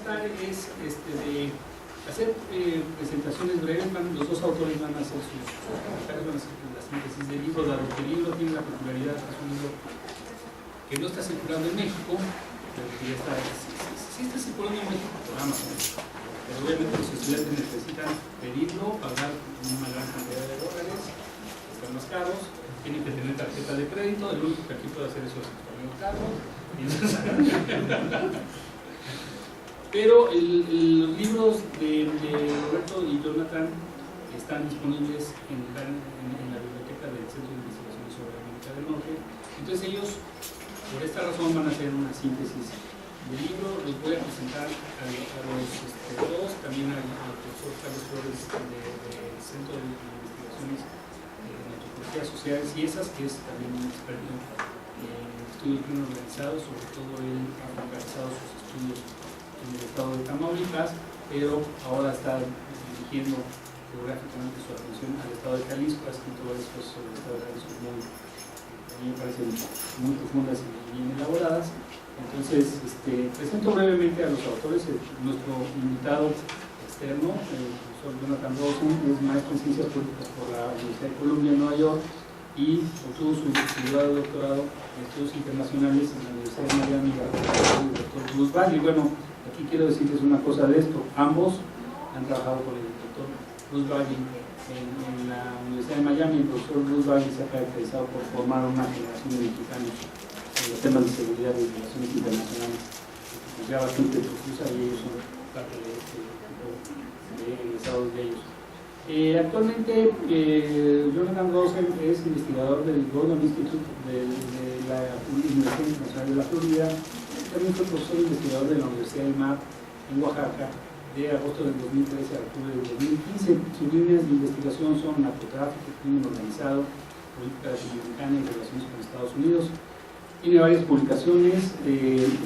tratar es de hacer presentaciones breves. Los dos autores van a hacer sus comentarios, van a hacer la síntesis del libro, dado que el libro tiene la particularidad, es un libro que no está circulando en México, pero que ya está, sí está circulando en México por Amazon, pero obviamente los estudiantes necesitan pedirlo, pagar una gran cantidad de dólares, están más caros, tienen que tener tarjeta de crédito, el único que aquí puede hacer eso es el amigo Carlos. Pero los libros de Roberto y Jonathan están disponibles en la biblioteca del Centro de Investigaciones sobre América del Norte. Entonces ellos, por esta razón, van a hacer una síntesis del libro. Les voy a presentar a los dos, también al profesor Carlos Flores del Centro de Investigaciones en Antropología Sociales y esas, que es también un experto en estudios bien organizados, sobre todo él ha focalizado sus estudios en el estado de Tamaulipas, pero ahora está dirigiendo geográficamente su atención al estado de Jalisco, ha escrito varias cosas sobre el estado de Jalisco a mí me parecen muy profundas y bien elaboradas. Entonces, presento brevemente a los autores. Nuestro invitado externo, el profesor Jonathan Rosen, es maestro en Ciencias Políticas por la Universidad de Columbia en Nueva York y obtuvo su grado de doctorado en estudios internacionales en la Universidad de Miami, el doctor Bruce Bagley. Bueno, aquí quiero decirles una cosa de esto. Ambos han trabajado con el doctor Bruce Bagley en la Universidad de Miami. El doctor Bruce Bagley se ha caracterizado por formar una generación de mexicanos en los temas de seguridad y relaciones internacionales, que ya bastante profusa, y ellos son parte de este tipo de egresados de ellos. Actualmente Jonathan Rosen es investigador del Gordon Institute de la Universidad Internacional de la Florida. También fue profesor investigador de la Universidad del Mar en Oaxaca de agosto del 2013 a octubre del 2015. Sus líneas de investigación son narcotráfico, crimen organizado, política latinoamericana y relaciones con Estados Unidos. Tiene varias publicaciones.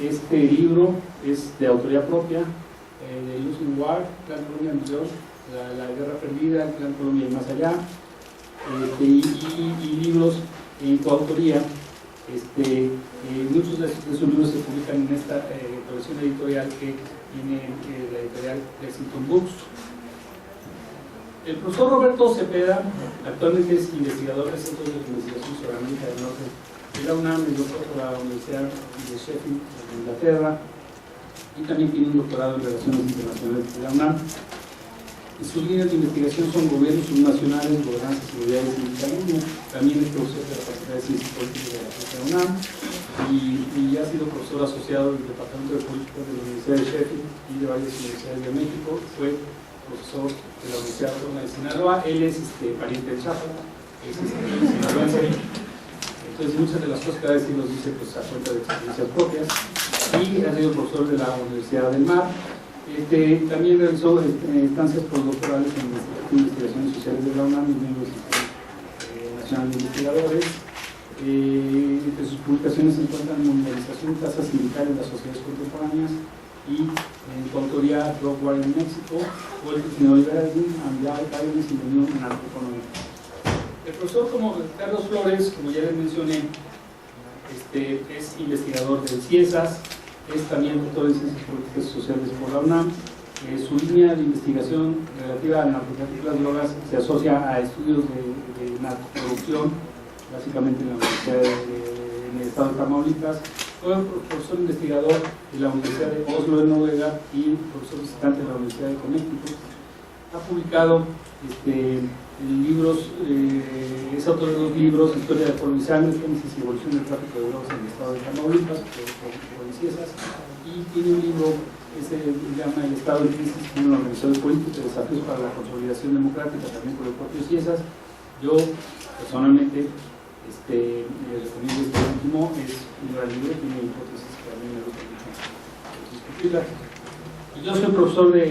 Este libro es de autoría propia, de Losing War, Plan Colombia New York, la Guerra Perdida, el Plan Colombia y Más Allá, y libros en coautoría. Muchos de esos libros se publican en esta colección editorial que tiene la editorial Lexington Books. El profesor Roberto Cepeda actualmente es investigador del Centro de Investigación sobre América del Norte de la UNAM, es doctor por la Universidad de Sheffield, de Inglaterra, y también tiene un doctorado en Relaciones Internacionales de la UNAM. Sus líneas de investigación son gobiernos subnacionales, gobernanza, seguridad y militarismo. También es profesor de la Facultad de Ciencias Políticas de la propia UNAM y ha sido profesor asociado del Departamento de Políticas de la Universidad de Sheffield y de varias universidades de México. Fue profesor de la Universidad Autónoma de Sinaloa. Él es pariente de Chapo, es sinaloense. Entonces muchas de las cosas que va a decir los dice pues, a cuenta de experiencias propias. Y ha sido profesor de la Universidad del Mar. También realizó estancias postdoctorales en investigaciones sociales de la UNAM y miembro del Sistema Nacional de Investigadores. Entre sus publicaciones se encuentran Mundialización, Tasa Sindical en las Sociedades Contemporáneas y en coautoría Drug War en México, Politics, Neoliberalism and Violence in the New Narcoeconomy. El profesor Carlos Flores, como ya les mencioné, es investigador del CIESAS, es también doctor en Ciencias Políticas y Sociales por la UNAM. Su línea de investigación relativa al narcotráfico y las drogas se asocia a estudios de narcoproducción, básicamente en la Universidad en el estado de Tamaulipas. Fue profesor investigador de la Universidad de Oslo en Noruega y profesor visitante de la Universidad de Connecticut. Ha publicado libros, es autor de 2 libros: Historia de Polvo y Sangre, Génesis y Evolución del Tráfico de Drogas en el estado de Tamaulipas, por Ciesas, y tiene un libro que se llama El Estado de Crisis como una organización política, desafíos para la consolidación democrática, también por el propio Ciesas. Yo personalmente les recomiendo este último, es un gran libro, tiene hipótesis que a mí me gusta mucho discutirla. Yo soy profesor de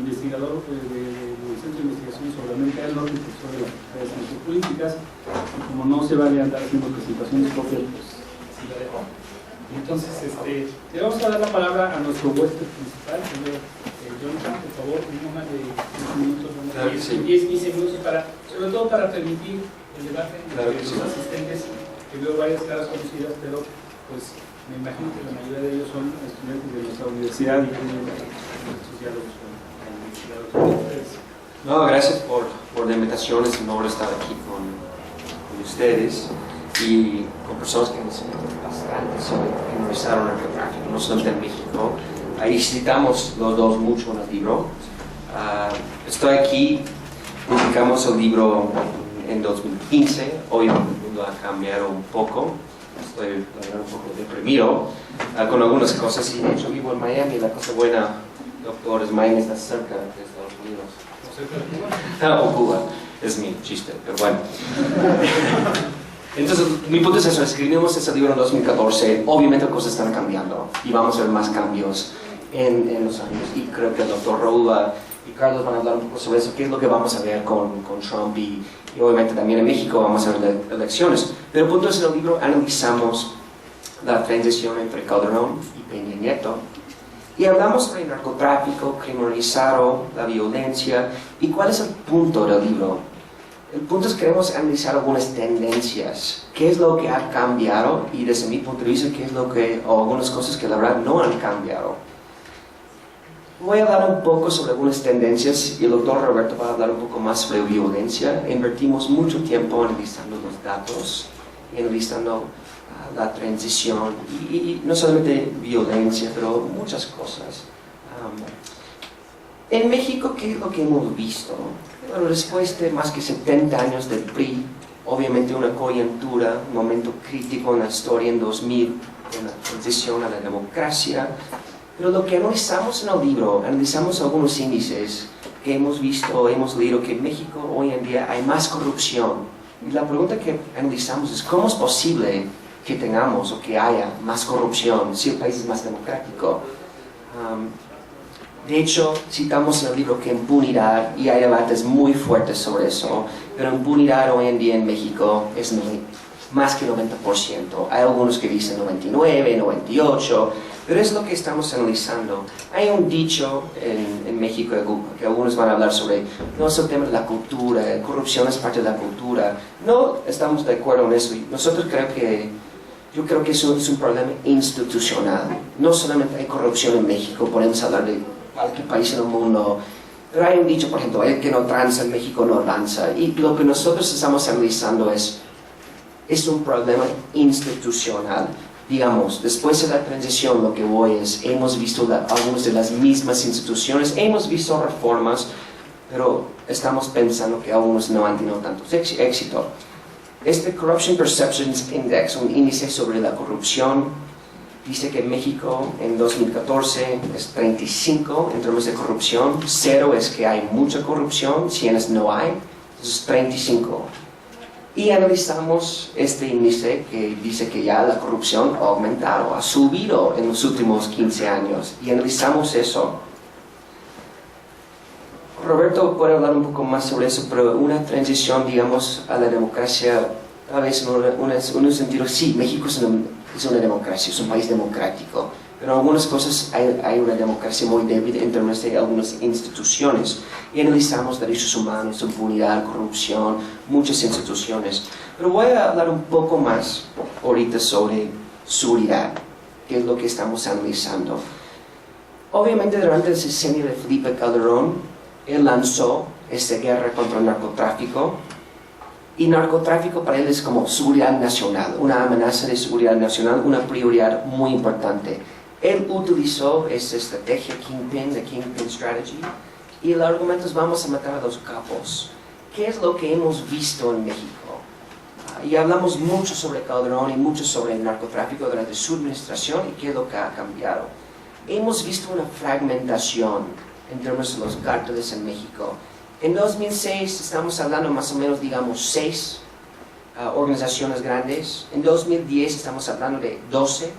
investigador del Centro de Investigación sobre América del Norte, profesor de la Facultad de Ciencias Políticas, y como no se vale andar haciendo presentaciones propias, pues así la dejo. Entonces, le vamos a dar la palabra a nuestro huésped principal, señor Jonathan, por favor, no más de 10 minutos, 10-15 minutos, sobre todo para permitir el debate entre los asistentes, que veo varias caras conocidas, pero pues Me imagino que la mayoría de ellos son estudiantes de nuestra universidad y tienen estos diálogos con investigadores. No, gracias por la invitación. Es un honor estar aquí con ustedes y con personas que nos bastante sobre criminologizar el narcotráfico, no solamente en México. Ahí citamos los dos mucho en el libro. Estoy aquí, publicamos el libro en 2015, hoy el mundo ha cambiado un poco, estoy un poco deprimido con algunas cosas y de hecho vivo en Miami. La cosa buena, doctor, es Miami está cerca de Estados Unidos. O Cuba, es mi chiste, pero bueno. Entonces, mi punto es eso, escribimos ese libro en 2014, obviamente cosas están cambiando y vamos a ver más cambios en los años, y creo que el doctor Raúl y Carlos van a hablar un poco sobre eso, qué es lo que vamos a ver con Trump y obviamente también en México vamos a ver elecciones. Pero el punto es, en el libro analizamos la transición entre Calderón y Peña Nieto y hablamos sobre el narcotráfico, criminalizado, la violencia. ¿Y cuál es el punto del libro? El punto es que queremos analizar algunas tendencias, qué es lo que ha cambiado y desde mi punto de vista qué es lo que, o algunas cosas que la verdad no han cambiado. Voy a hablar un poco sobre algunas tendencias y el doctor Roberto va a hablar un poco más sobre violencia. Invertimos mucho tiempo analizando los datos, analizando la transición y no solamente violencia, pero muchas cosas. En México, ¿qué es lo que hemos visto? Bueno, después de más que 70 años del PRI, obviamente una coyuntura, un momento crítico en la historia en 2000, en la transición a la democracia. Pero lo que analizamos en el libro, analizamos algunos índices que hemos visto, hemos leído que en México hoy en día hay más corrupción. Y la pregunta que analizamos es, ¿cómo es posible que tengamos o que haya más corrupción si el país es más democrático? De hecho, citamos en el libro que impunidad, y hay debates muy fuertes sobre eso, pero impunidad hoy en día en México es más que 90%. Hay algunos que dicen 99, 98%, pero es lo que estamos analizando. Hay un dicho en México que algunos van a hablar sobre, no es el tema de la cultura, corrupción es parte de la cultura. No estamos de acuerdo en eso. Nosotros yo creo que eso es un problema institucional. No solamente hay corrupción en México, podemos hablar de cualquier país en el mundo, pero hay un dicho, por ejemplo, el que no tranza en México no danza. Y lo que nosotros estamos analizando es un problema institucional. Digamos, después de la transición, lo que voy es, hemos visto algunas de las mismas instituciones, hemos visto reformas, pero estamos pensando que algunos no han tenido tanto éxito. Este Corruption Perceptions Index, un índice sobre la corrupción, dice que México en 2014 es 35 en términos de corrupción, 0 es que hay mucha corrupción, 100 es no hay, entonces 35. Y analizamos este índice que dice que ya la corrupción ha aumentado, ha subido en los últimos 15 años. Y analizamos eso. Roberto puede hablar un poco más sobre eso, pero una transición, digamos, a la democracia, a veces en un sentido, sí, México es una democracia, es un país democrático. Pero en algunas cosas hay una democracia muy débil en términos de algunas instituciones. Y analizamos derechos humanos, impunidad, corrupción, muchas instituciones. Pero voy a hablar un poco más ahorita sobre seguridad, que es lo que estamos analizando. Obviamente durante el sexenio de Felipe Calderón, él lanzó esta guerra contra el narcotráfico. Y narcotráfico para él es como seguridad nacional, una amenaza de seguridad nacional, una prioridad muy importante. Él utilizó esta estrategia Kingpin, the Kingpin Strategy, y el argumento es vamos a matar a los capos. ¿Qué es lo que hemos visto en México? Y hablamos mucho sobre Calderón y mucho sobre el narcotráfico durante su administración y qué es lo que ha cambiado. Hemos visto una fragmentación en términos de los cárteles en México. En 2006 estamos hablando más o menos, digamos, 6 organizaciones grandes. En 2010 estamos hablando de 12.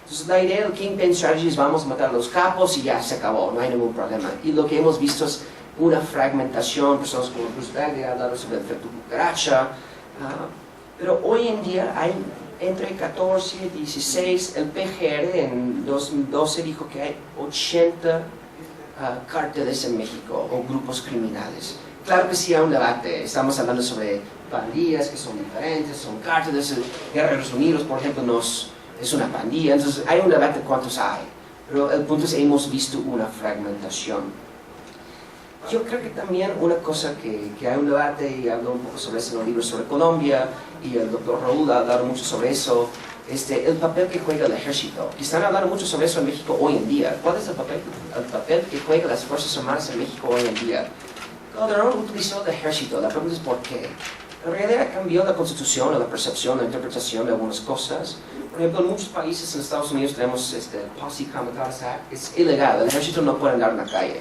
Entonces la idea del Kingpin Strategy es vamos a matar a los capos y ya se acabó, no hay ningún problema. Y lo que hemos visto es una fragmentación, personas como Bruce Bagley ha hablado sobre el efecto cucaracha, pero hoy en día hay entre 14 y 16, el PGR en 2012 dijo que hay 80 cárteles en México o grupos criminales. Claro que sí hay un debate, estamos hablando sobre pandillas que son diferentes, son cárteles. Guerreros Unidos, por ejemplo, nos es una pandilla, entonces hay un debate de cuántos hay, pero el punto es que hemos visto una fragmentación. Yo creo que también una cosa que hay un debate, y hablo un poco sobre eso en los libros sobre Colombia, y el doctor Raúl ha hablado mucho sobre eso, el papel que juega el ejército, que están hablando mucho sobre eso en México hoy en día. ¿Cuál es el papel que juegan las Fuerzas Armadas en México hoy en día? Calderón utilizó el ejército, la pregunta es ¿por qué? En realidad cambió la constitución, la percepción, la interpretación de algunas cosas. Por ejemplo, en muchos países en Estados Unidos tenemos Posse Comitatus Act, es ilegal, el ejército no puede andar en la calle.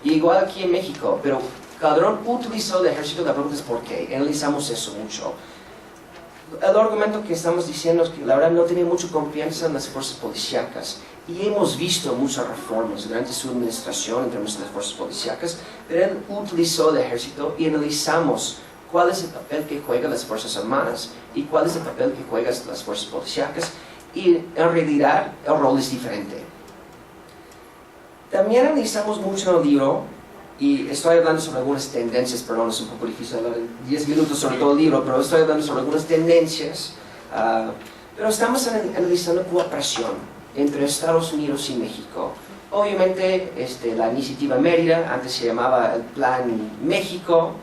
Y igual aquí en México, pero Calderón utilizó el ejército, la pregunta es ¿por qué? Analizamos eso mucho. El argumento que estamos diciendo es que la verdad no tiene mucha confianza en las fuerzas policíacas, y hemos visto muchas reformas durante su administración en términos de las fuerzas policíacas, pero él utilizó el ejército y analizamos cuál es el papel que juegan las Fuerzas Armadas y cuál es el papel que juegan las fuerzas policíacas, y en realidad el rol es diferente. También analizamos mucho en el libro, y estoy hablando sobre algunas tendencias, perdón, es un poco difícil hablar en 10 minutos sobre todo el libro, pero estoy hablando sobre algunas tendencias, pero estamos analizando cooperación entre Estados Unidos y México. Obviamente, la iniciativa Mérida, antes se llamaba el Plan México,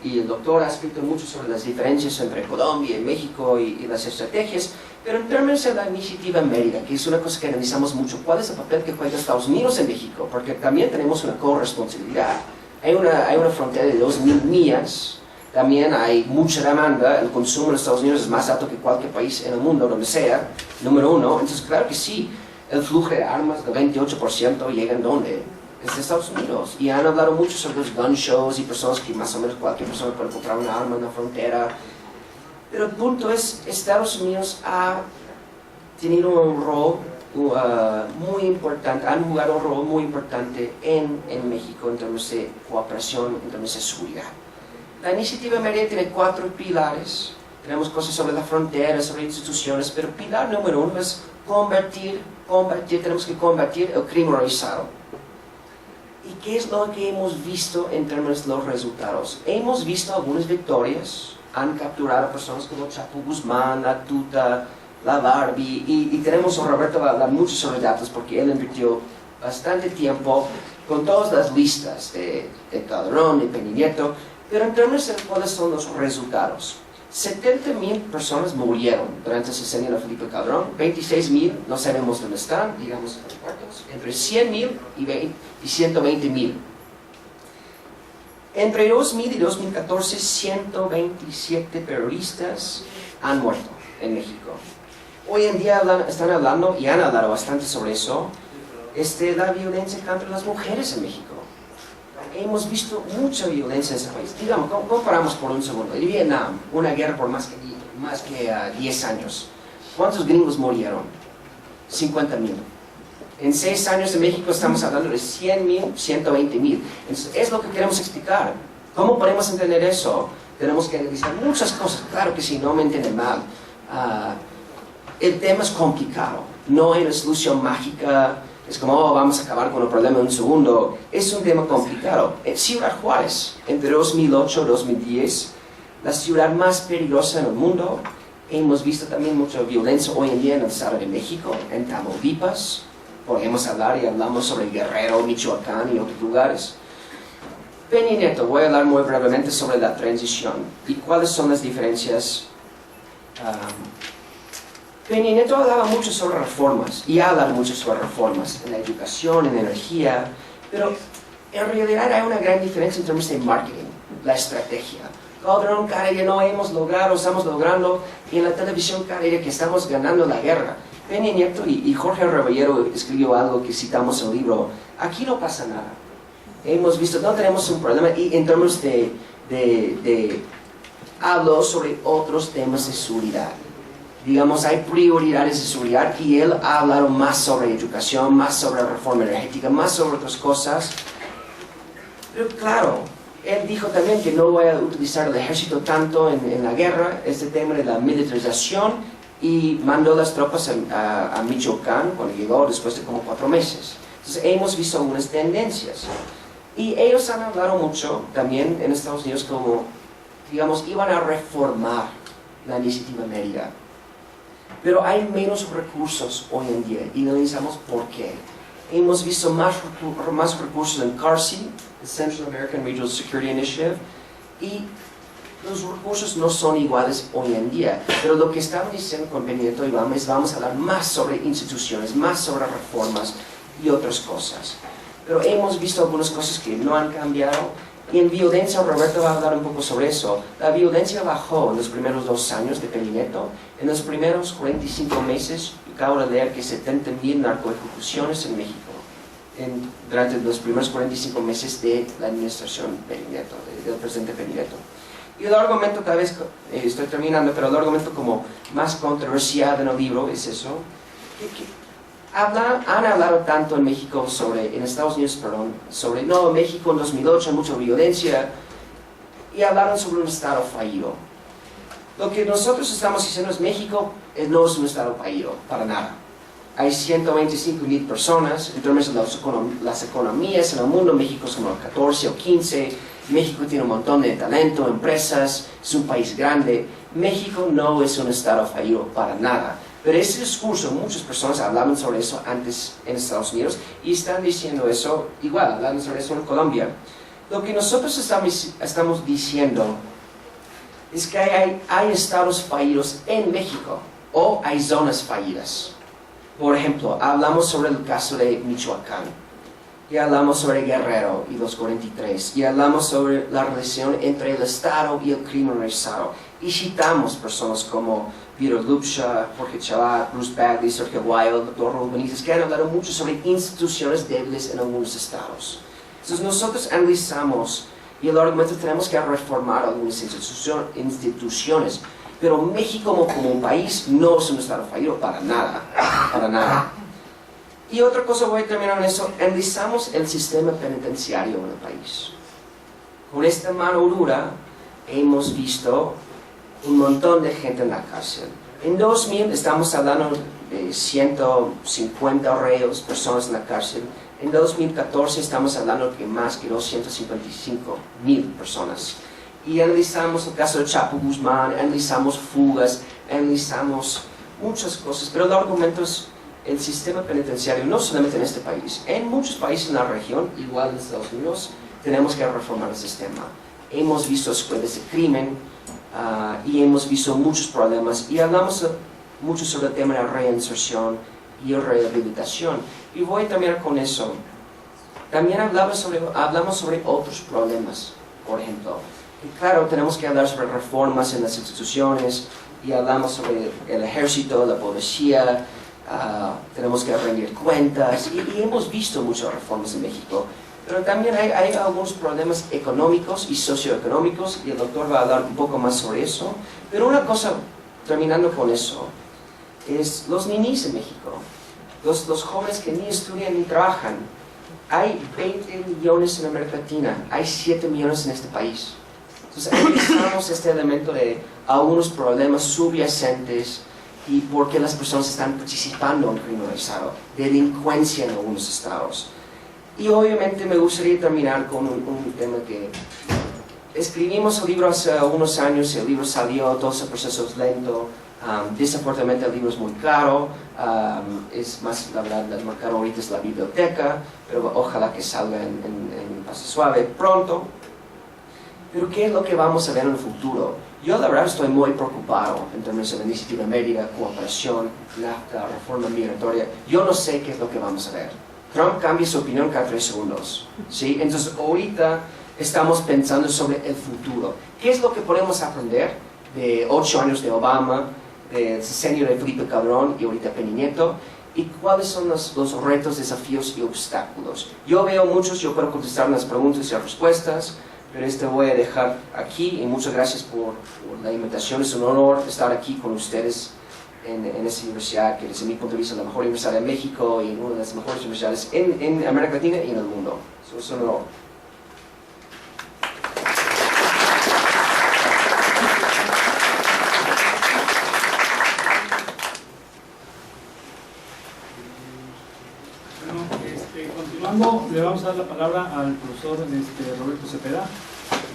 y el doctor ha escrito mucho sobre las diferencias entre Colombia y México y las estrategias, pero en términos de la iniciativa Mérida, que es una cosa que analizamos mucho, ¿cuál es el papel que juega Estados Unidos en México? Porque también tenemos una corresponsabilidad. Hay una frontera de 2.000 millas, también hay mucha demanda, el consumo en Estados Unidos es más alto que cualquier país en el mundo, donde sea, número uno. Entonces, claro que sí, el flujo de armas del 28% llega en ¿dónde? Es de Estados Unidos. Y han hablado mucho sobre los gun shows y personas que más o menos cualquier persona puede encontrar una arma en la frontera. Pero el punto es, Estados Unidos ha tenido un rol muy importante, han jugado un rol muy importante en México en términos de cooperación, en términos de seguridad. La iniciativa Mérida tiene 4 pilares. Tenemos cosas sobre la frontera, sobre instituciones, pero pilar número 1 es tenemos que combatir el crimen organizado. ¿Y qué es lo que hemos visto en términos de los resultados? Hemos visto algunas victorias. Han capturado a personas como Chapo Guzmán, la Tuta, la Barbie, y tenemos a Roberto va a hablar mucho sobre datos porque él invirtió bastante tiempo con todas las listas de Calderón, de Peña Nieto, pero en términos de cuáles son los resultados. 70,000 personas murieron durante el sexenio de Felipe Calderón, 26,000 no sabemos dónde están, digamos entre 100,000 y 120,000. Entre 2000 y 2014, 127 terroristas han muerto en México. Hoy en día están hablando, y han hablado bastante sobre eso, la violencia contra las mujeres en México. Hemos visto mucha violencia en ese país. Digamos, comparamos por un segundo. En Vietnam, una guerra por más que 10 años. ¿Cuántos gringos murieron? 50,000. En 6 años en México estamos hablando de 100,000, 120,000. Entonces, es lo que queremos explicar. ¿Cómo podemos entender eso? Tenemos que analizar muchas cosas. Claro que sí, no me entienden mal. El tema es complicado. No hay una solución mágica. Es como, vamos a acabar con el problema en un segundo. Es un tema complicado. En Ciudad Juárez, entre 2008 y 2010, la ciudad más peligrosa en el mundo. Hemos visto también mucha violencia hoy en día en el estado de México, en Tamaulipas. Podemos hablar y hablamos sobre Guerrero, Michoacán y otros lugares. Peña Nieto, voy a hablar muy brevemente sobre la transición y cuáles son las diferencias. Peña Nieto hablaba mucho sobre reformas y ha hablado mucho sobre reformas en la educación, en la energía, pero en realidad hay una gran diferencia en términos de marketing, la estrategia. Calderón cada día no hemos logrado, estamos logrando, y en la televisión cada día que estamos ganando la guerra. Peña Nieto y Jorge Reballero escribió algo que citamos en el libro. Aquí no pasa nada. Hemos visto, no tenemos un problema, y en términos habló sobre otros temas de seguridad. Digamos, hay prioridades de seguridad y él ha hablado más sobre educación, más sobre reforma energética, más sobre otras cosas. Pero claro, él dijo también que no voy a utilizar el ejército tanto en la guerra, este tema de la militarización, y mandó las tropas a Michoacán cuando llegó después de como 4 meses. Entonces hemos visto algunas tendencias. Y ellos han hablado mucho también en Estados Unidos como, digamos, iban a reformar la iniciativa Mérida. pero hay menos recursos hoy en día y analizamos por qué. Hemos visto más recursos en CARSI, el Central American Regional Security Initiative, y los recursos no son iguales hoy en día, pero lo que estamos diciendo con Benito y vamos a hablar más sobre instituciones, más sobre reformas y otras cosas. Pero hemos visto algunas cosas que no han cambiado, y en violencia Roberto va a hablar un poco sobre eso. La violencia bajó en los primeros 2 años de Peña Nieto. En los primeros 45 meses, acabo de leer que 70,000 narcoejecuciones en México, durante los primeros 45 meses de la administración Peña Nieto, del presidente Peña Nieto. Y el argumento, tal vez, estoy terminando, pero el argumento como más controversial en el libro es eso, han hablado tanto en México en Estados Unidos, sobre, no, México en 2008, mucha violencia, y hablaron sobre un Estado fallido. Lo que nosotros estamos diciendo es México no es un Estado fallido, para nada. Hay 125,000 personas, en términos de las economías en el mundo, México es como 14 o 15, México tiene un montón de talento, empresas, es un país grande. México no es un Estado fallido para nada. Pero ese discurso, muchas personas hablaban sobre eso antes en Estados Unidos y están diciendo eso igual, hablando sobre eso en Colombia. Lo que nosotros estamos diciendo es que hay estados fallidos en México o hay zonas fallidas. Por ejemplo, hablamos sobre el caso de Michoacán, y hablamos sobre Guerrero y los 43, y hablamos sobre la relación entre el Estado y el crimen organizado. Y citamos personas como Peter Lupsha, Jorge Chavat, Bruce Bagley, Sergio Wilde, Dr. Raúl Benítez, que han hablado mucho sobre instituciones débiles en algunos estados. Entonces nosotros analizamos, y el argumento tenemos que reformar algunas instituciones, pero México como un país no es un estado fallido para nada, para nada. Y otra cosa, voy a terminar en eso, analizamos el sistema penitenciario en el país. Con esta mano dura hemos visto un montón de gente en la cárcel. En 2000 estamos hablando de 150 reos, personas en la cárcel. En 2014 estamos hablando de más que 255,000 personas. Y analizamos el caso de Chapo Guzmán, analizamos fugas, analizamos muchas cosas, pero el argumento es el sistema penitenciario, no solamente en este país, en muchos países en la región, igual en Estados Unidos, tenemos que reformar el sistema. Hemos visto escuelas de crimen y hemos visto muchos problemas y hablamos mucho sobre el tema de la reinserción y rehabilitación. Y voy a terminar con eso. También hablamos sobre otros problemas, por ejemplo. Y claro, tenemos que hablar sobre reformas en las instituciones y hablamos sobre el ejército, la policía, tenemos que rendir cuentas y hemos visto muchas reformas en México, pero también hay algunos problemas económicos y socioeconómicos y el doctor va a hablar un poco más sobre eso. Pero una cosa, terminando con eso, es los ninis en México, los jóvenes que ni estudian ni trabajan. Hay 20 millones en América Latina, hay 7 millones en este país. Entonces analizamos este elemento de algunos problemas subyacentes y por qué las personas están participando en crimen organizado, delincuencia en algunos estados. Y obviamente me gustaría terminar con un tema que escribimos el libro hace unos años, el libro salió, todo ese proceso es lento, desafortunadamente el libro es muy caro, es más, la verdad, el más caro ahorita es la biblioteca, pero ojalá que salga en paso suave pronto. Pero ¿qué es lo que vamos a ver en el futuro? Yo la verdad estoy muy preocupado en términos de la iniciativa médica, cooperación, NAFTA, reforma migratoria. Yo no sé qué es lo que vamos a ver. Trump cambia su opinión cada 3 segundos, ¿sí? Entonces ahorita estamos pensando sobre el futuro. ¿Qué es lo que podemos aprender de 8 años de Obama, del sexenio de Felipe Calderón y ahorita Peña Nieto? ¿Y cuáles son los retos, desafíos y obstáculos? Yo veo muchos, yo puedo contestar las preguntas y las respuestas, pero voy a dejar aquí y muchas gracias por la invitación. Es un honor estar aquí con ustedes en esta universidad, que desde mi punto de vista es la mejor universidad de México y una de las mejores universidades en América Latina y en el mundo. Es un honor. Continuando, le vamos a dar la palabra al profesor Roberto Cepeda,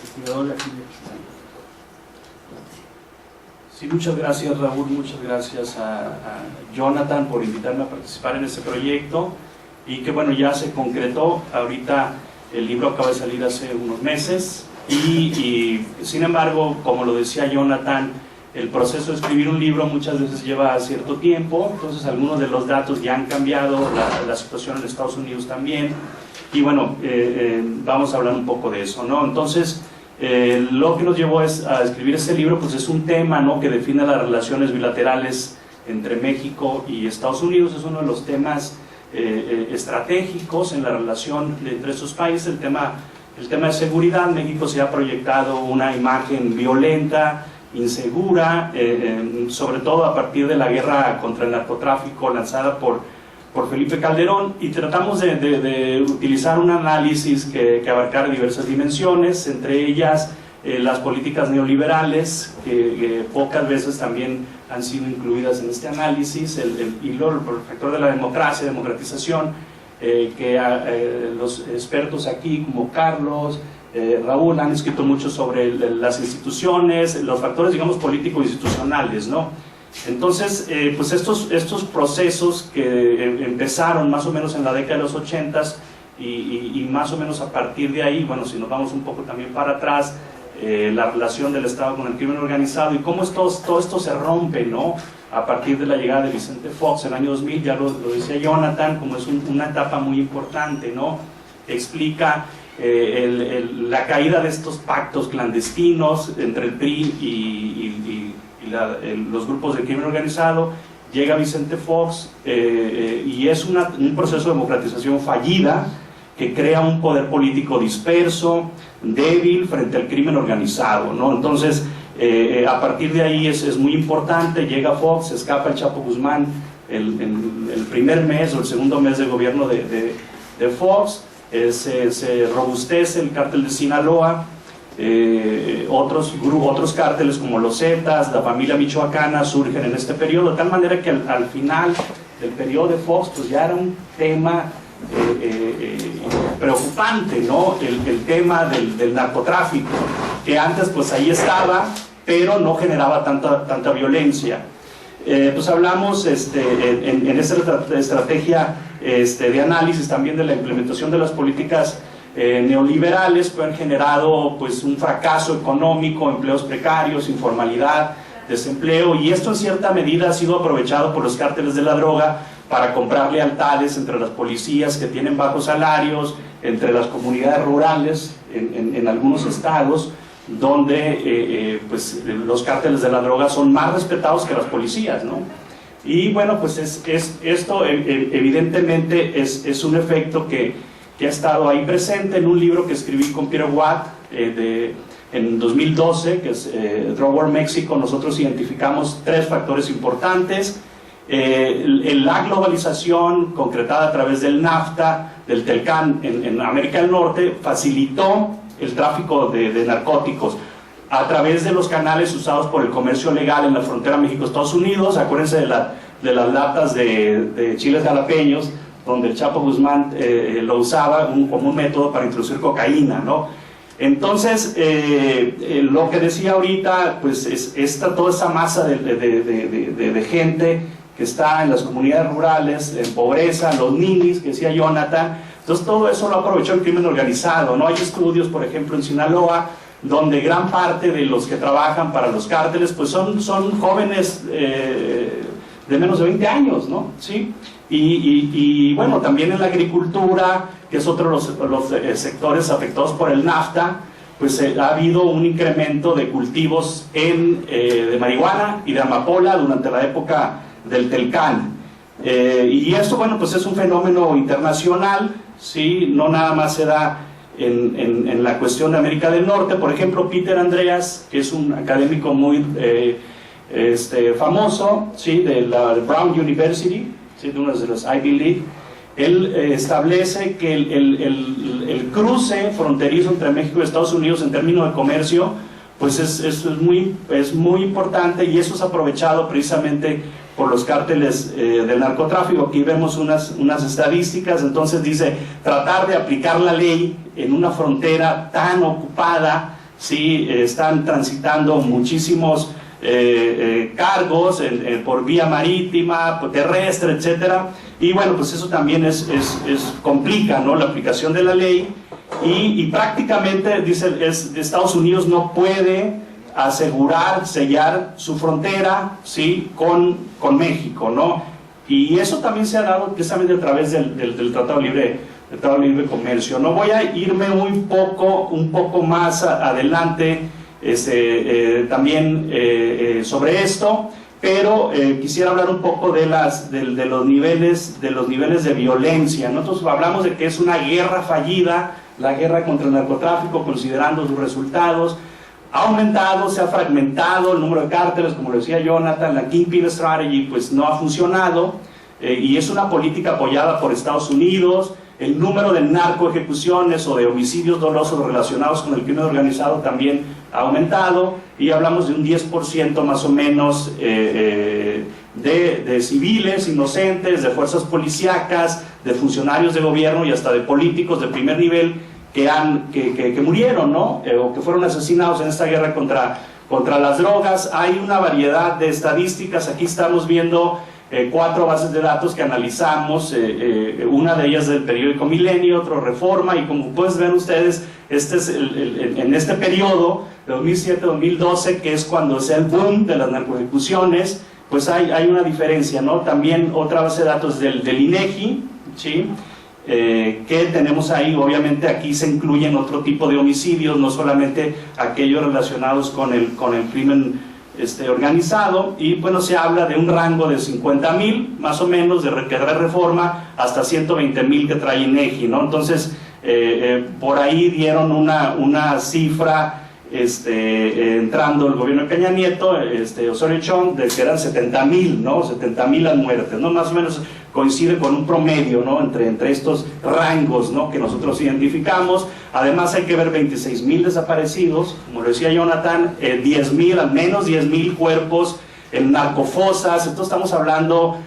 investigador de aquí de Sí, muchas gracias, Raúl, muchas gracias a Jonathan por invitarme a participar en este proyecto, y que bueno, ya se concretó. Ahorita el libro acaba de salir hace unos meses y sin embargo, como lo decía Jonathan, el proceso de escribir un libro muchas veces lleva cierto tiempo. Entonces algunos de los datos ya han cambiado, la situación en Estados Unidos también, y bueno, vamos a hablar un poco de eso, ¿no? Entonces lo que nos llevó a escribir este libro, pues es un tema, ¿no?, que define las relaciones bilaterales entre México y Estados Unidos. Es uno de los temas estratégicos en la relación entre estos países. El tema de seguridad. México se ha proyectado una imagen violenta, insegura, sobre todo a partir de la guerra contra el narcotráfico lanzada por Felipe Calderón, y tratamos de utilizar un análisis que abarcara diversas dimensiones, entre ellas las políticas neoliberales, que pocas veces también han sido incluidas en este análisis, el factor de la democratización, que los expertos aquí como Carlos, Raúl han escrito mucho sobre las instituciones, los factores, digamos, político-institucionales, ¿no? Entonces, pues estos procesos que empezaron más o menos en la década de los 80s y más o menos a partir de ahí, bueno, si nos vamos un poco también para atrás, la relación del Estado con el crimen organizado y cómo todo esto se rompe, ¿no?, a partir de la llegada de Vicente Fox en el año 2000, ya lo decía Jonathan, como es una etapa muy importante, ¿no? Explica la caída de estos pactos clandestinos entre el PRI y los grupos de crimen organizado. Llega Vicente Fox y es un proceso de democratización fallida que crea un poder político disperso, débil frente al crimen organizado, ¿no? Entonces, a partir de ahí es muy importante. Llega Fox, se escapa el Chapo Guzmán el primer mes o el segundo mes de gobierno de Fox, se robustece el cártel de Sinaloa, otros cárteles como los Zetas, la familia michoacana surgen en este periodo, de tal manera que al final del periodo de Fox pues ya era un tema preocupante, ¿no? El tema del narcotráfico, que antes pues ahí estaba, pero no generaba tanta violencia. Pues hablamos en esta estrategia de análisis también de la implementación de las políticas neoliberales, que han generado pues un fracaso económico, empleos precarios, informalidad, desempleo, y esto en cierta medida ha sido aprovechado por los cárteles de la droga para comprar lealtades entre las policías que tienen bajos salarios, entre las comunidades rurales en algunos estados, donde pues los cárteles de la droga son más respetados que las policías, ¿no? Y bueno, pues esto evidentemente es un efecto que ha estado ahí presente en un libro que escribí con Peter Watt en 2012, que es Drug War México. Nosotros identificamos 3 factores importantes. La globalización concretada a través del NAFTA, del TELCAN en América del Norte, facilitó el tráfico de narcóticos a través de los canales usados por el comercio legal en la frontera México-Estados Unidos. Acuérdense de las latas de chiles jalapeños, donde el Chapo Guzmán lo usaba como un método para introducir cocaína, ¿no? Entonces, lo que decía ahorita, pues es toda esa masa de gente que está en las comunidades rurales, en pobreza, los ninis, que decía Jonathan. Entonces todo eso lo aprovechó el crimen organizado, ¿no? Hay estudios, por ejemplo, en Sinaloa, donde gran parte de los que trabajan para los cárteles pues son jóvenes de menos de 20 años, ¿no? ¿Sí? Y bueno, también en la agricultura, que es otro de los sectores afectados por el NAFTA, pues ha habido un incremento de cultivos de marihuana y de amapola durante la época del TELCAN. Y esto, bueno, pues es un fenómeno internacional, ¿sí? No nada más se da en la cuestión de América del Norte. Por ejemplo, Peter Andreas, que es un académico muy famoso, ¿sí? De la Brown University, ¿sí? De una de las Ivy League, él establece que el cruce fronterizo entre México y Estados Unidos en términos de comercio pues es muy importante, y eso es aprovechado precisamente por los cárteles del narcotráfico. Aquí vemos unas estadísticas. Entonces dice, tratar de aplicar la ley en una frontera tan ocupada, ¿sí? Están transitando muchísimos cargos por vía marítima, terrestre, etcétera, y bueno, pues eso también complica, ¿no?, la aplicación de la ley, y prácticamente, dice, Estados Unidos no puede asegurar, sellar su frontera, ¿sí?, con México, ¿no? Y eso también se ha dado precisamente a través del Tratado Libre Comercio. No voy a irme un poco más adelante también sobre esto, pero quisiera hablar un poco de los niveles de violencia. Nosotros hablamos de que es una guerra fallida, la guerra contra el narcotráfico, considerando sus resultados. Ha aumentado, se ha fragmentado el número de cárteles, como lo decía Jonathan, la Kingpin Strategy pues no ha funcionado, y es una política apoyada por Estados Unidos. El número de narcoejecuciones o de homicidios dolosos relacionados con el crimen organizado también ha aumentado, y hablamos de un 10% más o menos de civiles inocentes, de fuerzas policíacas, de funcionarios de gobierno y hasta de políticos de primer nivel que murieron, ¿no? O que fueron asesinados en esta guerra contra las drogas. Hay una variedad de estadísticas. Aquí estamos viendo 4 bases de datos que analizamos, una de ellas del periódico Milenio, otra Reforma, y como pueden ver ustedes, este es en este periodo, de 2007-2012, que es cuando es el boom de las narcoejecuciones, pues hay una diferencia, ¿no? También otra base de datos del INEGI, ¿sí?, que tenemos ahí. Obviamente aquí se incluyen otro tipo de homicidios, no solamente aquellos relacionados con el crimen organizado, y bueno, se habla de un rango de 50,000 más o menos que trae Reforma hasta 120,000 que trae INEGI, ¿no? Entonces por ahí dieron una cifra entrando el gobierno de Peña Nieto, Osorio Chong, de que eran 70,000, ¿no? 70,000 las muertes, ¿no? Más o menos coincide con un promedio, ¿no?, entre estos rangos, ¿no?, que nosotros identificamos. Además hay que ver 26,000 desaparecidos, como lo decía Jonathan, 10,000, al menos 10,000 cuerpos en narcofosas. Entonces estamos hablando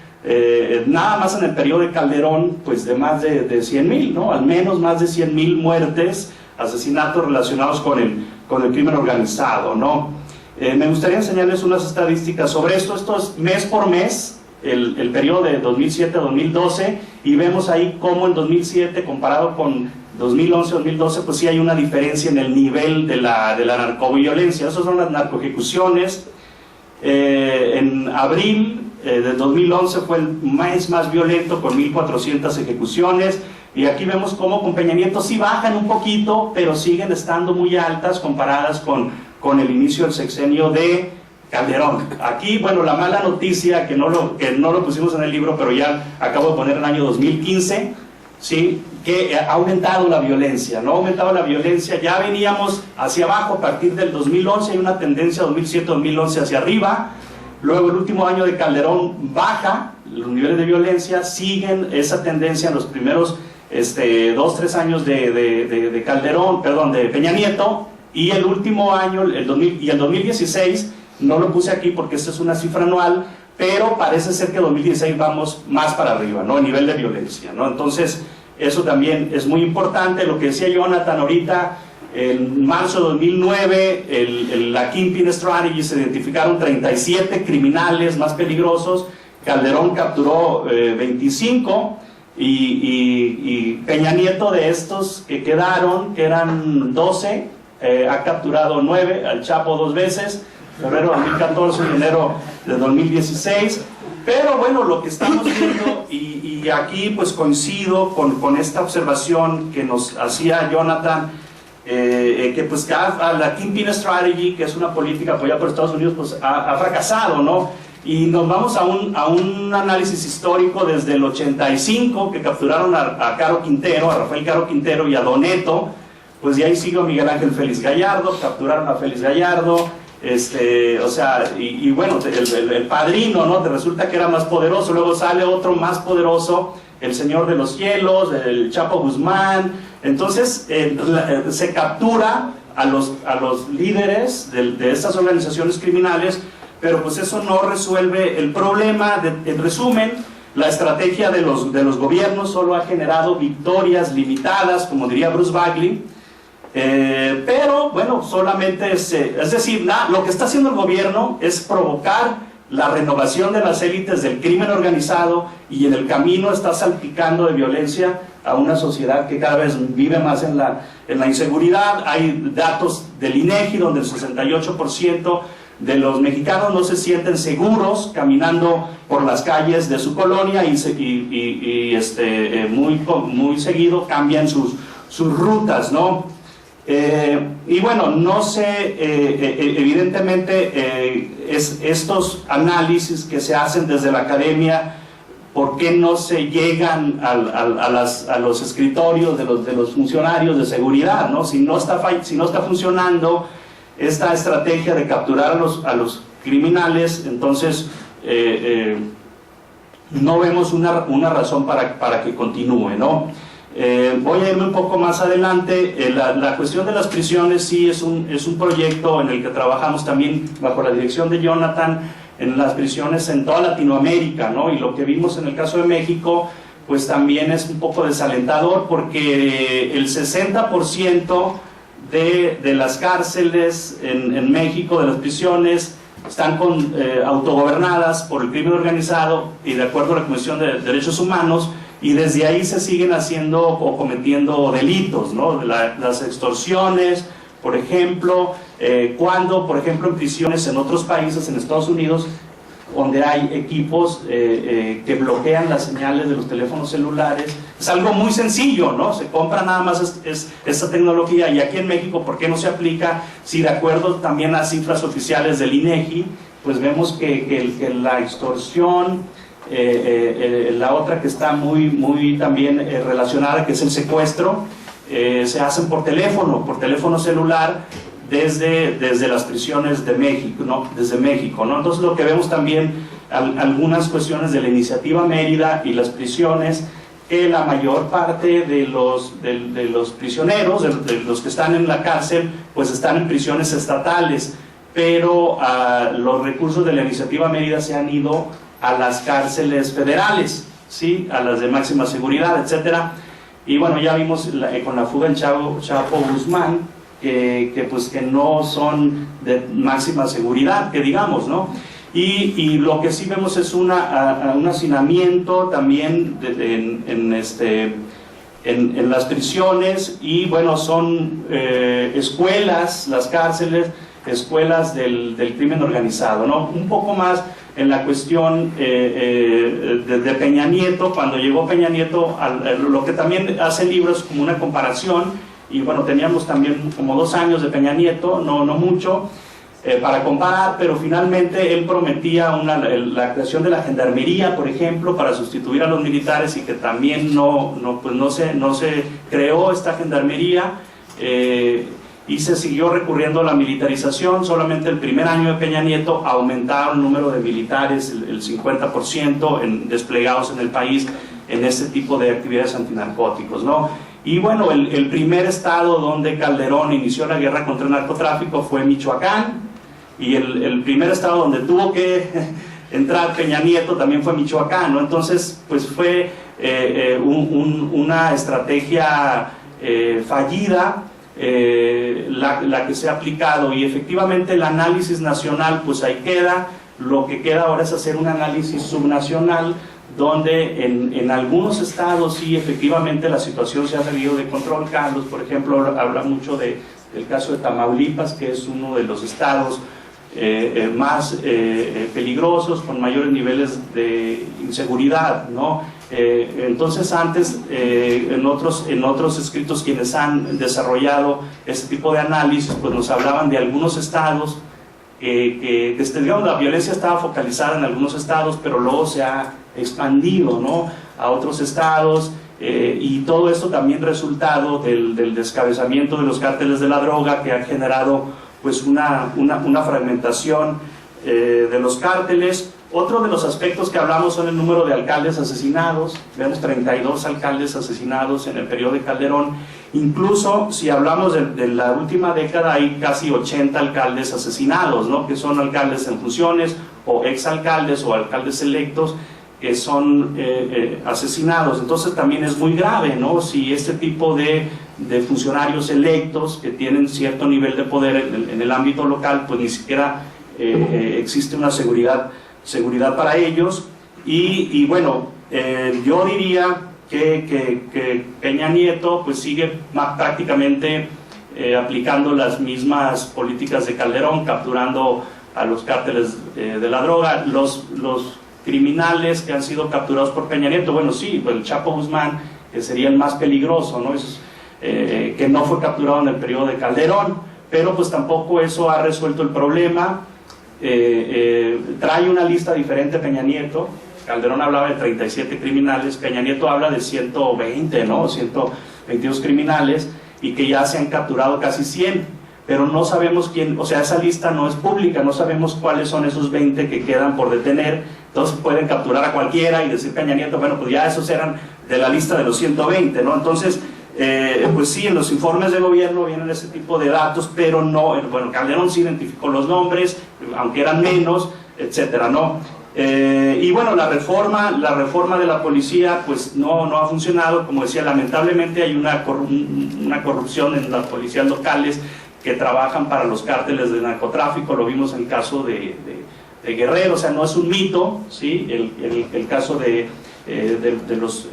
nada más en el periodo de Calderón, pues de más de 100,000, ¿no?, al menos más de 100,000 muertes, asesinatos relacionados con el crimen organizado, ¿no? Me gustaría enseñarles unas estadísticas sobre esto. Esto es mes por mes, el periodo de 2007 a 2012, y vemos ahí cómo en 2007 comparado con 2011-2012 pues sí hay una diferencia en el nivel de la narcoviolencia. Esas son las narcoejecuciones. En abril de 2011 fue el mes más violento, con 1,400 ejecuciones, y aquí vemos cómo con Peña Nieto sí bajan un poquito, pero siguen estando muy altas comparadas con el inicio del sexenio de Calderón. Aquí, bueno, la mala noticia, que no lo pusimos en el libro, pero ya acabo de poner el año 2015, ¿sí?, que ha aumentado la violencia, ¿no? Ha aumentado la violencia, ya veníamos hacia abajo a partir del 2011, hay una tendencia 2007-2011 hacia arriba. Luego el último año de Calderón baja los niveles de violencia, siguen esa tendencia en los primeros 2-3 años de Calderón, perdón, de Peña Nieto, y el último año, el 2016, no lo puse aquí porque esta es una cifra anual, pero parece ser que 2016 vamos más para arriba, ¿no?, a nivel de violencia, ¿no? Entonces eso también es muy importante. Lo que decía Jonathan ahorita, en marzo de 2009 la Kingpin Strategy se identificaron 37 criminales más peligrosos. Calderón capturó 25, y Peña Nieto, de estos que quedaron, que eran 12, ha capturado 9, al Chapo 2 veces, febrero de 2014 y enero de 2016. Pero bueno, lo que estamos viendo, y aquí pues coincido con esta observación que nos hacía Jonathan, que pues la Kingpin Strategy, que es una política apoyada por Estados Unidos, pues ha fracasado, ¿no? Y nos vamos a un análisis histórico desde el 85, que capturaron a Caro Quintero, a Rafael Caro Quintero y a Doneto, pues de ahí sigue Miguel Ángel Félix Gallardo, capturaron a Félix Gallardo, o sea, y bueno, el padrino, ¿no?, te resulta que era más poderoso. Luego sale otro más poderoso, el Señor de los Cielos, el Chapo Guzmán. Entonces se captura a los líderes de estas organizaciones criminales, pero pues eso no resuelve el problema. En resumen, la estrategia de los gobiernos solo ha generado victorias limitadas, como diría Bruce Bagley. Pero bueno, solamente es decir, lo que está haciendo el gobierno es provocar la renovación de las élites del crimen organizado, y en el camino está salpicando de violencia a una sociedad que cada vez vive más en la inseguridad. Hay datos del INEGI donde el 68% de los mexicanos no se sienten seguros caminando por las calles de su colonia, y muy seguido cambian sus rutas, ¿no? Y bueno, no sé, evidentemente estos análisis que se hacen desde la academia, ¿por qué no se llegan a los escritorios de los funcionarios de seguridad, ¿no? Si no está funcionando esta estrategia de capturar a los criminales, entonces no vemos una razón para que continúe, ¿no? Voy a irme un poco más adelante. La cuestión de las prisiones sí es un proyecto en el que trabajamos también bajo la dirección de Jonathan, en las prisiones en toda Latinoamérica, ¿no? Y lo que vimos en el caso de México, pues también es un poco desalentador, porque el 60% de las cárceles en México, de las prisiones, están autogobernadas por el crimen organizado y de acuerdo a la Comisión de Derechos Humanos, y desde ahí se siguen haciendo o cometiendo delitos, ¿no? Las extorsiones, por ejemplo, cuando, por ejemplo, en prisiones en otros países, en Estados Unidos, donde hay equipos que bloquean las señales de los teléfonos celulares, es algo muy sencillo, ¿no? Se compra nada más esta tecnología, y aquí en México, ¿por qué no se aplica? Si de acuerdo también a las cifras oficiales del INEGI, pues vemos que la extorsión, la otra que está muy también relacionada, que es el secuestro, se hacen por teléfono celular, desde las prisiones de México, ¿no? Desde México, ¿no? Entonces lo que vemos también, algunas cuestiones de la iniciativa Mérida y las prisiones, que la mayor parte de los prisioneros, de los que están en la cárcel, pues están en prisiones estatales, pero los recursos de la iniciativa Mérida se han ido a las cárceles federales, ¿sí? A las de máxima seguridad, etcétera. Y bueno, ya vimos con la fuga del Chapo Guzmán, que no son de máxima seguridad, que digamos, ¿no? Y lo que sí vemos es un hacinamiento también en las prisiones, y bueno, son escuelas, las cárceles, escuelas del crimen organizado, ¿no? Un poco más en la cuestión de Peña Nieto. Cuando llegó Peña Nieto, lo que también hace el libro es como una comparación, y bueno, teníamos también como 2 años de Peña Nieto, no mucho, para comparar, pero finalmente él prometía la creación de la gendarmería, por ejemplo, para sustituir a los militares, y que también no se creó esta gendarmería, y se siguió recurriendo a la militarización. Solamente el primer año de Peña Nieto aumentaron el número de militares, el 50% desplegados en el país en este tipo de actividades antinarcóticos, ¿no? Y bueno, el primer estado donde Calderón inició la guerra contra el narcotráfico fue Michoacán, y el primer estado donde tuvo que entrar Peña Nieto también fue Michoacán, ¿no? Entonces, pues fue una estrategia fallida, la que se ha aplicado, y efectivamente el análisis nacional, pues ahí queda. Lo que queda ahora es hacer un análisis subnacional, donde en algunos estados sí, efectivamente la situación se ha salido de control. Carlos, por ejemplo, habla mucho del caso de Tamaulipas, que es uno de los estados más peligrosos, con mayores niveles de inseguridad, ¿no? Entonces antes, en otros escritos, quienes han desarrollado este tipo de análisis, pues nos hablaban de algunos estados digamos, la violencia estaba focalizada en algunos estados, pero luego se ha expandido, ¿no?, a otros estados, y todo esto también resultado del descabezamiento de los cárteles de la droga, que han generado pues una fragmentación de los cárteles. Otro de los aspectos que hablamos son el número de alcaldes asesinados. Vemos 32 alcaldes asesinados en el periodo de Calderón. Incluso si hablamos de la última década, hay casi 80 alcaldes asesinados, ¿no?, que son alcaldes en funciones, o exalcaldes, o alcaldes electos, que son asesinados. Entonces también es muy grave, ¿no? Si este tipo de funcionarios electos que tienen cierto nivel de poder en el ámbito local, pues ni siquiera existe una seguridad para ellos. Y bueno, yo diría que Peña Nieto pues sigue prácticamente aplicando las mismas políticas de Calderón, capturando a los cárteles de la droga. Los criminales que han sido capturados por Peña Nieto, bueno, sí, pues el Chapo Guzmán, que sería el más peligroso, ¿no? Que no fue capturado en el periodo de Calderón, pero pues tampoco eso ha resuelto el problema. Trae una lista diferente Peña Nieto. Calderón hablaba de 37 criminales, Peña Nieto habla de 120, ¿no? 122 criminales, y que ya se han capturado casi 100, pero no sabemos quién, o sea, esa lista no es pública, no sabemos cuáles son esos 20 que quedan por detener. Entonces pueden capturar a cualquiera y decir Peña Nieto, bueno, pues ya esos eran de la lista de los 120, ¿no? Entonces, pues sí, en los informes de gobierno vienen ese tipo de datos, pero no, bueno, Calderón sí identificó los nombres, aunque eran menos, etcétera, ¿no? Y bueno, la reforma de la policía pues no ha funcionado. Como decía, lamentablemente hay una corrupción en las policías locales que trabajan para los cárteles de narcotráfico. Lo vimos en el caso de Guerrero, o sea, no es un mito, ¿sí? El caso de los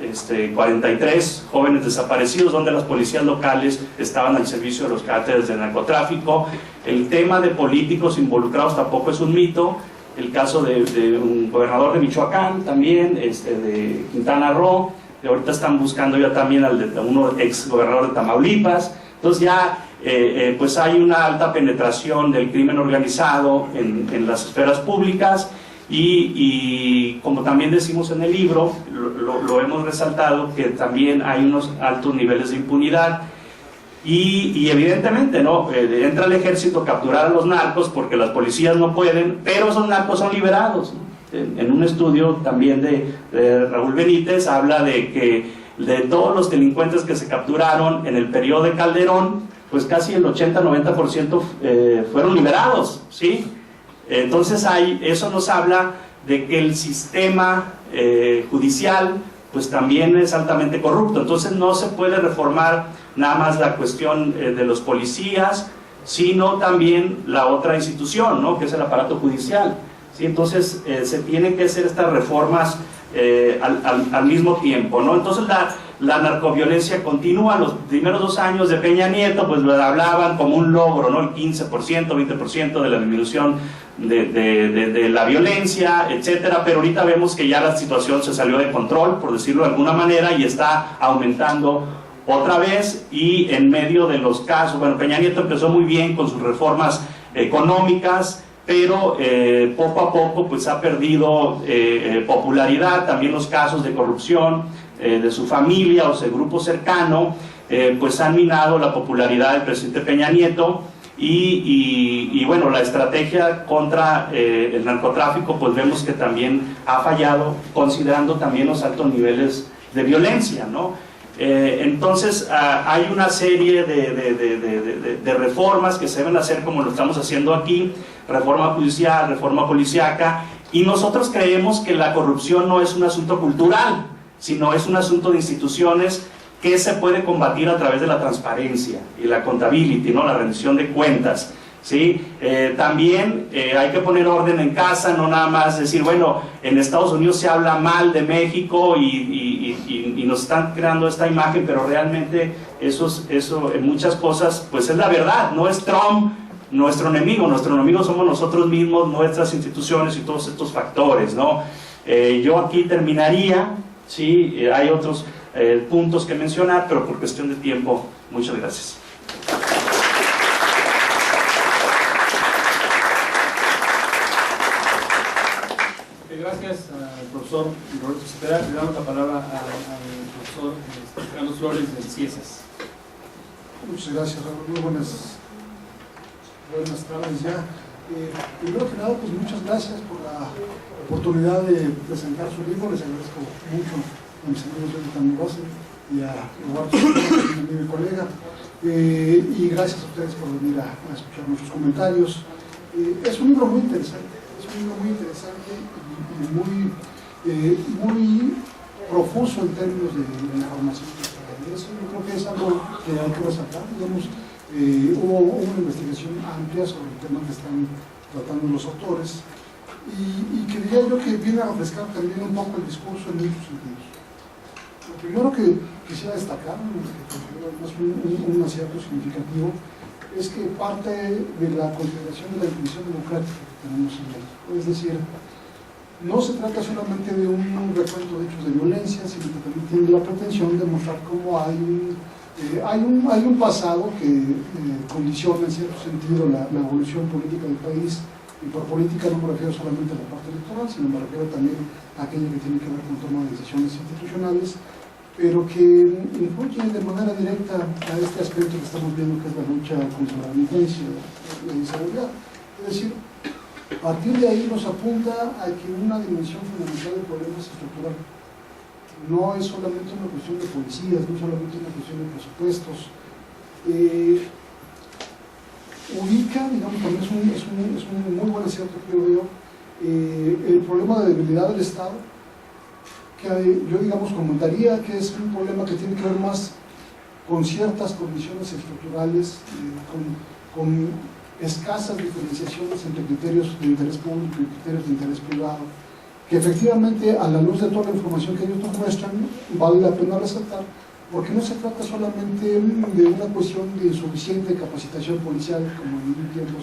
43 jóvenes desaparecidos, donde las policías locales estaban al servicio de los cárteles de narcotráfico. El tema de políticos involucrados tampoco es un mito. El caso de un gobernador de Michoacán también, de Quintana Roo, que ahorita están buscando ya también al de uno ex gobernador de Tamaulipas. Entonces ya pues hay una alta penetración del crimen organizado en las esferas públicas, y como también decimos en el libro, lo hemos resaltado, que también hay unos altos niveles de impunidad. Y evidentemente, ¿no? Entra el ejército a capturar a los narcos porque las policías no pueden, pero esos narcos son liberados, ¿no? En un estudio también de Raúl Benítez habla de que de todos los delincuentes que se capturaron en el periodo de Calderón, pues casi el 80-90% fueron liberados, ¿sí? Entonces eso nos habla de que el sistema judicial pues también es altamente corrupto. Entonces no se puede reformar nada más la cuestión de los policías, sino también la otra institución, ¿no? Que es el aparato judicial, ¿sí? Entonces se tienen que hacer estas reformas al mismo tiempo, ¿no? Entonces la narcoviolencia continúa. Los primeros 2 años de Peña Nieto pues lo hablaban como un logro, ¿no? El 15%, 20% de la disminución de la violencia, etcétera, pero ahorita vemos que ya la situación se salió de control, por decirlo de alguna manera, y está aumentando otra vez. Y en medio de los casos, bueno, Peña Nieto empezó muy bien con sus reformas económicas, pero poco a poco pues ha perdido popularidad. También los casos de corrupción de su familia o de grupo cercano pues han minado la popularidad del presidente Peña Nieto. Y bueno, la estrategia contra el narcotráfico pues vemos que también ha fallado, considerando también los altos niveles de violencia, ¿no? Entonces hay una serie de reformas que se deben hacer, como lo estamos haciendo aquí: reforma judicial, reforma policíaca. Y nosotros creemos que la corrupción no es un asunto cultural, sino es un asunto de instituciones que se puede combatir a través de la transparencia y la accountability, ¿no? La rendición de cuentas, ¿sí? También hay que poner orden en casa, no nada más decir, bueno, en Estados Unidos se habla mal de México y nos están creando esta imagen, pero realmente eso en muchas cosas pues es la verdad. No es Trump nuestro enemigo somos nosotros mismos, nuestras instituciones y todos estos factores, ¿no? Yo aquí terminaría, ¿sí? Hay otros puntos que mencionar, pero por cuestión de tiempo, muchas gracias. Gracias al profesor Roberto Cepeda. Le damos la palabra al profesor Carlos Flores del CIESAS. Muchas gracias, Raúl. Muy buenas tardes ya. Primero que nada, pues muchas gracias por la oportunidad de presentar su libro. Les agradezco mucho a mis amigos de Tamaulipas y a Eduardo, mi colega, y gracias a ustedes por venir a escuchar nuestros comentarios. Es un libro muy interesante, y muy muy profuso en términos de información. Eso yo creo que es algo que hay que resaltar. Digamos, hubo una investigación amplia sobre el tema que están tratando los autores y que diría yo que viene a refrescar también un poco el discurso en muchos sentidos. Lo primero que quisiera destacar, que es un acierto significativo, es que parte de la consideración de la definición democrática que tenemos en México. Es decir, no se trata solamente de un recuento de hechos de violencia, sino que también tiene la pretensión de mostrar cómo hay un pasado que condiciona en cierto sentido la evolución política del país. Y por política no me refiero solamente a la parte electoral, sino me refiero también a aquello que tiene que ver con toma de decisiones institucionales, pero que influye de manera directa a este aspecto que estamos viendo, que es la lucha contra la delincuencia y la inseguridad. Es decir, a partir de ahí nos apunta a que una dimensión fundamental del problema es estructural. No es solamente una cuestión de policías, no es solamente una cuestión de presupuestos. Ubica, digamos, también es un muy buen acierto que yo veo, el problema de debilidad del Estado, que yo, digamos, comentaría que es un problema que tiene que ver más con ciertas condiciones estructurales, con escasas diferenciaciones entre criterios de interés público y criterios de interés privado, que efectivamente, a la luz de toda la información que ellos nos muestran, vale la pena resaltar, porque no se trata solamente de una cuestión de insuficiente capacitación policial, como en un tiempo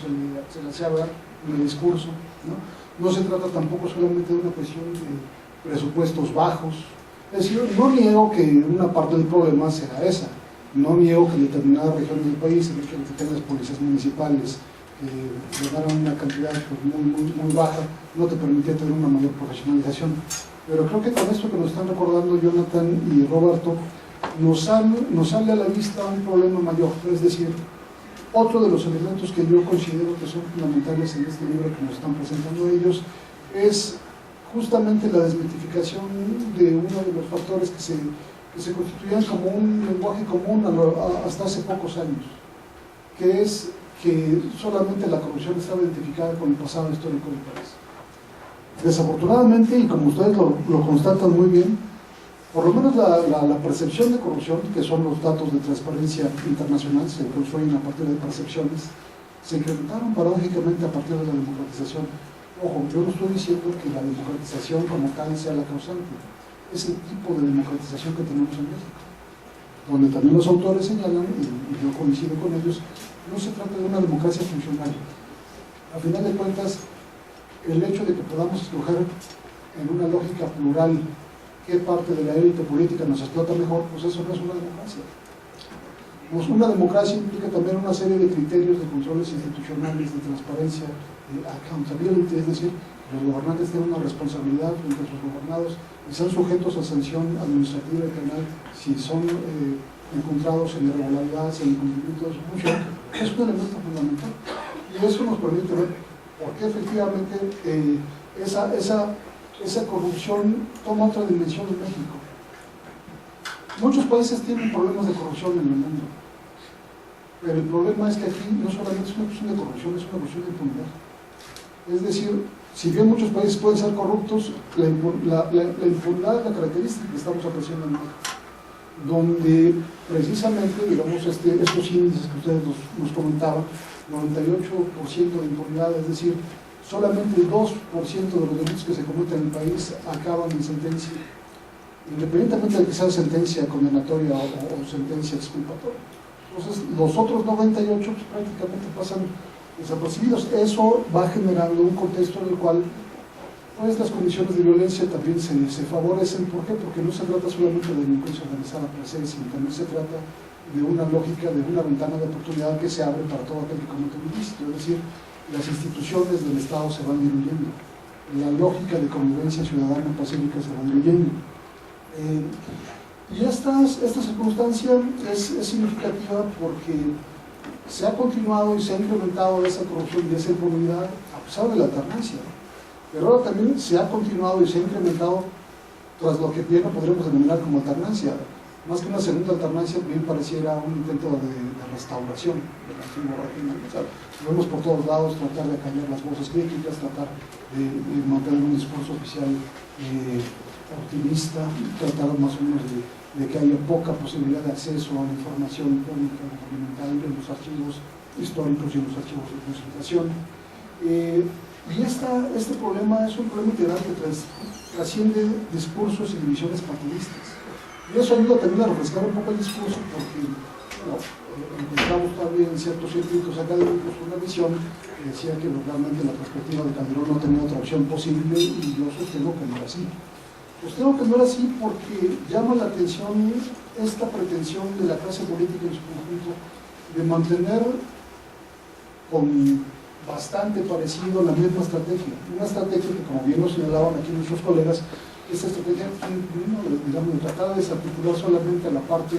se le hacía ver en el discurso, ¿no? No se trata tampoco solamente de una cuestión de presupuestos bajos. Es decir, no niego que una parte del problema sea esa, no niego que en determinadas regiones del país, el hecho de que tengas policías municipales que ganaran una cantidad muy baja, no te permitía tener una mayor profesionalización. Pero creo que con esto que nos están recordando Jonathan y Roberto, nos sale a la vista un problema mayor. Es decir, otro de los elementos que yo considero que son fundamentales en este libro que nos están presentando ellos es justamente la desmitificación de uno de los factores que se constituían como un lenguaje común hasta hace pocos años, que es que solamente la corrupción estaba identificada con el pasado histórico del país. Desafortunadamente, y como ustedes lo constatan muy bien, por lo menos la percepción de corrupción, que son los datos de Transparencia Internacional, se construyen a partir de percepciones, se incrementaron paradójicamente a partir de la democratización. Ojo, yo no estoy diciendo que la democratización como tal sea la causante, es el tipo de democratización que tenemos en México, donde también los autores señalan, y yo coincido con ellos, no se trata de una democracia funcional. A final de cuentas, el hecho de que podamos escoger en una lógica plural qué parte de la élite política nos explota mejor, pues eso no es una democracia. Pues una democracia implica también una serie de criterios de controles institucionales, de transparencia, de accountability, es decir, los gobernantes tienen una responsabilidad frente a sus gobernados y son sujetos a sanción administrativa y penal si son encontrados en irregularidades, en incumplimiento de su función. Es un elemento fundamental y eso nos permite ver por qué efectivamente esa corrupción toma otra dimensión en México. Muchos países tienen problemas de corrupción en el mundo, pero el problema es que aquí no solamente es una cuestión de corrupción, es una cuestión de impunidad. Es decir, si bien muchos países pueden ser corruptos, la impunidad es la característica que estamos apreciando en México, donde precisamente, digamos, estos índices que ustedes nos comentaban, 98% de impunidad, es decir, solamente el 2% de los delitos que se cometen en el país acaban en sentencia, independientemente de que sea sentencia condenatoria o sentencia exculpatoria. Entonces, los otros 98 pues, prácticamente pasan desapercibidos. Eso va generando un contexto en el cual pues, las condiciones de violencia también se favorecen. ¿Por qué? Porque no se trata solamente de delincuencia organizada per se, sino también se trata de una lógica, de una ventana de oportunidad que se abre para todo aquel que comete un ilícito. Es decir, las instituciones del Estado se van diluyendo, la lógica de convivencia ciudadana pacífica se va diluyendo. Y esta circunstancia es significativa porque se ha continuado y se ha incrementado esa corrupción y esa impunidad a pesar de la alternancia, pero ahora también se ha continuado y se ha incrementado tras lo que bien podremos denominar como alternancia. más que una segunda alternancia, bien pareciera un intento de restauración del antiguo régimen. O sea, lo vemos por todos lados, tratar de callar las voces críticas, tratar de mantener un discurso oficial optimista, tratar más o menos de que haya poca posibilidad de acceso a la información pública documental en los archivos históricos y en los archivos de concentración. Y este problema es un problema integral que trasciende discursos y divisiones partidistas. Y eso ayuda también a refrescar un poco el discurso, porque encontramos también ciertos científicos académicos una visión que decía que realmente la perspectiva de Calderón no tenía otra opción posible, y yo sostengo que no era así. Sostengo que no era así porque llama la atención esta pretensión de la clase política en su conjunto de mantener con bastante parecido la misma estrategia, una estrategia que, como bien lo señalaban aquí nuestros colegas, esta estrategia, digamos, de tratar de desarticular solamente la parte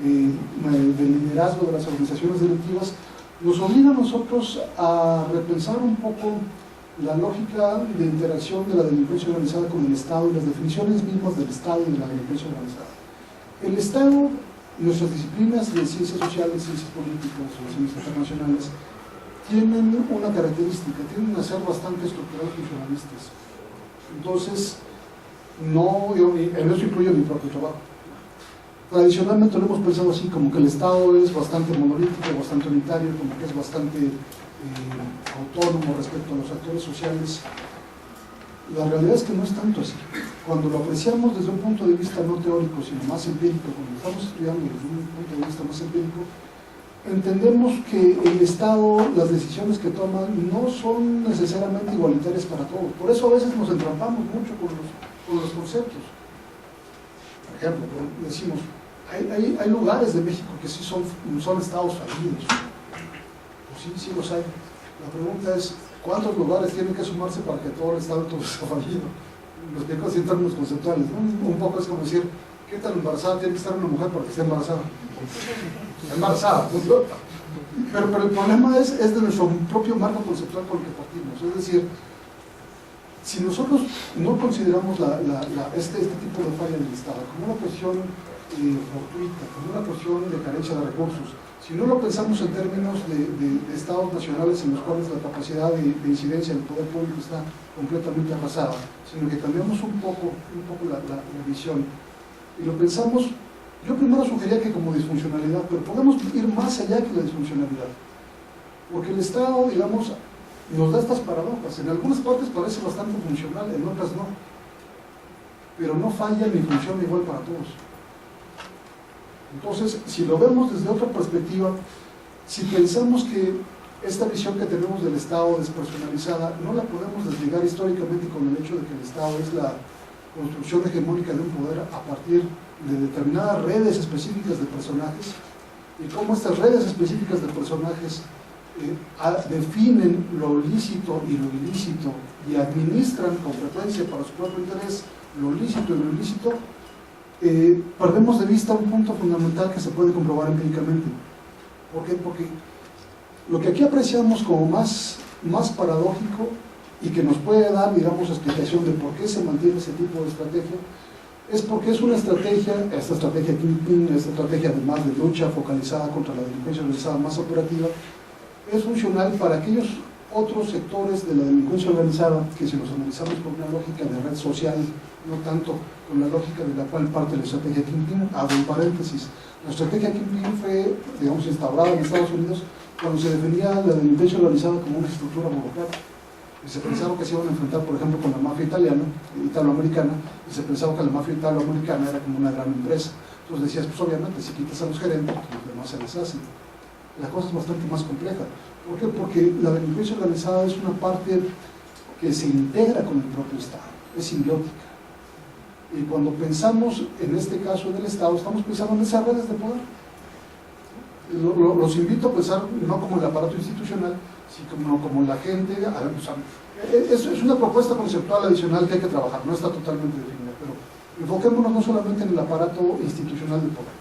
del liderazgo de las organizaciones delictivas, nos obliga a nosotros a repensar un poco la lógica de interacción de la delincuencia organizada con el Estado y las definiciones mismas del Estado y de la delincuencia organizada. El Estado y nuestras disciplinas de ciencias sociales, ciencias políticas, relaciones internacionales, tienen una característica, tienden a ser bastante estructurales y funcionalistas. Entonces, en eso incluye mi propio trabajo. Tradicionalmente lo hemos pensado así, como que el Estado es bastante monolítico, bastante unitario, como que es bastante autónomo respecto a los actores sociales. La realidad es que no es tanto así. Cuando lo apreciamos desde un punto de vista no teórico, sino más empírico, cuando lo estamos estudiando desde un punto de vista más empírico, entendemos que el Estado, las decisiones que toma, no son necesariamente igualitarias para todos. Por eso a veces nos entrampamos mucho con los conceptos. Por ejemplo, decimos, hay lugares de México que sí son estados fallidos. Pues sí los hay. La pregunta es, ¿cuántos lugares tienen que sumarse para que todo el estado sea fallido? Los que en términos conceptuales, ¿no? Un poco es como decir, ¿qué tan embarazada tiene que estar una mujer para que esté embarazada? Embarazada, pues, pero el problema es de nuestro propio marco conceptual con el que partimos. Es decir, si nosotros no consideramos este tipo de falla del Estado como una cuestión fortuita, como una cuestión de carencia de recursos, si no lo pensamos en términos de estados nacionales en los cuales la capacidad de incidencia del poder público está completamente arrasada, sino que cambiamos un poco la visión y lo pensamos. Yo primero sugería que como disfuncionalidad, pero podemos ir más allá que la disfuncionalidad, porque el Estado, digamos, nos da estas paradojas. En algunas partes parece bastante funcional, en otras no, pero no falla ni funciona igual para todos. Entonces, si lo vemos desde otra perspectiva, si pensamos que esta visión que tenemos del Estado despersonalizada no la podemos desligar históricamente con el hecho de que el Estado es la construcción hegemónica de un poder a partir de determinadas redes específicas de personajes, y cómo estas redes específicas de personajes definen lo lícito y lo ilícito y administran con frecuencia para su propio interés lo lícito y lo ilícito, perdemos de vista un punto fundamental que se puede comprobar empíricamente. ¿Por qué? Porque lo que aquí apreciamos como más paradójico y que nos puede dar, digamos, explicación de por qué se mantiene ese tipo de estrategia, es porque es una estrategia, esta estrategia Kingpin, esta estrategia además de lucha focalizada contra la delincuencia organizada más operativa, es funcional para aquellos otros sectores de la delincuencia organizada que, si los analizamos con una lógica de red social, no tanto con la lógica de la cual parte la estrategia Kingpin. Abro un paréntesis, la estrategia Kingpin fue, digamos, instaurada en Estados Unidos cuando se definía la delincuencia organizada como una estructura burocrática. Y se pensaron que se iban a enfrentar, por ejemplo, con la mafia italoamericana, y se pensaba que la mafia italoamericana era como una gran empresa. Entonces decías, pues obviamente, si quitas a los gerentes, pues los demás se deshacen. La cosa es bastante más compleja. ¿Por qué? Porque la delincuencia organizada es una parte que se integra con el propio Estado, es simbiótica. Y cuando pensamos, en este caso del Estado, estamos pensando en esas redes de poder. Los invito a pensar no como el aparato institucional, sino como la gente. Es una propuesta conceptual adicional que hay que trabajar, no está totalmente definida, pero enfoquémonos no solamente en el aparato institucional de poder,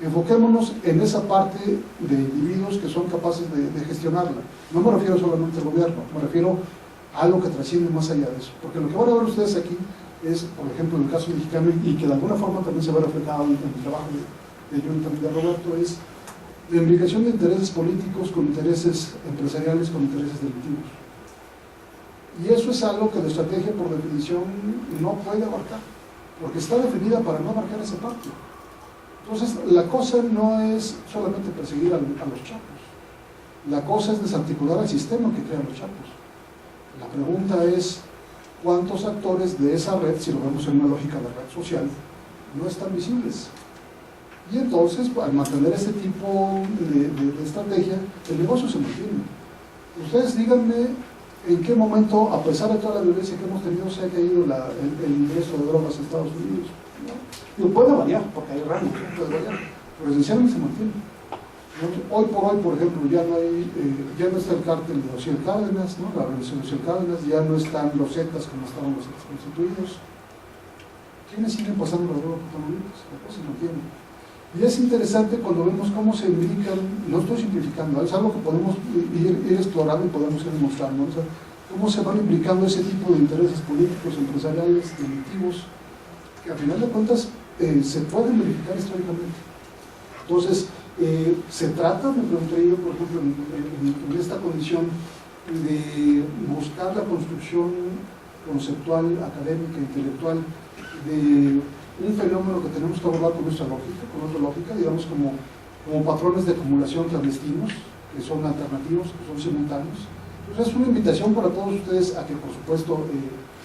enfoquémonos en esa parte de individuos que son capaces de gestionarla. No me refiero solamente al gobierno, me refiero a algo que trasciende más allá de eso, porque lo que van a ver ustedes aquí es, por ejemplo, en el caso mexicano, y que de alguna forma también se ve reflejado en el trabajo de Jonathan y de Roberto, es la implicación de intereses políticos con intereses empresariales, con intereses delictivos. Y eso es algo que la estrategia, por definición, no puede abarcar, porque está definida para no abarcar esa parte. Entonces, la cosa no es solamente perseguir a los chapos, la cosa es desarticular al sistema que crea los chapos. La pregunta es, ¿cuántos actores de esa red, si lo vemos en una lógica de red social, no están visibles? Y entonces, al mantener ese tipo de estrategia, el negocio se mantiene. Ustedes díganme en qué momento, a pesar de toda la violencia que hemos tenido, se ha caído el ingreso de drogas a Estados Unidos. ¿No? Y puede variar, porque hay rangos, puede variar, pero esencialmente se mantiene. Hoy por hoy, por ejemplo, ya no está el cártel de Ociel Cárdenas, ¿no? La organización de Ociel Cárdenas, ya no están los Zetas como estaban los Zetas constituidos. ¿Quiénes siguen pasando la droga por Tamaulipas? La cosa se mantiene. Y es interesante cuando vemos cómo se imbrican, no estoy simplificando, es algo que podemos ir explorando y podemos ir demostrando, ¿no? O sea, cómo se van implicando ese tipo de intereses políticos, empresariales, delictivos, que a final de cuentas se pueden verificar históricamente. Entonces, se trata, me pregunté yo, por ejemplo, en esta condición de buscar la construcción conceptual, académica, intelectual, de un fenómeno que tenemos que abordar con nuestra lógica, con otra lógica, digamos como patrones de acumulación clandestinos, que son alternativos, que son simultáneos. Entonces es una invitación para todos ustedes a que, por supuesto,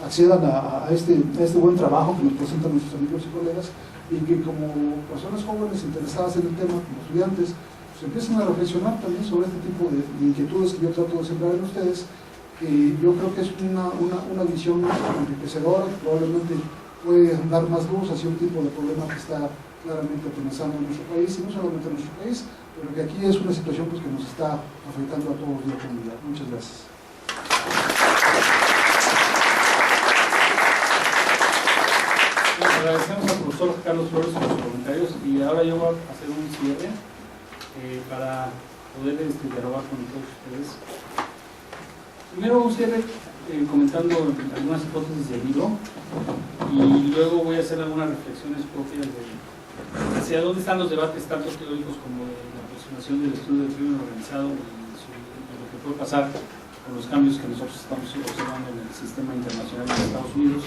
accedan a este buen trabajo que nos presentan nuestros amigos y colegas, y que como personas jóvenes interesadas en el tema, como estudiantes, pues empiecen a reflexionar también sobre este tipo de inquietudes que yo trato de sembrar en ustedes, que yo creo que es una visión enriquecedora, que probablemente puede dar más luz hacia un tipo de problema que está claramente amenazando a nuestro país, y no solamente a nuestro país, pero que aquí es una situación pues, que nos está afectando a todos de la comunidad. Muchas gracias. Bueno, agradecemos al profesor Carlos Flores por sus comentarios, y ahora yo voy a hacer un cierre para poder dialogar con todos ustedes. Primero un cierre comentando algunas hipótesis del libro, y luego voy a hacer algunas reflexiones propias de hacia dónde están los debates tanto teóricos como de la aproximación del estudio del crimen organizado y lo que puede pasar con los cambios que nosotros estamos observando en el sistema internacional de Estados Unidos.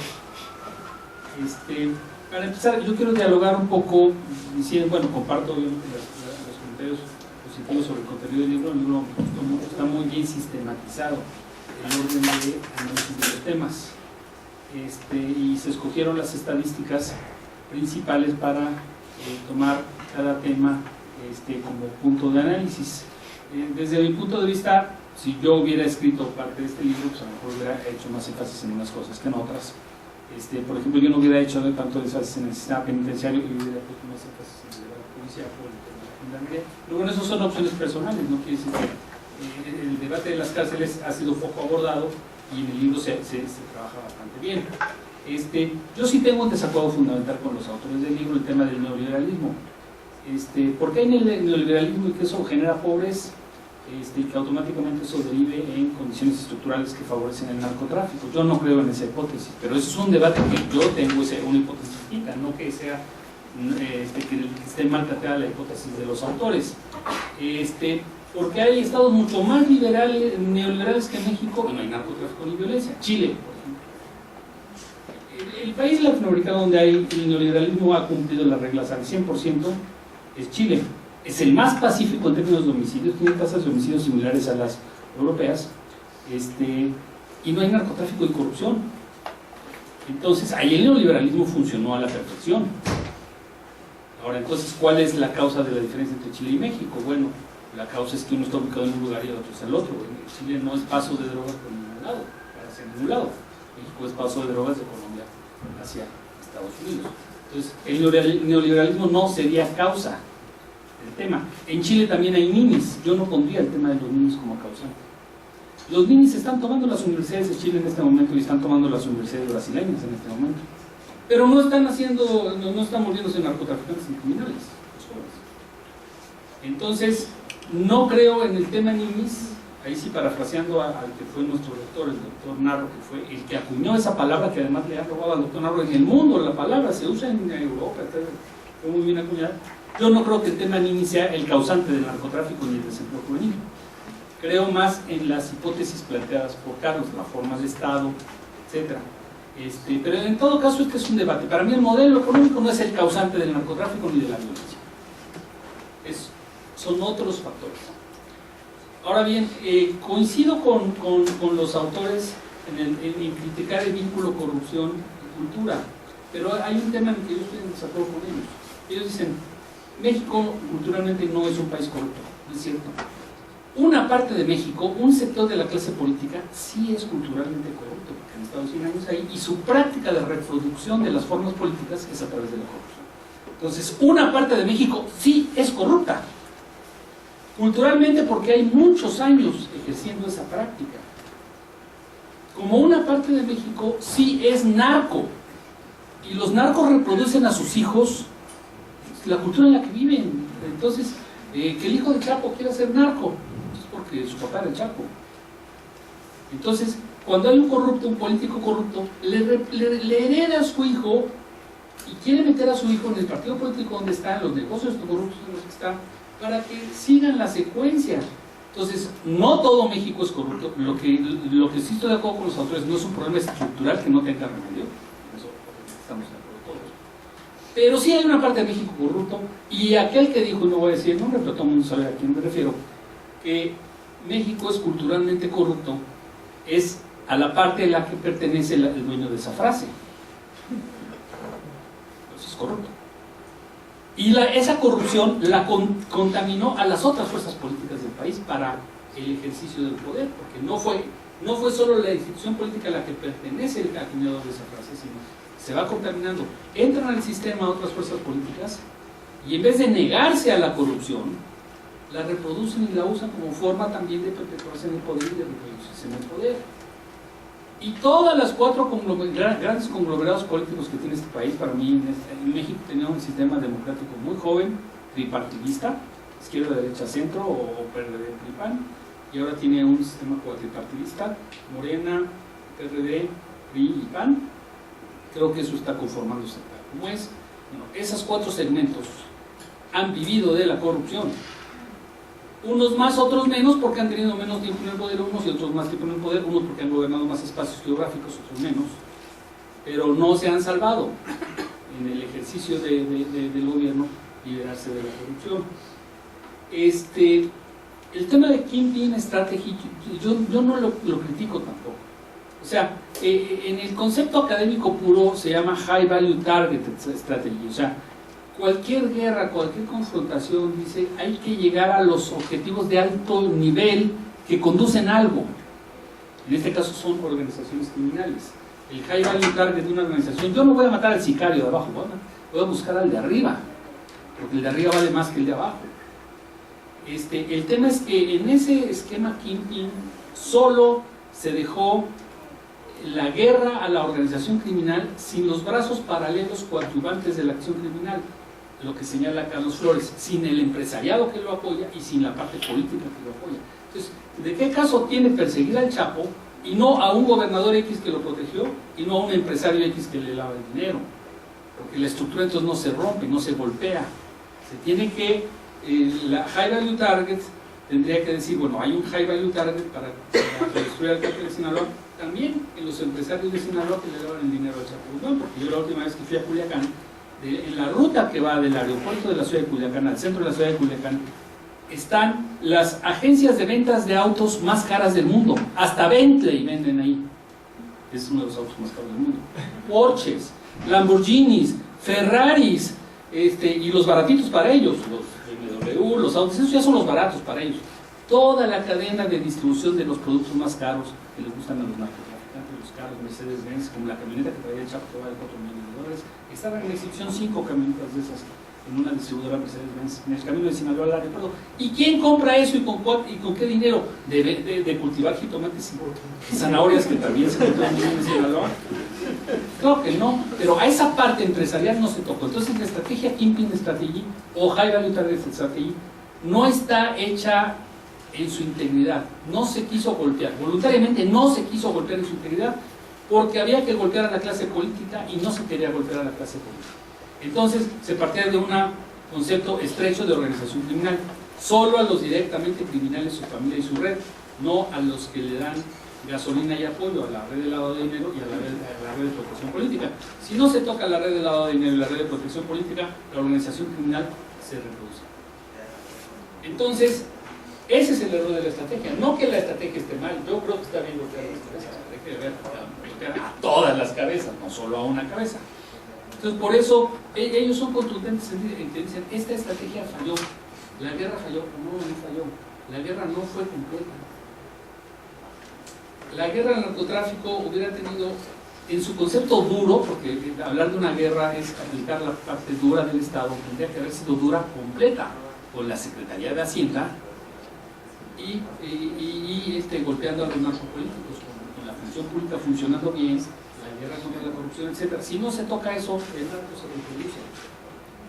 Para empezar, yo quiero dialogar un poco, diciendo, bueno, comparto obviamente los comentarios positivos sobre el contenido del libro. El libro está muy bien sistematizado el orden de análisis de los temas, y se escogieron las estadísticas principales para tomar cada tema como punto de análisis. Desde mi punto de vista, si yo hubiera escrito parte de este libro, pues a lo mejor hubiera hecho más énfasis en unas cosas que en otras. Por ejemplo, yo no hubiera hecho tanto énfasis en el sistema penitenciario, y hubiera puesto más énfasis en el debate policial o el tema de la gendarmería. Pero bueno, esas son opciones personales, no quiere decir que el debate de las cárceles ha sido poco abordado, y en el libro se trabaja bastante bien. Yo sí tengo un desacuerdo fundamental con los autores del libro, el tema del neoliberalismo. ¿Por qué hay neoliberalismo y que eso genera pobres? Y que automáticamente eso derive en condiciones estructurales que favorecen el narcotráfico. Yo no creo en esa hipótesis, pero eso es un debate que yo tengo, una hipótesis chiquita, no que sea que esté mal planteada la hipótesis de los autores. Porque hay estados mucho más neoliberales que México, y no hay narcotráfico ni violencia. Chile, por ejemplo. El país latinoamericano donde el neoliberalismo ha cumplido las reglas al 100% es Chile. Es el más pacífico en términos de homicidios, tiene tasas de homicidios similares a las europeas, y no hay narcotráfico y corrupción. Entonces, ahí el neoliberalismo funcionó a la perfección. Ahora, entonces, ¿cuál es la causa de la diferencia entre Chile y México? Bueno, la causa es que uno está ubicado en un lugar y el otro está en el otro. Chile no es paso de drogas por ningún lado, hacia ningún lado. México es paso de drogas de Colombia hacia Estados Unidos. Entonces, el neoliberalismo no sería causa del tema. En Chile también hay ninis. Yo no pondría el tema de los ninis como causante. Los ninis están tomando las universidades de Chile en este momento, y están tomando las universidades brasileñas en este momento. Pero no están volviéndose narcotraficantes ni criminales, los jóvenes. Entonces, no creo en el tema ninis ahí sí parafraseando al que fue nuestro doctor, el doctor Narro, que fue el que acuñó esa palabra, que además le ha robado al doctor Narro en el mundo, la palabra se usa en Europa, fue muy bien acuñada. Yo no creo que el tema Nini sea el causante del narcotráfico ni el desempleo juvenil. Creo más en las hipótesis planteadas por Carlos, la forma de Estado, etc. Pero en todo caso este es un debate. Para mí el modelo económico no es el causante del narcotráfico ni de la violencia. Son otros factores. Ahora bien, coincido con los autores en criticar el vínculo corrupción y cultura, pero hay un tema en el que yo estoy en desacuerdo con ellos. Ellos dicen, México culturalmente no es un país corrupto, no es cierto. Una parte de México, un sector de la clase política, sí es culturalmente corrupto, porque han estado 100 años ahí, y su práctica de reproducción de las formas políticas es a través de la corrupción. Entonces, una parte de México sí es corrupta, culturalmente, porque hay muchos años ejerciendo esa práctica. Como una parte de México sí es narco, y los narcos reproducen a sus hijos la cultura en la que viven. Entonces, que el hijo de Chapo quiera ser narco, es porque su papá era el Chapo. Entonces, cuando hay un corrupto, un político corrupto, le hereda a su hijo y quiere meter a su hijo en el partido político donde está, en los negocios corruptos en los que está, para que sigan la secuencia. Entonces, no todo México es corrupto. Lo que sí estoy de acuerdo con los autores, no es un problema estructural que no tenga remedio. Eso estamos de acuerdo todos. Pero sí hay una parte de México corrupto, y aquel que dijo, no voy a decir el nombre, pero todo el mundo sabe a quién me refiero, que México es culturalmente corrupto, es a la parte a la que pertenece el dueño de esa frase. Pues es corrupto. Y esa corrupción la contaminó a las otras fuerzas políticas del país para el ejercicio del poder, porque no fue solo la institución política a la que pertenece el acuñador de esa frase, sino se va contaminando. Entran al sistema otras fuerzas políticas y en vez de negarse a la corrupción, la reproducen y la usan como forma también de perpetuarse en el poder y de reproducirse en el poder. Y todas las cuatro grandes conglomerados políticos que tiene este país, para mí en México tenía un sistema democrático muy joven, tripartidista, izquierda, derecha, centro o PRD, PRI-PAN, y ahora tiene un sistema cuatripartidista, Morena, PRD, PRI y PAN. Creo que eso está conformándose tal como es. Bueno, esos cuatro segmentos han vivido de la corrupción. Unos más, otros menos, porque han tenido menos tiempo en el poder unos y otros más tiempo en el poder, unos porque han gobernado más espacios geográficos, otros menos, pero no se han salvado en el ejercicio del gobierno liberarse de la corrupción. El tema de Kingpin Strategy, yo no lo critico tampoco. O sea, en el concepto académico puro se llama High Value Target Strategy, o sea, cualquier guerra, cualquier confrontación, dice, hay que llegar a los objetivos de alto nivel que conducen a algo. En este caso son organizaciones criminales. El high value target de una organización, yo no voy a matar al sicario de abajo, voy a buscar al de arriba, porque el de arriba vale más que el de abajo. El tema es que en ese esquema Kingpin solo se dejó la guerra a la organización criminal sin los brazos paralelos coadyuvantes de la acción criminal, lo que señala Carlos Flores, sin el empresariado que lo apoya y sin la parte política que lo apoya. Entonces, ¿de qué caso tiene perseguir al Chapo y no a un gobernador X que lo protegió y no a un empresario X que le lava el dinero? Porque la estructura entonces no se rompe, no se golpea. Se tiene que, la high value target tendría que decir, bueno, hay un high value target para destruir al cártel de Sinaloa, también en los empresarios de Sinaloa que le daban el dinero al Chapo Guzmán, porque yo la última vez que fui a Culiacán, en la ruta que va del aeropuerto de la ciudad de Culiacán al centro de la ciudad de Culiacán, están las agencias de ventas de autos más caras del mundo. Hasta Bentley venden ahí. Es uno de los autos más caros del mundo. Porsches, Lamborghinis, Ferraris, y los baratitos para ellos, los BMW, los autos, esos ya son los baratos para ellos. Toda la cadena de distribución de los productos más caros que les gustan a los narcotraficantes, los carros Mercedes-Benz, como la camioneta que traía el Chapo que vale $4 millones. Estaban en exhibición 5 camionetas de esas en una distribuidora Mercedes-Benz, en el camino de Sinaloa al aeropuerto. ¿Y quién compra eso y con qué dinero? De cultivar jitomates y zanahorias que también se cultivan en Sinaloa. Claro que no, pero a esa parte empresarial no se tocó. Entonces la estrategia Kingpin Strategy o High Value Target Strategy no está hecha en su integridad. No se quiso golpear, voluntariamente no se quiso golpear en su integridad, porque había que golpear a la clase política y no se quería golpear a la clase política. Entonces se partía de un concepto estrecho de organización criminal, solo a los directamente criminales, su familia y su red, no a los que le dan gasolina y apoyo a la red de lavado de dinero y a la red de protección política. Si no se toca la red de lavado de dinero y la red de protección política, la organización criminal se reproduce. Entonces, ese es el error de la estrategia. No que la estrategia esté mal, yo creo que está bien golpear las cabezas, hay que golpear a todas las cabezas, no solo a una cabeza. Entonces, por eso ellos son contundentes en que dicen, esta estrategia falló, la guerra falló. No falló, la guerra no fue completa. La guerra al narcotráfico hubiera tenido, en su concepto duro, porque hablar de una guerra es aplicar la parte dura del Estado, tendría que haber sido dura completa, con la Secretaría de Hacienda y golpeando a los narcopolíticos, con la función pública funcionando bien, la guerra contra la corrupción, etc. Si no se toca eso, el narco se reproduce.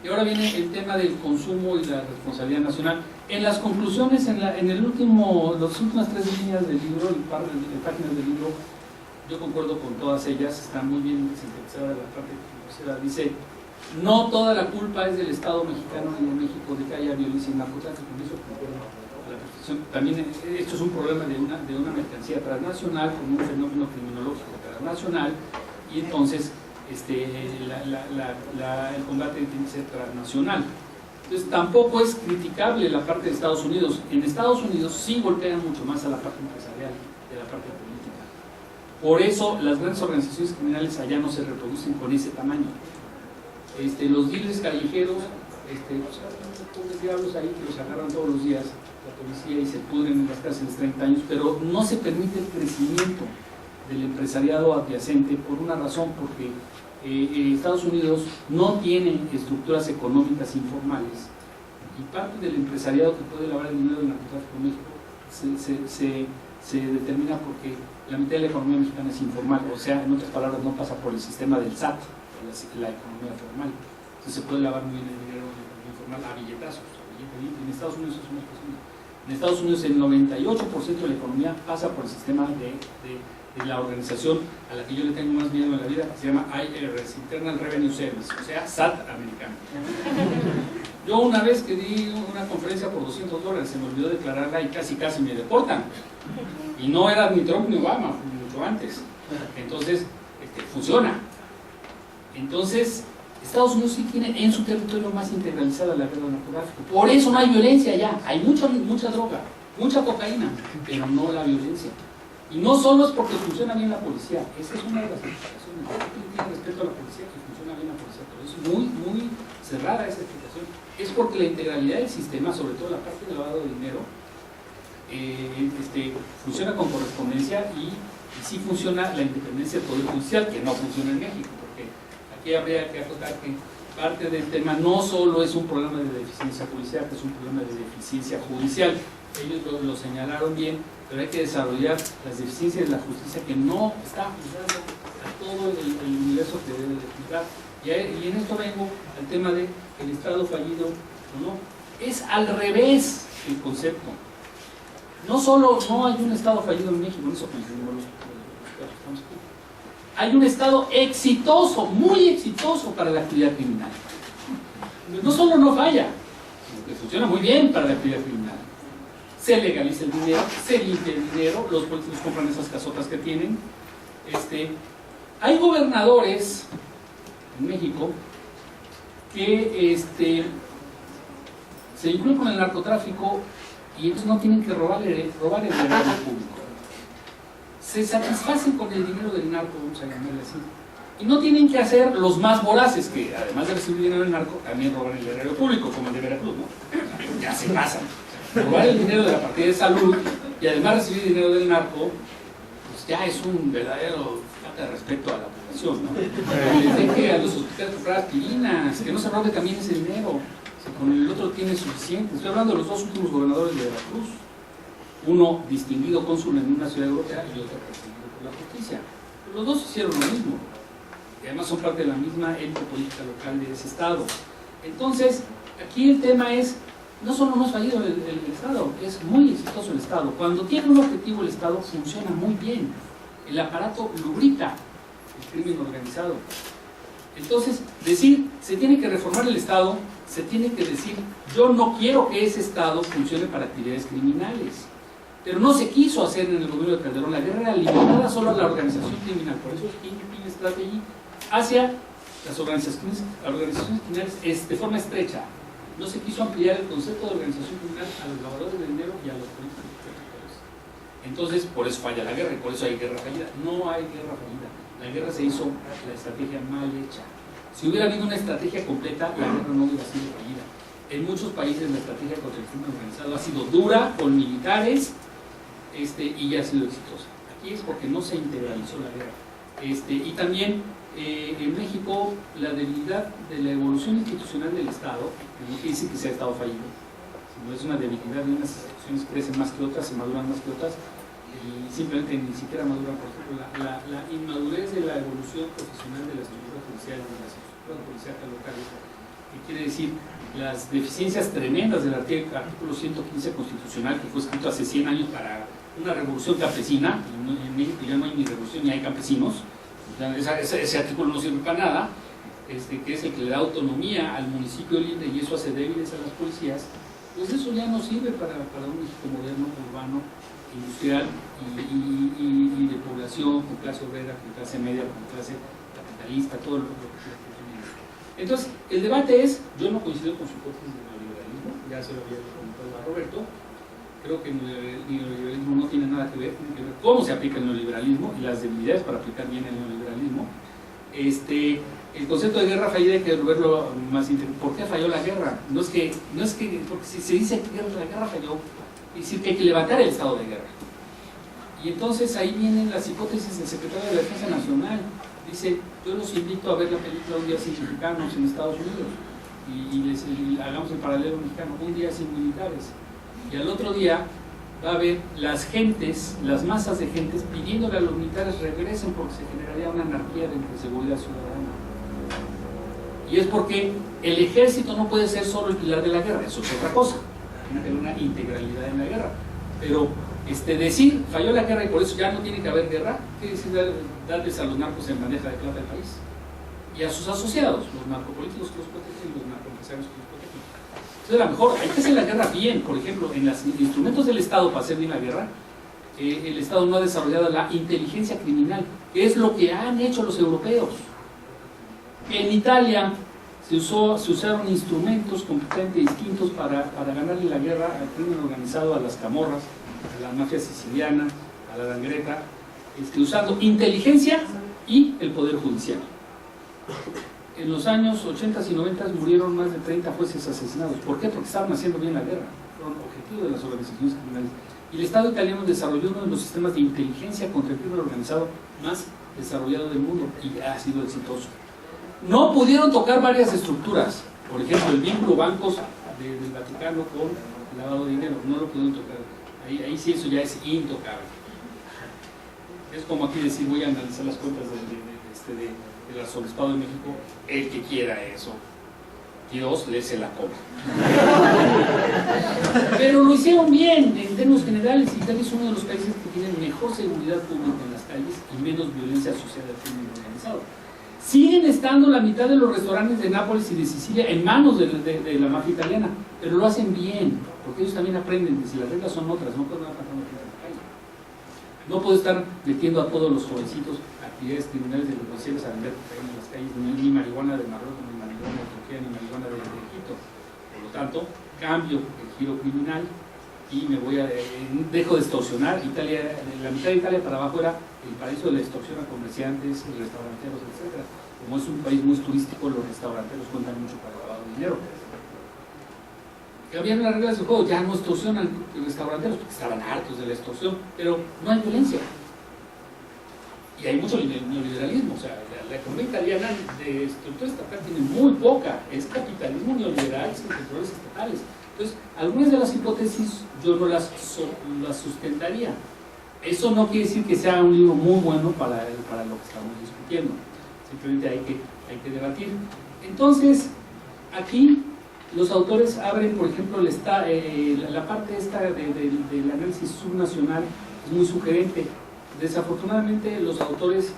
Y ahora viene el tema del consumo y la responsabilidad nacional. En las conclusiones, en las últimas 3 líneas del libro, el par de páginas del libro, yo concuerdo con todas ellas, está muy bien sintetizada la parte tercera. Dice, no toda la culpa es del Estado mexicano ni de México de que haya violencia y narcotráfico. Con eso concuerdo a la perfección. También esto es un problema de una mercancía transnacional, con un fenómeno criminológico transnacional, y entonces el combate tiene que ser transnacional. Entonces tampoco es criticable la parte de Estados Unidos. En Estados Unidos sí golpean mucho más a la parte empresarial de la parte política. Por eso las grandes organizaciones criminales allá no se reproducen con ese tamaño. Los dealers callejeros, pobres diablos ahí que los agarran todos los días la policía y se pudren en las cárceles 30 años, pero no se permite el crecimiento del empresariado adyacente por una razón, porque Estados Unidos no tiene estructuras económicas informales y parte del empresariado que puede lavar el dinero del narcotráfico en México se determina porque la mitad de la economía mexicana es informal, o sea, en otras palabras, no pasa por el sistema del SAT, la economía formal. Entonces se puede lavar muy bien el dinero informal a billetazos, en Estados Unidos es una cosa. En Estados Unidos el 98% de la economía pasa por el sistema de la organización a la que yo le tengo más miedo en la vida, que se llama IRS, Internal Revenue Service, o sea, SAT americano. Yo una vez que di una conferencia por $200, se me olvidó declararla y casi me deportan. Y no era ni Trump ni Obama, mucho antes. Entonces, funciona. Entonces, Estados Unidos sí tiene en su territorio más integralizada la guerra narcotráfico. Por eso no hay violencia allá. Hay mucha droga, mucha cocaína, pero no la violencia. Y no solo es porque funciona bien la policía, esa es una de las explicaciones. Tiene respecto a la policía, que funciona bien la policía, pero es muy cerrada esa explicación. Es porque la integralidad del sistema, sobre todo la parte de lavado de dinero, funciona con correspondencia y sí funciona la independencia del Poder Judicial, que no funciona en México, porque aquí habría que acotar que parte del tema no solo es un problema de deficiencia policial, que es un problema de deficiencia judicial. Ellos lo señalaron bien, pero hay que desarrollar las deficiencias de la justicia que no está juzgando a todo el universo que debe de juzgar. Y en esto vengo al tema de el Estado fallido o no. Es al revés el concepto. No solo no hay un Estado fallido en México, eso coincidimos los hay un Estado exitoso, muy exitoso para la actividad criminal. No solo no falla, sino que funciona muy bien para la actividad criminal. Se legaliza el dinero, se limpia el dinero, los políticos compran esas casotas que tienen. Hay gobernadores en México que se vinculan con el narcotráfico y ellos no tienen que robar el dinero público. Se satisfacen con el dinero del narco, vamos a llamarle así. Y no tienen que hacer los más voraces, que además de recibir dinero del narco, también roban el erario público, como el de Veracruz, ¿no? Ya se pasan. Robar el dinero de la partida de salud y además recibir dinero del narco, pues ya es un verdadero falta de respeto a la población, ¿no? Les deje a los hospitales comprar aspirinas, que no se robe también ese dinero, si con el otro tiene suficiente. Estoy hablando de los 2 últimos gobernadores de Veracruz, uno distinguido cónsul en una ciudad europea y otro perseguido por la justicia. Los 2 hicieron lo mismo, y además son parte de la misma élite política local de ese estado. Entonces, aquí el tema es, no solo no es fallido el Estado, es muy exitoso el Estado. Cuando tiene un objetivo el Estado funciona muy bien. El aparato lubrica el crimen organizado. Entonces, decir, se tiene que reformar el Estado, se tiene que decir, yo no quiero que ese Estado funcione para actividades criminales. Pero no se quiso hacer en el gobierno de Calderón. La guerra era limitada solo a la organización criminal. Por eso es Kingpin Strategy hacia las organizaciones criminales de forma estrecha. No se quiso ampliar el concepto de organización criminal a los lavadores de dinero y a los políticos. Entonces, por eso falla la guerra y por eso hay guerra fallida. No hay guerra fallida. La guerra se hizo la estrategia mal hecha. Si hubiera habido una estrategia completa, la guerra no hubiera sido fallida. En muchos países la estrategia contra el crimen organizado ha sido dura, con militares, y ya ha sido exitosa. Aquí es porque no se integralizó la guerra. Y también en México la debilidad de la evolución institucional del Estado, que no quiere decir que sea Estado fallido, sino es una debilidad de unas instituciones que crecen más que otras, se maduran más que otras, y simplemente ni siquiera maduran. Por ejemplo, la inmadurez de la evolución profesional de la estructura judicial, de las estructuras policiales locales, que quiere decir las deficiencias tremendas del artículo 115 constitucional, que fue escrito hace 100 años para una revolución campesina. En México ya no hay ni revolución ni hay campesinos. Ese artículo no sirve para nada, que es el que le da autonomía al municipio libre y eso hace débiles a las policías. Pues eso ya no sirve para un México moderno, urbano, industrial y de población, con clase obrera, con clase media, con clase capitalista, todo lo que tiene. Entonces, el debate es, yo no coincido con su hipótesis del neoliberalismo, ya se lo había comentado a Roberto. Creo que el neoliberalismo no tiene nada que ver, tiene que ver cómo se aplica el neoliberalismo y las debilidades para aplicar bien el neoliberalismo. El concepto de guerra fallida hay que verlo más íntegro. ¿Por qué falló la guerra? No es que porque si se dice que la guerra falló, es decir que hay que levantar el estado de guerra. Y entonces ahí vienen las hipótesis del secretario de la Defensa Nacional. Dice, yo los invito a ver la película Un día sin mexicanos en Estados Unidos y hagamos el paralelo mexicano, un día sin militares. Y al otro día va a haber las gentes, las masas de gentes pidiéndole a los militares regresen porque se generaría una anarquía de seguridad ciudadana. Y es porque el ejército no puede ser solo el pilar de la guerra, eso es otra cosa, tiene que haber una integralidad en la guerra. Pero decir falló la guerra y por eso ya no tiene que haber guerra, quiere decir darles a los narcos en bandeja de plata del país y a sus asociados, los narcopolíticos que los protegen y los narcoempresarios que los protegen. Entonces, a lo mejor hay que hacer la guerra bien. Por ejemplo, en los instrumentos del Estado para hacer bien la guerra, el Estado no ha desarrollado la inteligencia criminal, que es lo que han hecho los europeos. En Italia se usaron instrumentos completamente distintos para ganarle la guerra al crimen organizado, a las camorras, a la mafia siciliana, a la Ndrangheta, usando inteligencia y el poder judicial. En los años 80 y 90 murieron más de 30 jueces asesinados. ¿Por qué? Porque estaban haciendo bien la guerra. Fueron objetivos de las organizaciones criminales. Y el Estado italiano desarrolló uno de los sistemas de inteligencia contra el crimen organizado más desarrollado del mundo y ha sido exitoso. No pudieron tocar varias estructuras. Por ejemplo, el vínculo bancos del Vaticano con el lavado de dinero. No lo pudieron tocar. Ahí sí eso ya es intocable. Es como aquí decir, voy a analizar las cuentas del arzobispado de México, el que quiera eso, Dios le se la cobra. Pero lo hicieron bien en términos generales. Italia es uno de los países que tienen mejor seguridad pública en las calles y menos violencia asociada al crimen organizado. Siguen estando la mitad de los restaurantes de Nápoles y de Sicilia en manos de la mafia italiana, pero lo hacen bien, porque ellos también aprenden que si las reglas son otras, no pueden matar a la gente en la calle. No puedo estar metiendo a todos los jovencitos actividades criminales de los a vender en las calles, ni marihuana de Marruecos, ni marihuana de Turquía, ni marihuana de Egipto. Por lo tanto, cambio el giro criminal y me voy dejo de extorsionar. Italia, la mitad de Italia para abajo era el paraíso de la extorsión a comerciantes, restauranteros, etc. Como es un país muy turístico, los restauranteros cuentan mucho para el lavado de dinero. Cambiaron las reglas del juego, ya no extorsionan los restauranteros porque estaban hartos de la extorsión, pero no hay violencia. Y hay mucho neoliberalismo, o sea, la economía italiana de estructura estatal tiene muy poca, es capitalismo neoliberal sin controles estatales. Entonces, algunas de las hipótesis yo no las sustentaría. Eso no quiere decir que sea un libro muy bueno para lo que estamos discutiendo, simplemente hay que debatir. Entonces, aquí los autores abren, por ejemplo, la parte esta del análisis subnacional es muy sugerente. Desafortunadamente los autores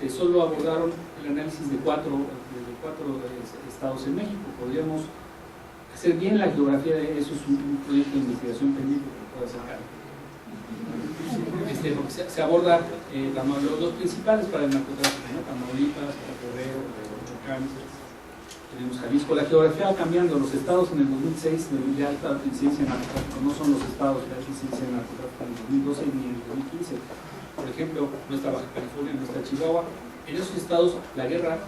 solo abordaron el análisis de cuatro estados en México. Podríamos hacer bien la geografía de eso, es un proyecto de investigación pendiente que pueda sacar. Porque se aborda los principales para el narcotráfico, ¿no? Tamaulipas, Guerrero, Kansas, tenemos Jalisco. La geografía va cambiando. Los estados en el 2006 de alta incidencia de narcotráfico no son los estados de alta incidencia de narcotráfico en el 2012 ni en el 2015. Por ejemplo, no está Baja California, no está Chihuahua. En esos estados la guerra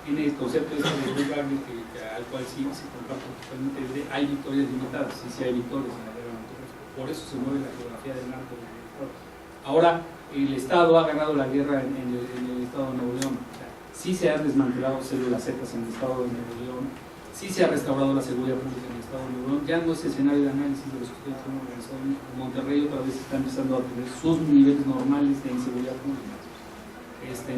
tiene el concepto de al cual sí se comparte totalmente. Hay victorias limitadas, sí hay victorias en la guerra narcotráfico. Por eso se mueve la geografía del narco. Ahora el Estado ha ganado la guerra en el Estado de Nuevo León. O sea, sí se han desmantelado células zetas en el Estado de Nuevo León, sí se ha restaurado la seguridad pública en el Estado de Nuevo León. Ya no es escenario de análisis de los que ustedes han organizado en México. Monterrey otra vez está empezando a tener sus niveles normales de inseguridad pública.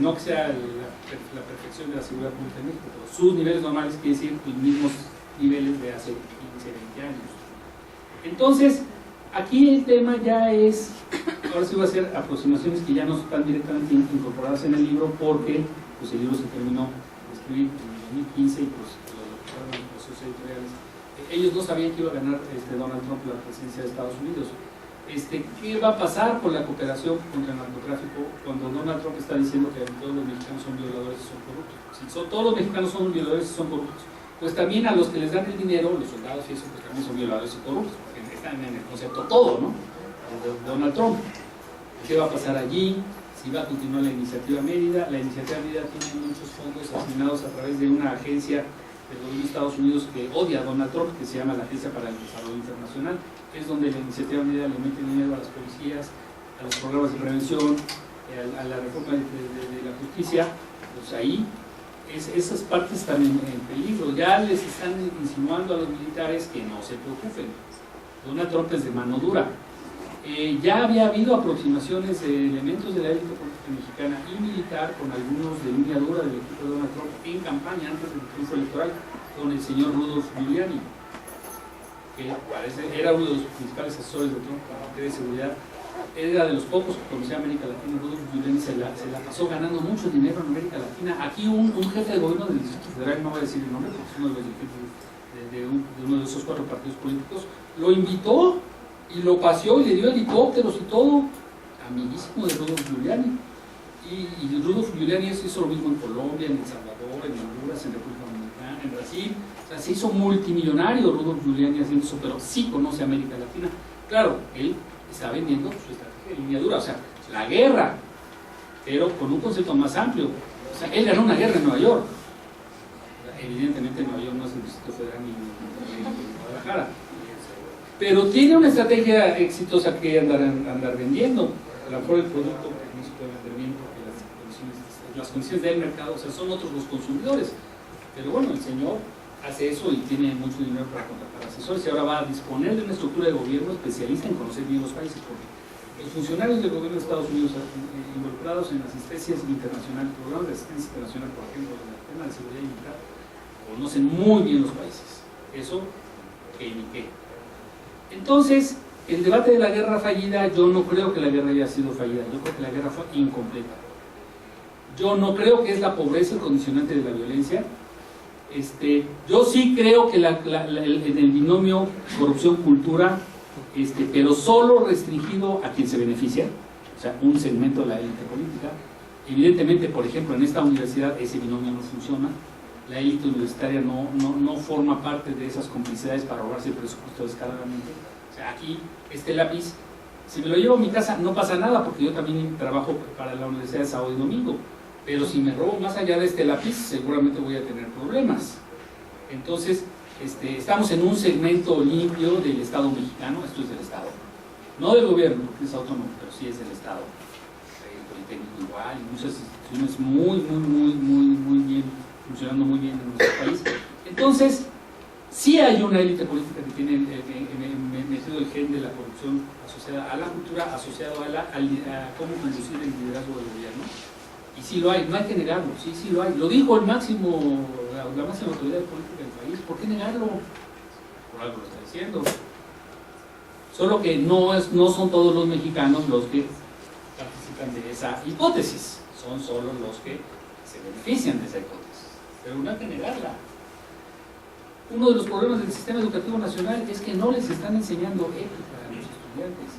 No que sea la perfección de la seguridad pública en México, pero sus niveles normales quiere decir los mismos niveles de hace 15, 20 años. Entonces, aquí el tema ya es, ahora sí voy a hacer aproximaciones que ya no están directamente incorporadas en el libro, porque pues, el libro se terminó de escribir en 2015 y pues lo publicaron en los socios editoriales. Ellos no sabían que iba a ganar Donald Trump la presidencia de Estados Unidos. ¿Qué va a pasar con la cooperación contra el narcotráfico cuando Donald Trump está diciendo que todos los mexicanos son violadores y son corruptos? Si todos los mexicanos son violadores y son corruptos, pues también a los que les dan el dinero, los soldados y eso, pues también son violadores y corruptos, porque están en el concepto todo, ¿no? De Donald Trump. ¿Qué va a pasar allí? Si va a continuar la iniciativa Mérida. La iniciativa Mérida tiene muchos fondos asignados a través de una agencia del gobierno de Estados Unidos que odia a Donald Trump, que se llama la Agencia para el Desarrollo Internacional. Es donde la iniciativa Mérida le mete dinero a las policías, a los programas de prevención, a la reforma de la justicia. Pues ahí esas partes están en peligro. Ya les están insinuando a los militares que no se preocupen. Donald Trump es de mano dura. Ya había habido aproximaciones de elementos de la élite política mexicana y militar con algunos de línea dura del equipo de Donald Trump en campaña antes del triunfo electoral con el señor Rudolph Giuliani, que era uno de los principales asesores de Trump en materia de seguridad. Era de los pocos que conocía América Latina. Rudolph Giuliani se la pasó ganando mucho dinero en América Latina. Aquí un jefe de gobierno del Distrito Federal, no voy a decir el nombre porque es uno de los dirigentes de uno de esos 4 partidos políticos, lo invitó y lo paseó y le dio helicópteros y todo, amiguísimo de Rudolph Giuliani. Y Rudolph Giuliani hizo lo mismo en Colombia, en El Salvador, en Honduras, en República Dominicana, en Brasil. O sea, se hizo multimillonario Rudolph Giuliani haciendo eso, pero sí conoce América Latina. Claro, él está vendiendo su estrategia de línea dura, o sea, la guerra, pero con un concepto más amplio. O sea, él ganó una guerra en Nueva York. Evidentemente Nueva York no es el Distrito Federal ni Guadalajara, pero tiene una estrategia exitosa que andar vendiendo. A lo mejor el producto no se puede vender bien porque las condiciones del mercado, o sea, son otros los consumidores, pero bueno, el señor hace eso y tiene mucho dinero para contratar asesores y ahora va a disponer de una estructura de gobierno especialista en conocer bien los países, porque los funcionarios del gobierno de Estados Unidos involucrados en asistencias internacionales, programas de asistencia internacional, por ejemplo, en el tema de seguridad militar, conocen muy bien los países. Eso, que ni qué. Entonces, el debate de la guerra fallida, yo no creo que la guerra haya sido fallida, yo creo que la guerra fue incompleta. Yo no creo que es la pobreza el condicionante de la violencia. Yo sí creo que en el binomio corrupción-cultura, pero solo restringido a quien se beneficia, o sea, un segmento de la élite política. Evidentemente, por ejemplo, en esta universidad ese binomio no funciona. La élite universitaria no forma parte de esas complicidades para ahorrarse el presupuesto descaradamente. O sea, aquí este lápiz, si me lo llevo a mi casa no pasa nada porque yo también trabajo para la universidad de sábado y domingo, pero si me robo más allá de este lápiz seguramente voy a tener problemas. Entonces, estamos en un segmento limpio del Estado mexicano. Esto es del Estado, no del gobierno, porque es autónomo, pero sí es del Estado. El Politécnico igual, y muchas instituciones muy bien, funcionando muy bien en nuestro país. Entonces, sí hay una élite política que tiene metido el gen de la corrupción asociada a la cultura, asociado a cómo conducir el liderazgo del gobierno. Y sí lo hay, no hay que negarlo, sí lo hay. Lo dijo el máximo la máxima autoridad política del país. ¿Por qué negarlo? Por algo lo está diciendo. Solo que no son todos los mexicanos los que participan de esa hipótesis, son solo los que se benefician de esa hipótesis, pero no hay que negarla. Uno de los problemas del sistema educativo nacional es que no les están enseñando ética a los estudiantes.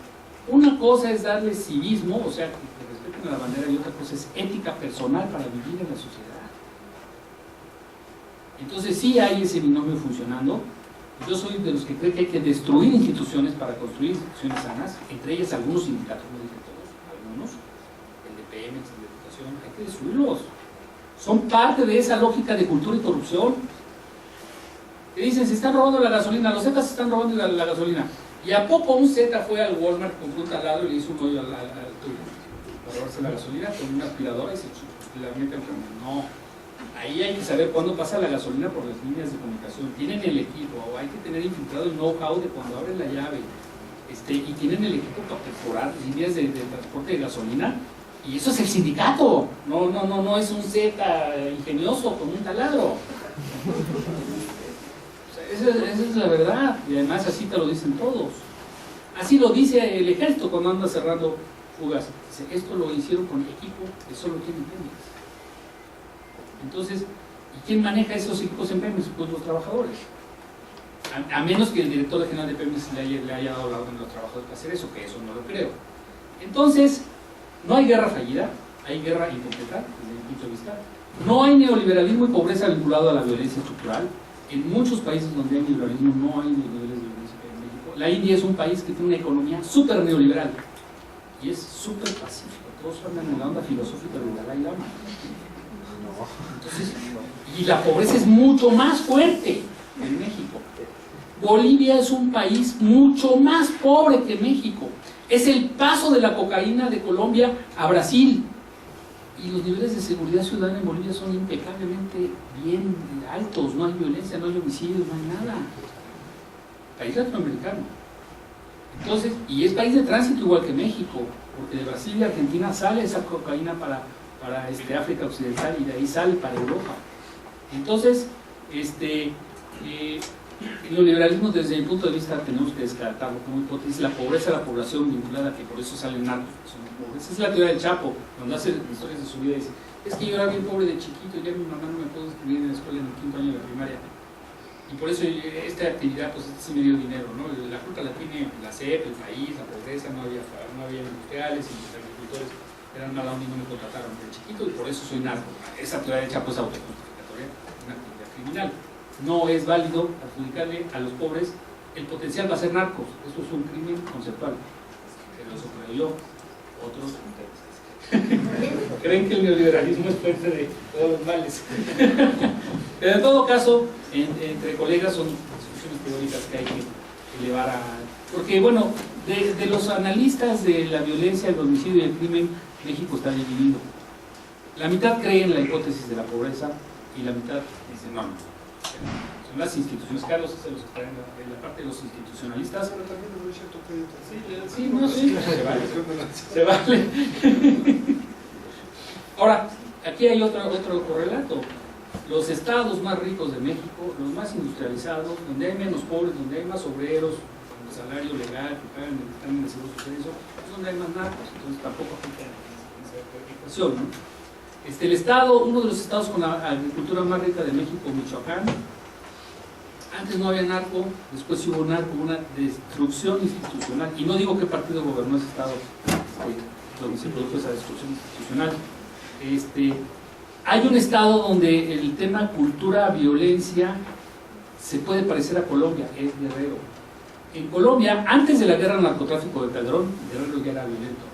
Una cosa es darles civismo, o sea, que respeten a la bandera, y otra cosa es ética personal para vivir en la sociedad. Entonces sí hay ese binomio funcionando. Yo soy de los que cree que hay que destruir instituciones para construir instituciones sanas, entre ellas algunos sindicatos, no dije todos, algunos, el de Pemex, el de Educación, hay que destruirlos. Son parte de esa lógica de cultura y corrupción. Que dicen, se están robando la gasolina, los Zetas se están robando la gasolina. ¿Y a poco un Zeta fue al Walmart con un taladro y le hizo un hoyo al tubo para robarse la gasolina con una aspiradora y se la mete al camión? No. Ahí hay que saber cuándo pasa la gasolina por las líneas de comunicación. Tienen el equipo, o hay que tener infiltrado el know-how de cuando abren la llave. Y tienen el equipo para perforar líneas de transporte de gasolina. Y eso es el sindicato. No es un Zeta ingenioso con un taladro. Esa es la verdad, y además así te lo dicen todos. Así lo dice el ejército cuando anda cerrando fugas. Dice, esto lo hicieron con equipo que solo tiene Pemex. Entonces, ¿y quién maneja esos equipos en Pemex? Pues los trabajadores. A menos que el director general de Pemex le haya dado la orden a los trabajadores para hacer eso, que eso no lo creo. Entonces, no hay guerra fallida, hay guerra incompleta, desde mi punto de vista. No hay neoliberalismo y pobreza vinculado a la violencia estructural. En muchos países donde hay neoliberalismo no hay niveles de violencia en México. La India es un país que tiene una economía súper neoliberal y es súper pacífico. Todos andan en la onda filosófica del Dalai Lama. Entonces, y la pobreza es mucho más fuerte en México. Bolivia es un país mucho más pobre que México. Es el paso de la cocaína de Colombia a Brasil. Y los niveles de seguridad ciudadana en Bolivia son impecablemente bien altos, no hay violencia, no hay homicidios, no hay nada. País latinoamericano. Entonces, y es país de tránsito igual que México, porque de Brasil y Argentina sale esa cocaína para África Occidental y de ahí sale para Europa. Entonces, el neoliberalismo desde mi punto de vista tenemos que descartarlo como hipótesis. La pobreza de la población vinculada, que por eso salen narcos, son pobres. Esa es la teoría del Chapo, cuando hace historias de su vida dice, es que yo era bien pobre de chiquito, ya mi mamá no me pudo inscribir en la escuela en el 5º año de la primaria, y por eso esta actividad pues sí me dio dinero, ¿no? La culpa la tiene la SEP, el país, la pobreza, no había industriales, y los agricultores eran mala onda y no me contrataron de chiquito, y por eso soy narco. Esa teoría del Chapo es autojustificatoria, una actividad criminal. No es válido adjudicarle a los pobres el potencial para ser narcos. Eso es un crimen conceptual. Pero eso creo yo. Otros creen que el neoliberalismo es fuente de todos los males. Pero en todo caso, entre colegas son discusiones teóricas que hay que elevar a... Porque bueno, de los analistas de la violencia, el homicidio y el crimen, México está dividido. La mitad cree en la hipótesis de la pobreza y la mitad dice no. Son las instituciones, Carlos es de los que están en la parte de los institucionalistas. Pero también le doy cierto crédito. Se vale. Ahora, aquí hay otro correlato. Los estados más ricos de México, los más industrializados, donde hay menos pobres, donde hay más obreros, con el salario legal, que pagan, están en el seguro social, eso, es donde hay más narcos, entonces tampoco aplica esa ecuación, ¿no? El estado, uno de los estados con la agricultura más rica de México, Michoacán, antes no había narco, después hubo narco, una destrucción institucional, y no digo qué partido gobernó ese estado donde se produjo esa destrucción institucional. Hay un estado donde el tema cultura, violencia, se puede parecer a Colombia, es Guerrero. En Colombia, antes de la guerra al narcotráfico de Calderón, Guerrero ya era violento.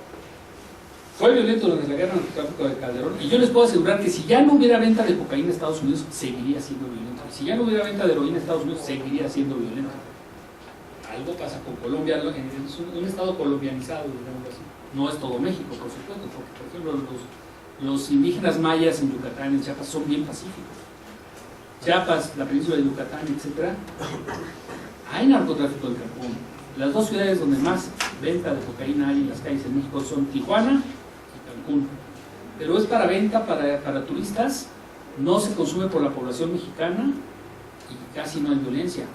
Fue violento durante la guerra al narcotráfico de Calderón, y yo les puedo asegurar que si ya no hubiera venta de cocaína en Estados Unidos, seguiría siendo violento. Si ya no hubiera venta de heroína en Estados Unidos, seguiría siendo violento. Algo pasa con Colombia, es un estado colombianizado, digamos así. No es todo México, por supuesto, porque por ejemplo los indígenas mayas en Yucatán, en Chiapas, son bien pacíficos. Chiapas, la península de Yucatán, etc. Hay narcotráfico en Cancún. Las dos ciudades donde más venta de cocaína hay en las calles en México son Tijuana y Cancún. Pero es para venta para turistas no se consume por la población mexicana y casi no hay violencia.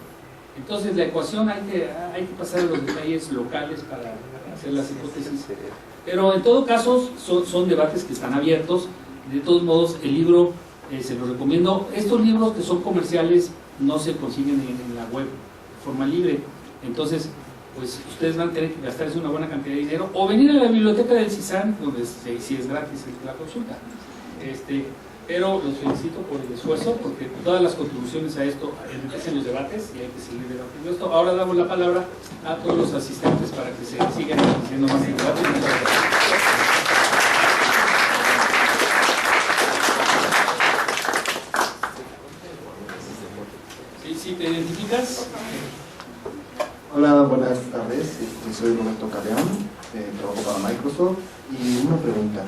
Entonces la ecuación hay que pasar a los detalles locales para hacer las hipótesis. Pero en todo caso son debates que están abiertos. De todos modos, el libro se lo recomiendo. Estos libros que son comerciales no se consiguen en la web de forma libre. Entonces, pues ustedes van a tener que gastarse una buena cantidad de dinero o venir a la biblioteca del CISAN, donde sí es gratis la consulta. Pero los felicito por el esfuerzo, porque todas las contribuciones a esto enriquecen los debates y hay que seguir debatiendo esto. Ahora damos la palabra a todos los asistentes para que se sigan haciendo más el debate. ¿Sí te identificas? Hola, buenas tardes. Soy Roberto Carreón, trabajo para Microsoft. Y una pregunta.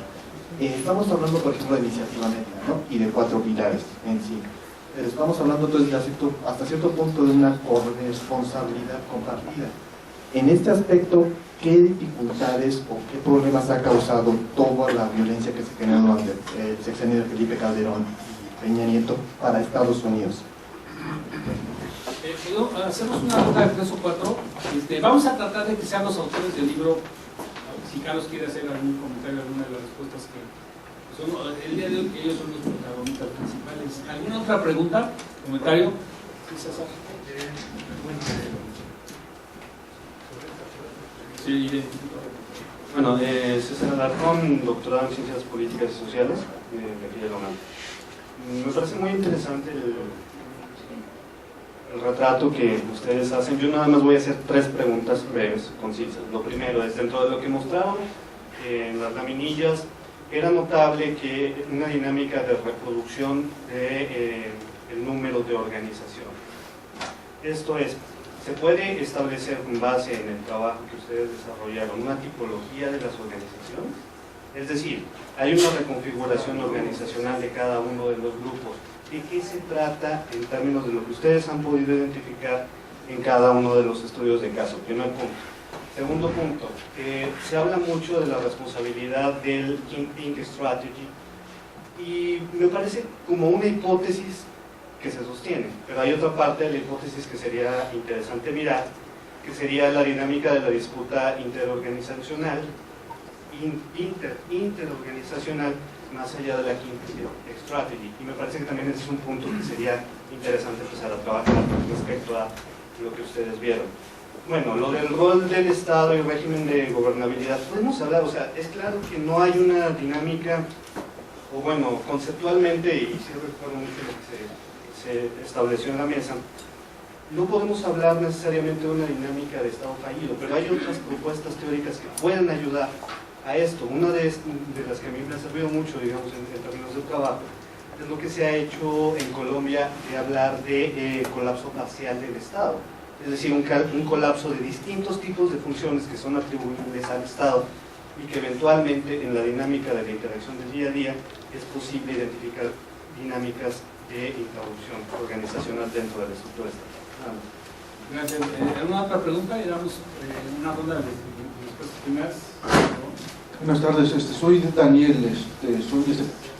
Estamos hablando, por ejemplo, de iniciativa media, ¿no? Y de 4 pilares en sí. Pero estamos hablando entonces hasta cierto punto de una corresponsabilidad compartida. En este aspecto, ¿qué dificultades o qué problemas ha causado toda la violencia que se generó durante el sexenio de Felipe Calderón y Peña Nieto para Estados Unidos? Hacemos una ronda de 3 o 4. Vamos a tratar de que sean los autores del libro. Si Carlos quiere hacer algún comentario, alguna de las respuestas que son el día de hoy, que ellos son los protagonistas principales. ¿Alguna otra pregunta? ¿Comentario? Sí, César. Sí, bueno, César Alarcón, doctorado en Ciencias Políticas y Sociales, de aquí de la UNAM. Me parece muy interesante el retrato que ustedes hacen. Yo nada más voy a hacer 3 preguntas breves, concisas. Lo primero es, dentro de lo que mostraron en las laminillas, era notable que una dinámica de reproducción del número de organización. Esto es, se puede establecer con base en el trabajo que ustedes desarrollaron una tipología de las organizaciones. Es decir, hay una reconfiguración organizacional de cada uno de los grupos. ¿De qué se trata en términos de lo que ustedes han podido identificar en cada uno de los estudios de caso? Primer punto. Segundo punto, se habla mucho de la responsabilidad del Kingpin Strategy y me parece como una hipótesis que se sostiene, pero hay otra parte de la hipótesis que sería interesante mirar, que sería la dinámica de la disputa interorganizacional, interorganizacional, más allá de la Kingpin Strategy, y me parece que también ese es un punto que sería interesante empezar a trabajar respecto a lo que ustedes vieron. Bueno, lo del rol del Estado y el régimen de gobernabilidad, podemos hablar, o sea, es claro que no hay una dinámica, o bueno, conceptualmente, y sí recuerdo mucho lo que se estableció en la mesa, no podemos hablar necesariamente de una dinámica de Estado fallido, pero hay otras propuestas teóricas que pueden ayudar a esto. Una de las que a mí me ha servido mucho, digamos, en términos de trabajo, es lo que se ha hecho en Colombia de hablar de colapso parcial del Estado. Es decir, un colapso de distintos tipos de funciones que son atribuibles al Estado y que eventualmente en la dinámica de la interacción del día a día es posible identificar dinámicas de interrupción organizacional dentro de la estructura estatal. Gracias. ¿Alguna otra pregunta? Y damos una ronda de respuestas primeras. Buenas tardes, soy Daniel, soy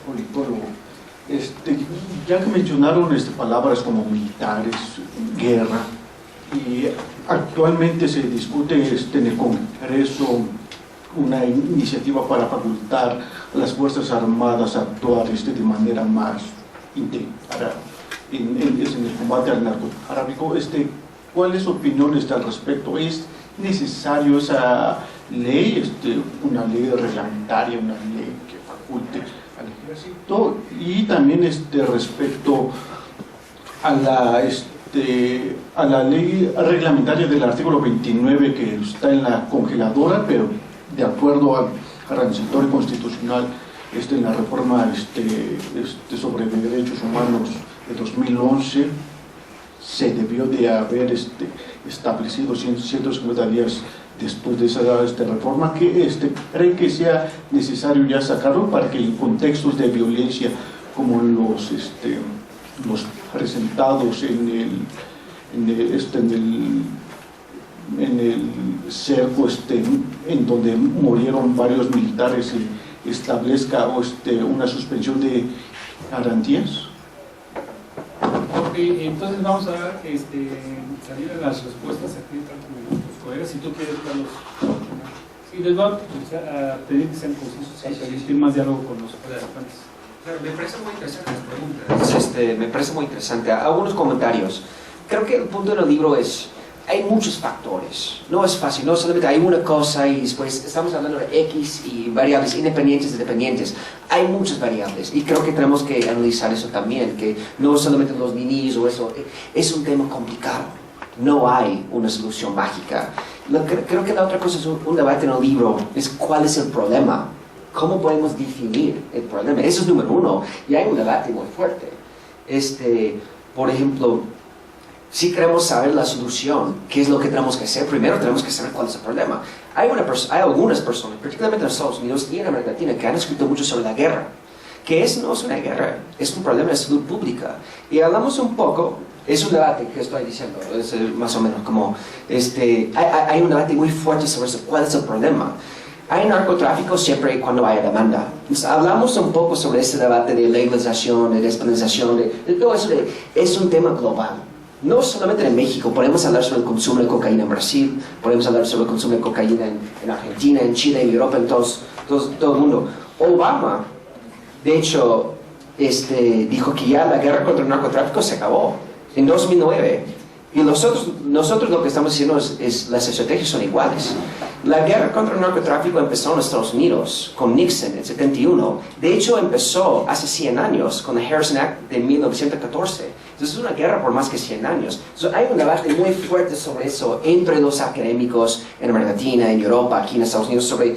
politólogo. Ya que mencionaron palabras como militares, guerra, y actualmente se discute en el Congreso una iniciativa para facultar a las Fuerzas Armadas a actuar de manera más integrada en el combate al narcotráfico. ¿Cuáles opiniones al respecto? ¿Es necesario esa ley, una ley reglamentaria, una ley que faculte al ejército? Y también respecto a la ley reglamentaria del artículo 29 que está en la congeladora, pero de acuerdo al transitorio constitucional en la reforma sobre derechos humanos de 2011, se debió de haber establecido 150 días después de esa reforma, que cree que sea necesario ya sacarlo para que en contextos de violencia como los presentados en el cerco en donde murieron varios militares, establezca una suspensión de ¿Garantías? Ok, entonces vamos a salir a las respuestas aquí están nuestros colegas. Si tú quieres, Carlos. Sí, les voy a pedir que sean concisos y permitir más diálogo con los participantes. Claro, me parece muy interesante las preguntas. Me parece muy interesante. Algunos comentarios. Creo que el punto del libro es, hay muchos factores. No es fácil, no solamente hay una cosa y después estamos hablando de X y variables independientes y dependientes. Hay muchas variables y creo que tenemos que analizar eso también, que no solamente los ninis o eso, es un tema complicado. No hay una solución mágica. Creo que la otra cosa es un debate en el libro, es cuál es el problema. ¿Cómo podemos definir el problema? Eso es número uno. Y hay un debate muy fuerte. Por ejemplo, si queremos saber la solución, ¿qué es lo que tenemos que hacer? Primero tenemos que saber cuál es el problema. Hay algunas personas, particularmente en Estados Unidos y en América Latina, que han escrito mucho sobre la guerra. Que no es una guerra, es un problema de salud pública. Y hablamos un poco, es un debate que estoy diciendo, es más o menos como, hay un debate muy fuerte sobre eso, cuál es el problema. Hay narcotráfico siempre y cuando haya demanda. Entonces, hablamos un poco sobre ese debate de legalización, de despenalización, de todo eso. Es un tema global. No solamente en México, podemos hablar sobre el consumo de cocaína en Brasil, podemos hablar sobre el consumo de cocaína en Argentina, en Chile, en Europa, en todo el mundo. Obama, de hecho, dijo que ya la guerra contra el narcotráfico se acabó en 2009. Y nosotros lo que estamos diciendo es las estrategias son iguales. La guerra contra el narcotráfico empezó en Estados Unidos con Nixon en 71. De hecho, empezó hace 100 años con el Harrison Act de 1914. Entonces, es una guerra por más que 100 años. Entonces, hay un debate muy fuerte sobre eso entre los académicos en América Latina, en Europa, aquí en Estados Unidos, sobre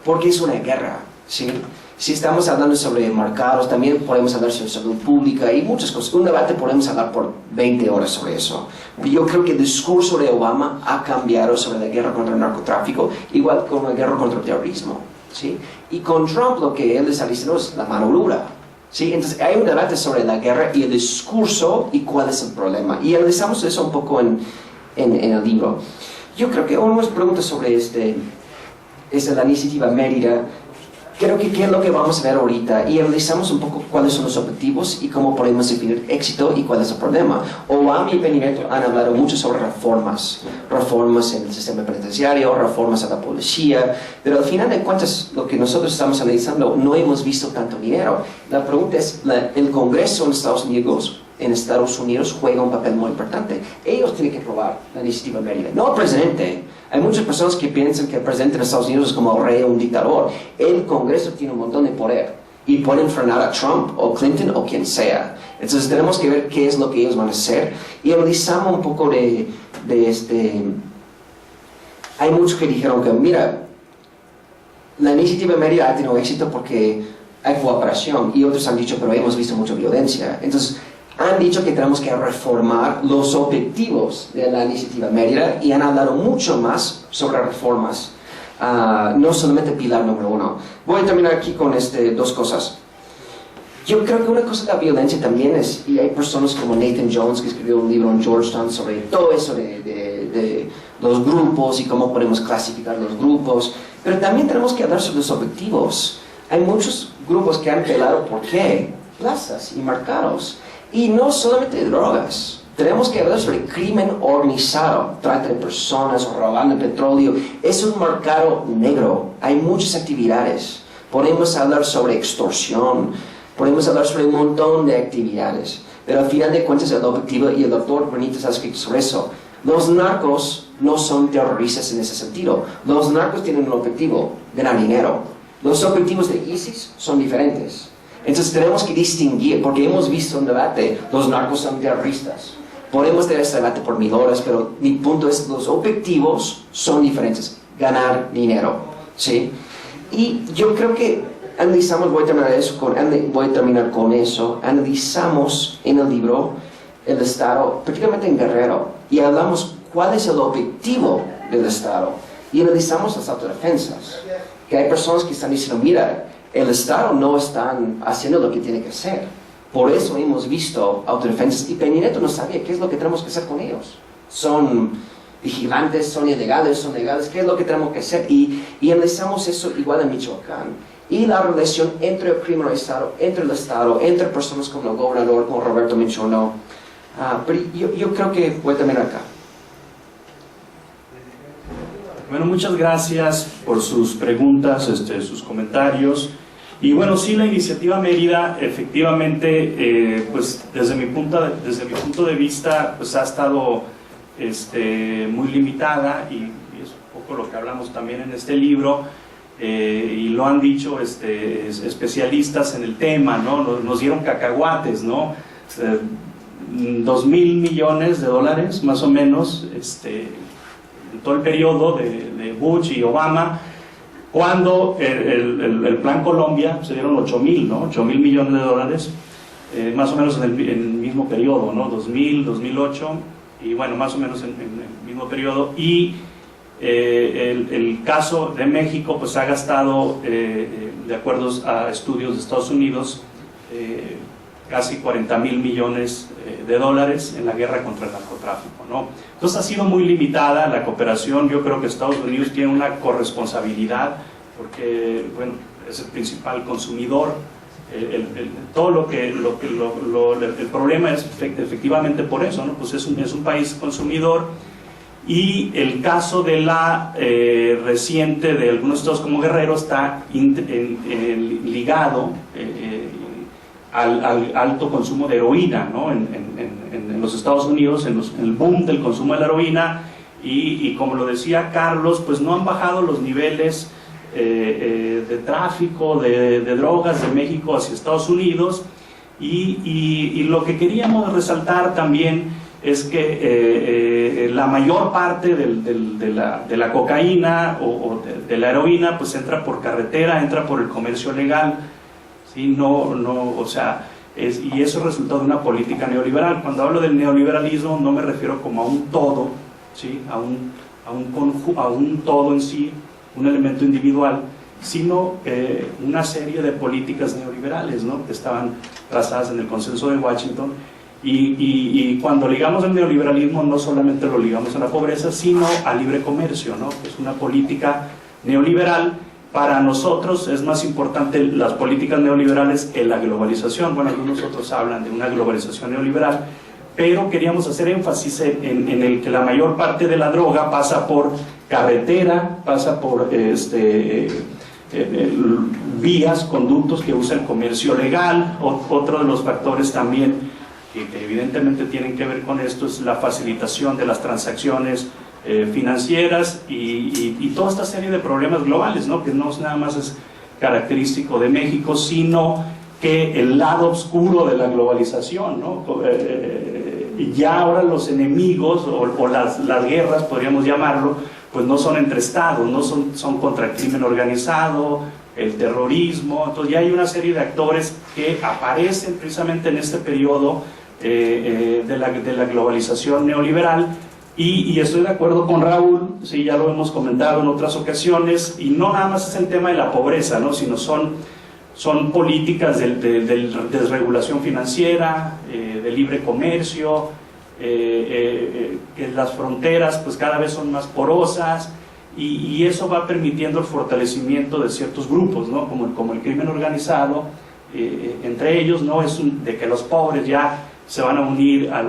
por qué es una guerra, ¿sí? Si estamos hablando sobre mercados, también podemos hablar sobre salud pública y muchas cosas. Un debate podemos hablar por 20 horas sobre eso. Yo creo que el discurso de Obama ha cambiado sobre la guerra contra el narcotráfico, igual con la guerra contra el terrorismo, ¿sí? Y con Trump lo que él está diciendo es la mano dura, ¿sí? Entonces hay un debate sobre la guerra y el discurso y cuál es el problema. Y analizamos eso un poco en el libro. Yo creo que unas preguntas sobre la iniciativa Mérida. Creo que qué es lo que vamos a ver ahorita y analizamos un poco cuáles son los objetivos y cómo podemos definir éxito y cuál es el problema. Obama y Peña Nieto han hablado mucho sobre reformas en el sistema penitenciario, reformas a la policía, pero al final de cuentas lo que nosotros estamos analizando no hemos visto tanto dinero. La pregunta es, el Congreso en Estados Unidos juega un papel muy importante. Ellos tienen que aprobar la iniciativa Mérida, no el presidente. Hay muchas personas que piensan que el presidente de Estados Unidos es como el rey o un dictador. El Congreso tiene un montón de poder y pueden frenar a Trump o Clinton o quien sea. Entonces tenemos que ver qué es lo que ellos van a hacer y analizamos un poco hay muchos que dijeron que mira, la iniciativa Mérida ha tenido éxito porque hay cooperación y otros han dicho pero hemos visto mucha violencia. Entonces han dicho que tenemos que reformar los objetivos de la iniciativa Mérida y han hablado mucho más sobre reformas, no solamente pilar número 1. Voy a terminar aquí con dos cosas. Yo creo que una cosa de la violencia también es, y hay personas como Nathan Jones que escribió un libro en Georgetown sobre todo eso de los grupos y cómo podemos clasificar los grupos, pero también tenemos que hablar sobre los objetivos. Hay muchos grupos que han peleado por qué, plazas y mercados. Y no solamente drogas. Tenemos que hablar sobre crimen organizado, trata de personas, robando petróleo. Es un mercado negro. Hay muchas actividades. Podemos hablar sobre extorsión. Podemos hablar sobre un montón de actividades. Pero al final de cuentas el objetivo, y el doctor Benítez ha escrito sobre eso, los narcos no son terroristas en ese sentido. Los narcos tienen un objetivo, ganar dinero. Los objetivos de ISIS son diferentes. Entonces tenemos que distinguir, porque hemos visto un debate, los narcos son terroristas. Podemos tener este debate por 1000 horas, pero mi punto es, los objetivos son diferentes. Ganar dinero, ¿sí? Y yo creo que analizamos, voy a terminar con eso, analizamos en el libro el Estado, particularmente en Guerrero, y hablamos cuál es el objetivo del Estado. Y analizamos las autodefensas, que hay personas que están diciendo, mira, el Estado no está haciendo lo que tiene que hacer. Por eso hemos visto autodefensas y Peña Nieto no sabía qué es lo que tenemos que hacer con ellos. Son vigilantes, son ilegales, son legales, ¿qué es lo que tenemos que hacer? Y analizamos eso igual en Michoacán. y la relación entre el crimen organizado, entre el Estado, entre personas como el gobernador, como Roberto mencionó. Pero yo creo que voy a terminar acá. Bueno, muchas gracias por sus preguntas, sus comentarios. Y bueno, sí, la iniciativa Mérida, efectivamente, pues desde mi punto de vista, pues ha estado muy limitada, y es un poco lo que hablamos también en este libro, y lo han dicho especialistas en el tema, ¿no? Nos dieron cacahuates, ¿no? 2.000 millones de dólares, más o menos, en todo el periodo de Bush y Obama, cuando el Plan Colombia se dieron 8.000, ¿no? 8.000 millones de dólares, más o menos en el mismo periodo, ¿no? 2000, 2008, y bueno, más o menos en el mismo periodo. Y el caso de México, pues ha gastado, de acuerdo a estudios de Estados Unidos, casi 40.000 millones de dólares en la guerra contra el narcotráfico, ¿no? Entonces ha sido muy limitada la cooperación. Yo creo que Estados Unidos tiene una corresponsabilidad, porque bueno, es el principal consumidor. Todo lo que el problema es efectivamente por eso, ¿no? Pues es un país consumidor. Y el caso de la reciente de algunos estados como Guerrero está ligado al alto consumo de heroína, ¿no? En los Estados Unidos, en el boom del consumo de la heroína, y como lo decía Carlos, pues no han bajado los niveles de tráfico de drogas de México hacia Estados Unidos, y lo que queríamos resaltar también es que la mayor parte de la cocaína o de la heroína pues entra por carretera, entra por el comercio legal, ¿sí? O sea, y eso es resultado de una política neoliberal. Cuando hablo del neoliberalismo no me refiero como a un todo, ¿sí? a un todo en sí, un elemento individual, sino una serie de políticas neoliberales, ¿no? que estaban trazadas en el Consenso de Washington. Y cuando ligamos el neoliberalismo, no solamente lo ligamos a la pobreza, sino al libre comercio, ¿no? Es una política neoliberal. Para nosotros es más importante las políticas neoliberales que la globalización. Bueno, algunos otros hablan de una globalización neoliberal, pero queríamos hacer énfasis en el que la mayor parte de la droga pasa por carretera, pasa por vías, conductos que usa el comercio legal. Otro de los factores también que evidentemente tienen que ver con esto es la facilitación de las transacciones financieras y toda esta serie de problemas globales, ¿no? Que no nada más es característico de México, sino que el lado oscuro de la globalización, ¿no? Ya ahora los enemigos o las guerras, podríamos llamarlo, pues no son entre estados, no son contra el crimen organizado, el terrorismo. Entonces ya hay una serie de actores que aparecen precisamente en este periodo de la globalización neoliberal, y estoy de acuerdo con Raúl, sí, ya lo hemos comentado en otras ocasiones, y no nada más es el tema de la pobreza, ¿no? Sino son políticas de desregulación financiera, de libre comercio, que las fronteras pues cada vez son más porosas, y eso va permitiendo el fortalecimiento de ciertos grupos, ¿no? como el crimen organizado, entre ellos, ¿no? De que los pobres ya se van a unir a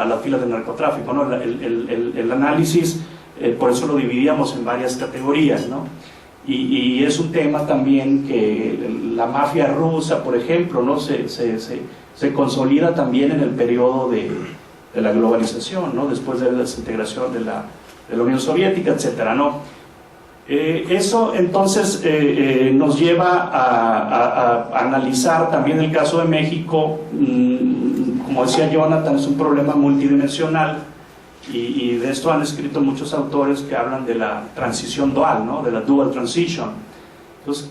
las filas del narcotráfico, ¿no? El análisis, por eso lo dividíamos en varias categorías, ¿no? Y es un tema también que la mafia rusa, por ejemplo, ¿no? se consolida también en el periodo de la globalización, ¿no? Después de la desintegración de la Unión Soviética, etcétera, ¿no? Eso entonces nos lleva a analizar también el caso de México. Como decía Jonathan, es un problema multidimensional, y de esto han escrito muchos autores que hablan de la transición dual, ¿no? De la dual transition. Entonces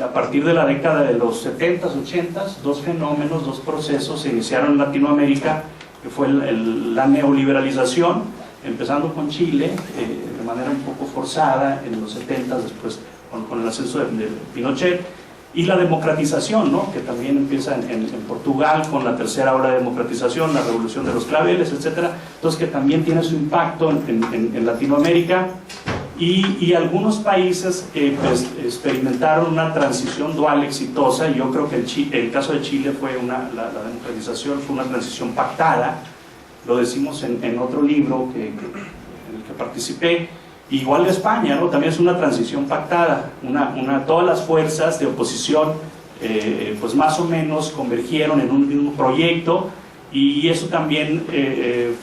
a partir de la década de los 70s, 80s, dos fenómenos, dos procesos se iniciaron en Latinoamérica, que fue la neoliberalización, empezando con Chile, de manera un poco forzada en los 70s, después con el ascenso de Pinochet, y la democratización, ¿no? Que también empieza en Portugal con la tercera ola de democratización, la revolución de los claveles, etcétera. Entonces, que también tiene su impacto en Latinoamérica, y algunos países pues, experimentaron una transición dual exitosa. Yo creo que el caso de Chile fue la democratización fue una transición pactada, lo decimos en otro libro en el que participé. Igual de España, ¿no? También es una transición pactada, todas las fuerzas de oposición pues más o menos convergieron en un mismo proyecto, y eso también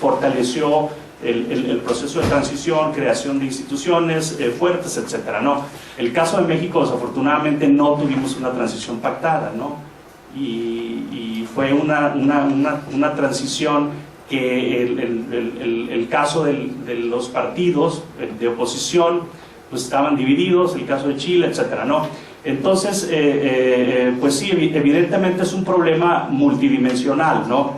fortaleció el proceso de transición, creación de instituciones fuertes, etcétera, ¿no? El caso de México, desafortunadamente, no tuvimos una transición pactada, ¿no? Y fue una transición que el caso de los partidos de oposición pues estaban divididos, el caso de Chile, etcétera, ¿no? Entonces, pues sí, evidentemente es un problema multidimensional, ¿no?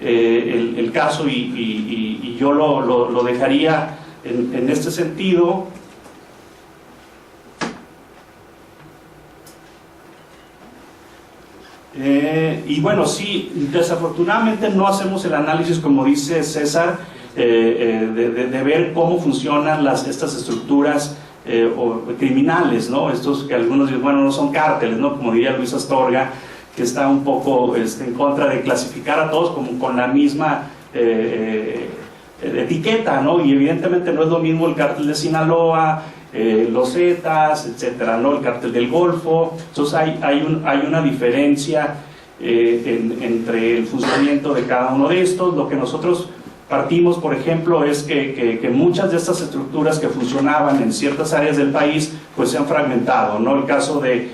El caso, y yo lo dejaría en este sentido. Y bueno, sí, desafortunadamente no hacemos el análisis, como dice César, de ver cómo funcionan estas estructuras criminales, ¿no? Estos que algunos dicen, bueno, no son cárteles, ¿no? Como diría Luis Astorga, que está un poco en contra de clasificar a todos como con la misma etiqueta, ¿no? Y evidentemente no es lo mismo el cártel de Sinaloa, los Zetas, etcétera, ¿no? El cártel del Golfo. Entonces hay una diferencia entre el funcionamiento de cada uno de estos. Lo que nosotros partimos, por ejemplo, es que muchas de estas estructuras que funcionaban en ciertas áreas del país pues se han fragmentado, ¿no? El caso de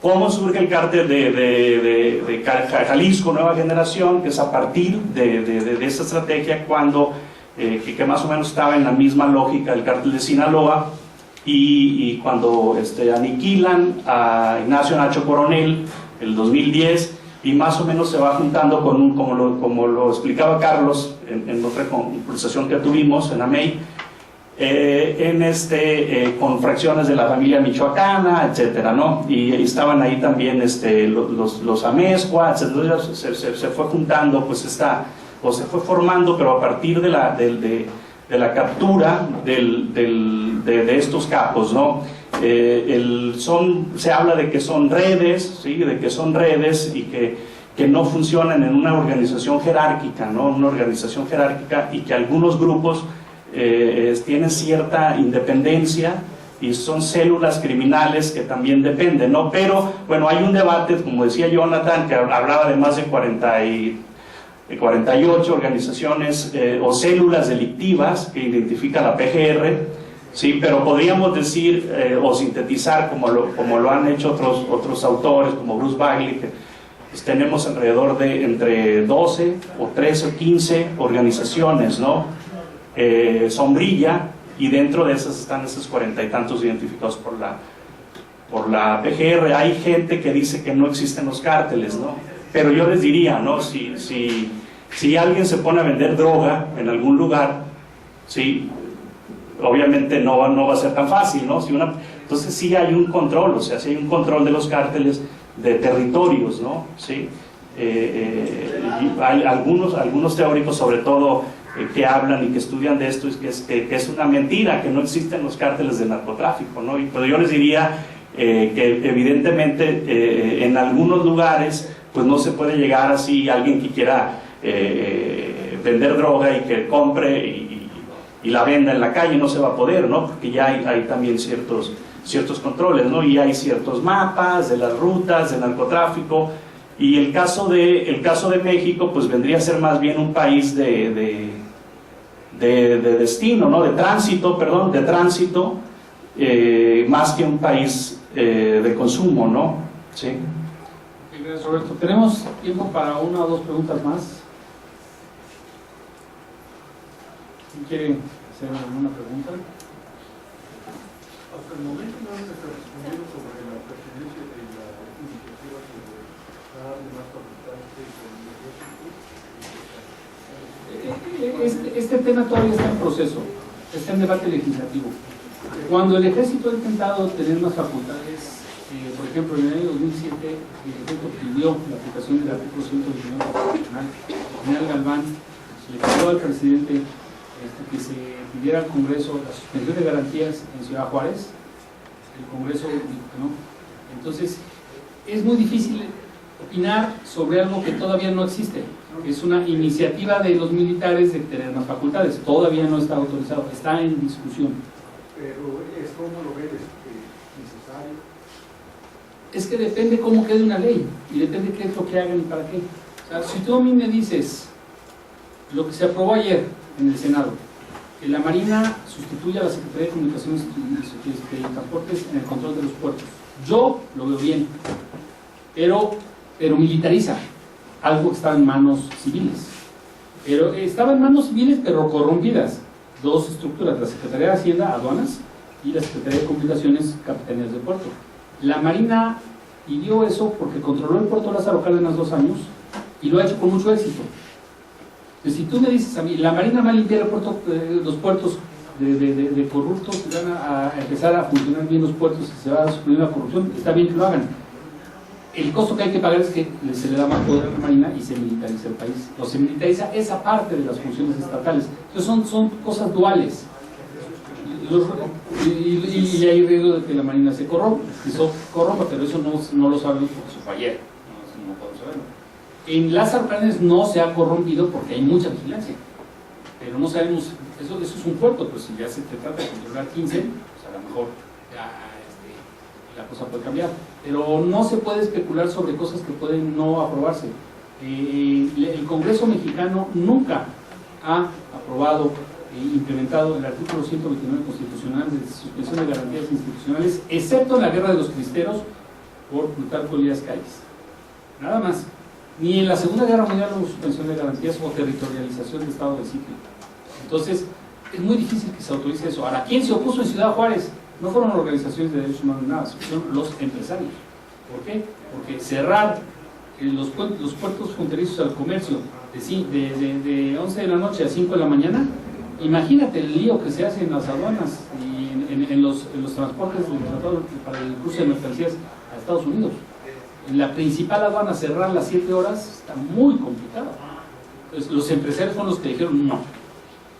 cómo surge el cártel de Jalisco Nueva Generación, que es a partir de esta estrategia, cuando que más o menos estaba en la misma lógica del cártel de Sinaloa, y cuando aniquilan a Ignacio Nacho Coronel el 2010, y más o menos se va juntando con como lo explicaba Carlos en otra conversación que tuvimos en AMEI, con fracciones de la familia michoacana, etcétera, ¿no? Y estaban ahí también los amezcuas, entonces se fue juntando, pues se fue formando, pero a partir de la captura de estos capos, ¿no? Se habla de que son redes, ¿sí? De que son redes y que no funcionan en una organización jerárquica, ¿no? Una organización jerárquica, y que algunos grupos tienen cierta independencia y son células criminales que también dependen, ¿no? Pero bueno, hay un debate, como decía Jonathan, que hablaba de más de 48 organizaciones o células delictivas que identifica la PGR, ¿sí? Pero podríamos decir o sintetizar, como lo han hecho otros autores como Bruce Bagley, que pues tenemos alrededor de entre 12 o 13 o 15 organizaciones, ¿no? Sombrilla, y dentro de esas están esos 40 y tantos identificados por la PGR. Hay gente que dice que no existen los cárteles, ¿no? Pero yo les diría, ¿no? Si alguien se pone a vender droga en algún lugar, ¿sí? Obviamente no va a ser tan fácil, ¿no? Entonces sí hay un control, o sea, sí hay un control de los cárteles de territorios, ¿no? ¿Sí? Hay algunos teóricos, sobre todo, que hablan y que estudian de esto, que es una mentira, que no existen los cárteles de narcotráfico, ¿no? Pero yo les diría que evidentemente en algunos lugares pues no se puede llegar así, alguien que quiera vender droga y que compre y la venda en la calle, no se va a poder, ¿no? Porque ya hay también ciertos controles, ¿no? Y hay ciertos mapas de las rutas de narcotráfico. Y el caso de México pues vendría a ser más bien un país de destino, ¿no? de tránsito, más que un país de consumo, ¿no? Sí. Gracias, Roberto. Tenemos tiempo para una o dos preguntas más. ¿Quién quiere hacer alguna pregunta? Hasta el momento no se ha respondido sobre la pertenencia de la iniciativa sobre darle más facultades. Este tema todavía está en proceso, está en debate legislativo. Cuando el ejército ha intentado tener más facultades, por ejemplo, en el año 2007, el ejército pidió la aplicación del artículo 119 constitucional. El general Galván le pidió al presidente que se pidiera al Congreso la suspensión de garantías en Ciudad Juárez, el Congreso, ¿no? Entonces, es muy difícil opinar sobre algo que todavía no existe. Es una iniciativa de los militares de tener más facultades, todavía no está autorizado, está en discusión. Pero esto no lo ve necesario. Es que depende cómo quede una ley y depende qué es lo que hagan y para qué. O sea, si tú a mí me dices lo que se aprobó ayer en el Senado, que la Marina sustituya a la Secretaría de Comunicaciones y Transportes en el control de los puertos, yo lo veo bien, pero militariza algo que estaba en manos civiles. Pero estaba en manos civiles, pero corrompidas. Dos estructuras, la Secretaría de Hacienda, Aduanas, y la Secretaría de Comunicaciones, Capitanías de Puerto. La Marina pidió eso porque controló el puerto de Lázaro Cárdenas 2 años y lo ha hecho con mucho éxito. Entonces, si tú me dices a mí, la Marina va a limpiar el puerto, los puertos de corruptos, que van a empezar a funcionar bien los puertos y se va a suprimir la corrupción, está bien que lo hagan. El costo que hay que pagar es que se le da más poder a la Marina y se militariza el país, o se militariza esa parte de las funciones estatales. Entonces son cosas duales. Y hay riesgo de que la Marina se corrompa, pero eso no lo sabemos porque eso fue ayer. No podemos saberlo. En Lázaro Cárdenas no se ha corrompido porque hay mucha vigilancia, pero no sabemos, eso es un puerto, pues si ya se trata de controlar 15, pues a lo mejor ya la cosa puede cambiar, pero no se puede especular sobre cosas que pueden no aprobarse. El Congreso mexicano nunca ha aprobado e implementado el artículo 129 constitucional de suspensión de garantías institucionales, excepto en la Guerra de los Cristeros por Plutarco Elías Calles. Nada más. Ni en la Segunda Guerra Mundial hubo suspensión de garantías o territorialización de estado de sitio. Entonces, es muy difícil que se autorice eso. Ahora, ¿quién se opuso en Ciudad Juárez? No fueron organizaciones de derechos humanos, nada, fueron los empresarios. ¿Por qué? Porque cerrar los puertos fronterizos al comercio de 11 de la noche a 5 de la mañana, imagínate el lío que se hace en las aduanas y en los transportes para el cruce de mercancías a Estados Unidos. En la principal aduana cerrar las 7 horas está muy complicado. Entonces, los empresarios son los que dijeron no.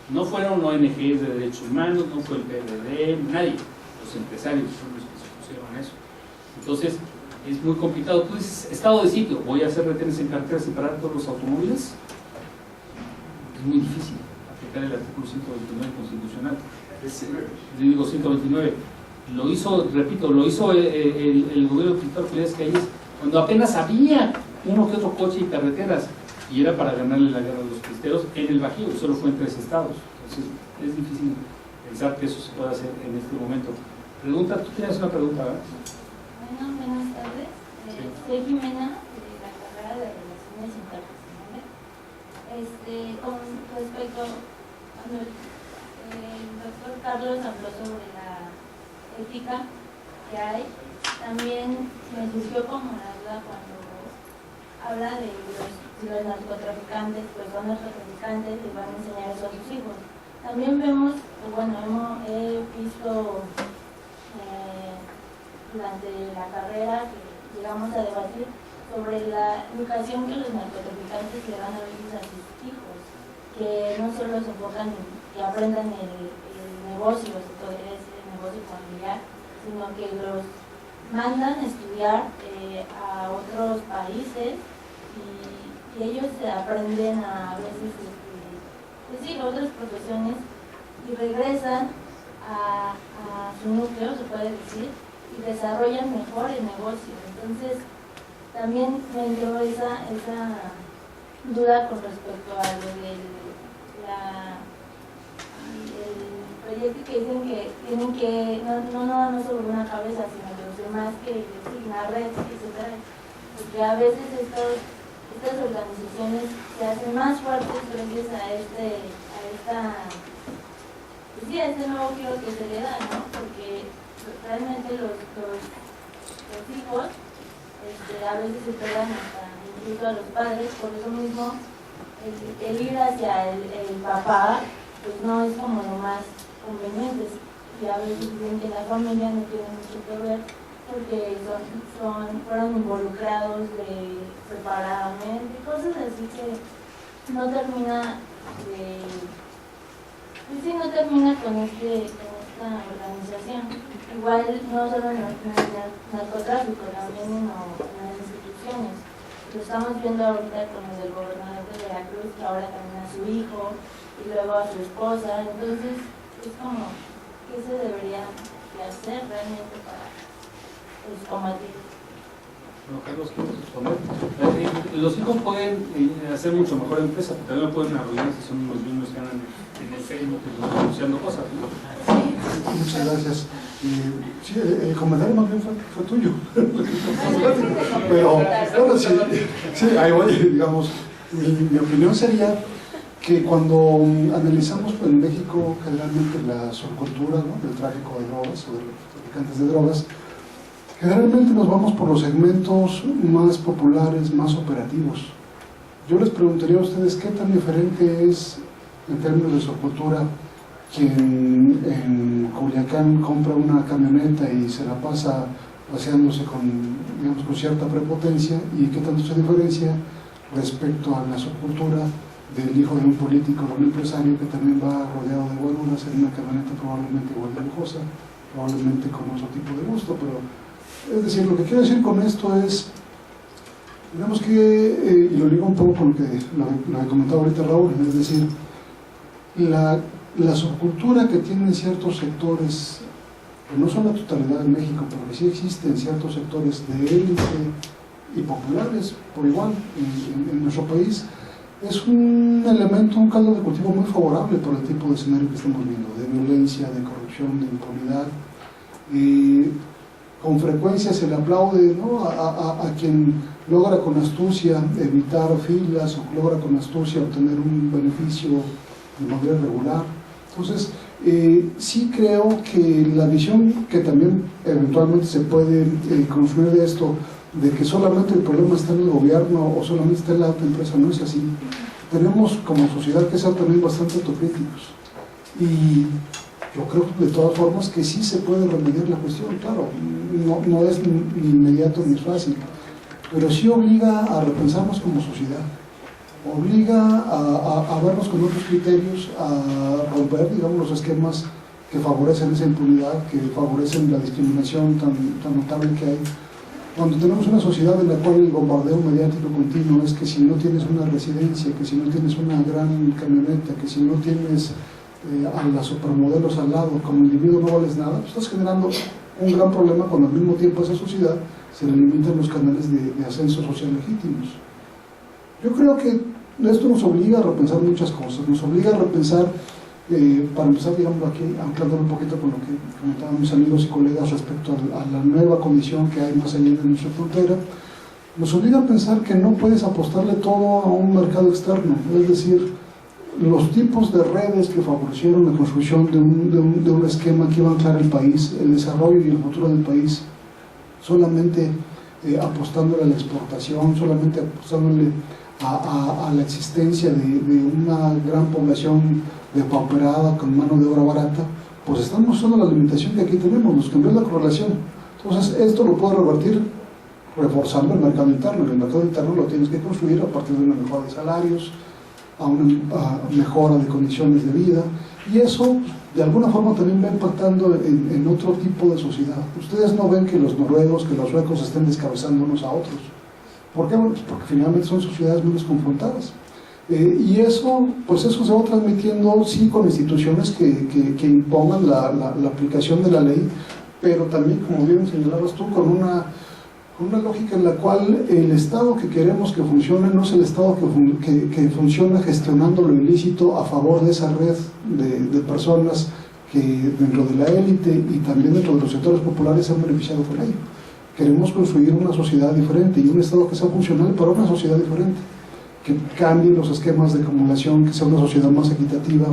No fueron ONGs de derechos humanos, no fue el PRD, nadie. Los empresarios son los que se pusieron a eso. Entonces, es muy complicado. Tú dices, estado de sitio, voy a hacer retenes en carretera, separar todos los automóviles. Es muy difícil aplicar el artículo 129 constitucional. Yo digo 129. Lo hizo, repito, lo hizo el gobierno de Plutarco Elías Calles cuando apenas había uno que otro coche y carreteras, y era para ganarle la guerra a los cristeros en el Bajío, y solo fue en 3 estados. Entonces, es difícil pensar que eso se puede hacer en este momento. Pregunta, tú tienes una pregunta, ¿verdad? Bueno, buenas tardes. Soy Jimena, de la carrera de Relaciones Internacionales. Con respecto cuando el doctor Carlos habló sobre la ética que hay, también me surgió como la duda cuando habla de los narcotraficantes, pues son narcotraficantes y van a enseñar eso a sus hijos. También vemos, bueno, he visto durante la carrera que llegamos a debatir sobre la educación que los narcotraficantes le dan a veces a sus hijos, que no solo se enfocan en que aprendan el negocio, se podría decir el negocio familiar, sino que los mandan a estudiar a otros países y ellos aprenden a veces pues sí, otras profesiones y regresan a su núcleo, se puede decir, y desarrollan mejor el negocio. Entonces también me dio esa duda con respecto a lo del proyecto que dicen que tienen que, no nada más sobre una cabeza, sino los demás que designar redes, etc. Porque a veces estas organizaciones se hacen más fuertes gracias a este nuevo giro que se le da, ¿no? Porque realmente los hijos a veces superan hasta incluso a los padres, por eso mismo el ir hacia el papá pues no es como lo más conveniente, y a veces dicen que la familia no tiene mucho que ver porque fueron involucrados separadamente, cosas así que no termina pues sí, no termina con esta organización. Igual no solo en el narcotráfico, también en las instituciones. Lo estamos viendo ahorita con el del gobernador de Veracruz, que ahora también a su hijo y luego a su esposa. Entonces es como, ¿qué se debería de hacer realmente para pues, combatir? Bueno, Carlos, ¿quieres responder? Los hijos pueden hacer mucho mejor empresa, pero también pueden arruinar si son los niños que andan en el Facebook anunciando cosas, ¿no? Muchas gracias. Sí, el comentario más bien fue tuyo. Pero, bueno, sí, ahí voy, digamos, mi opinión sería que cuando analizamos en México generalmente la subcultura, ¿no?, del tráfico de drogas o de los traficantes de drogas, generalmente nos vamos por los segmentos más populares, más operativos. Yo les preguntaría a ustedes qué tan diferente es en términos de subcultura quien en Culiacán compra una camioneta y se la pasa paseándose con cierta prepotencia, y qué tanto se diferencia respecto a la subcultura del hijo de un político o un empresario que también va rodeado de guaruras en una camioneta probablemente igual de lujosa, probablemente con otro tipo de gusto. Pero es decir, lo que quiero decir con esto es, digamos que, y lo digo un poco con lo que comentaba ahorita Raúl, es decir, la subcultura que tienen ciertos sectores, que no son la totalidad en México, pero que sí existen ciertos sectores de élite y populares por igual en nuestro país, es un elemento, un caldo de cultivo muy favorable por el tipo de escenario que estamos viendo, de violencia, de corrupción, de impunidad. Y con frecuencia se le aplaude, ¿no?, a quien logra con astucia evitar filas o logra con astucia obtener un beneficio de manera regular. Entonces, sí creo que la visión que también eventualmente se puede construir de esto, de que solamente el problema está en el gobierno o solamente está en la alta empresa, no es así. Tenemos como sociedad que ser también bastante autocríticos, y yo creo de todas formas que sí se puede remediar la cuestión. Claro, no es ni inmediato ni fácil, pero sí obliga a repensarnos como sociedad, obliga a vernos con otros criterios, a romper, digamos, los esquemas que favorecen esa impunidad, que favorecen la discriminación tan notable que hay. Cuando tenemos una sociedad en la cual el bombardeo mediático continuo es que si no tienes una residencia, que si no tienes una gran camioneta, que si no tienes a las supermodelos al lado, como individuo no vales nada, pues estás generando un gran problema cuando al mismo tiempo a esa sociedad se le limitan los canales de ascenso social legítimos. Yo creo que esto nos obliga a repensar muchas cosas, nos obliga a repensar, para empezar, digamos, aquí, anclándolo un poquito con lo que comentaban mis amigos y colegas respecto a la nueva condición que hay más allá de nuestra frontera, nos obliga a pensar que no puedes apostarle todo a un mercado externo, es decir, los tipos de redes que favorecieron la construcción de un esquema que iba a anclar el país, el desarrollo y el futuro del país, solamente apostándole a la exportación, solamente apostándole a la existencia de una gran población depauperada con mano de obra barata, pues estamos usando la limitación que aquí tenemos, nos cambió la correlación. Entonces esto lo puede revertir reforzando el mercado interno, y el mercado interno lo tienes que construir a partir de una mejora de salarios, a una mejora de condiciones de vida, y eso de alguna forma también va impactando en otro tipo de sociedad. Ustedes no ven que los noruegos, que los suecos estén descabezando unos a otros. ¿Por qué? Bueno, pues porque finalmente son sociedades menos confrontadas. Y eso, pues eso se va transmitiendo, sí, con instituciones que impongan la aplicación de la ley, pero también, como bien señalabas tú, con una lógica en la cual el Estado que queremos que funcione no es el Estado que funciona gestionando lo ilícito a favor de esa red de personas que dentro de la élite y también dentro de los sectores populares se han beneficiado con ello. Queremos construir una sociedad diferente y un Estado que sea funcional para una sociedad diferente, que cambie los esquemas de acumulación, que sea una sociedad más equitativa.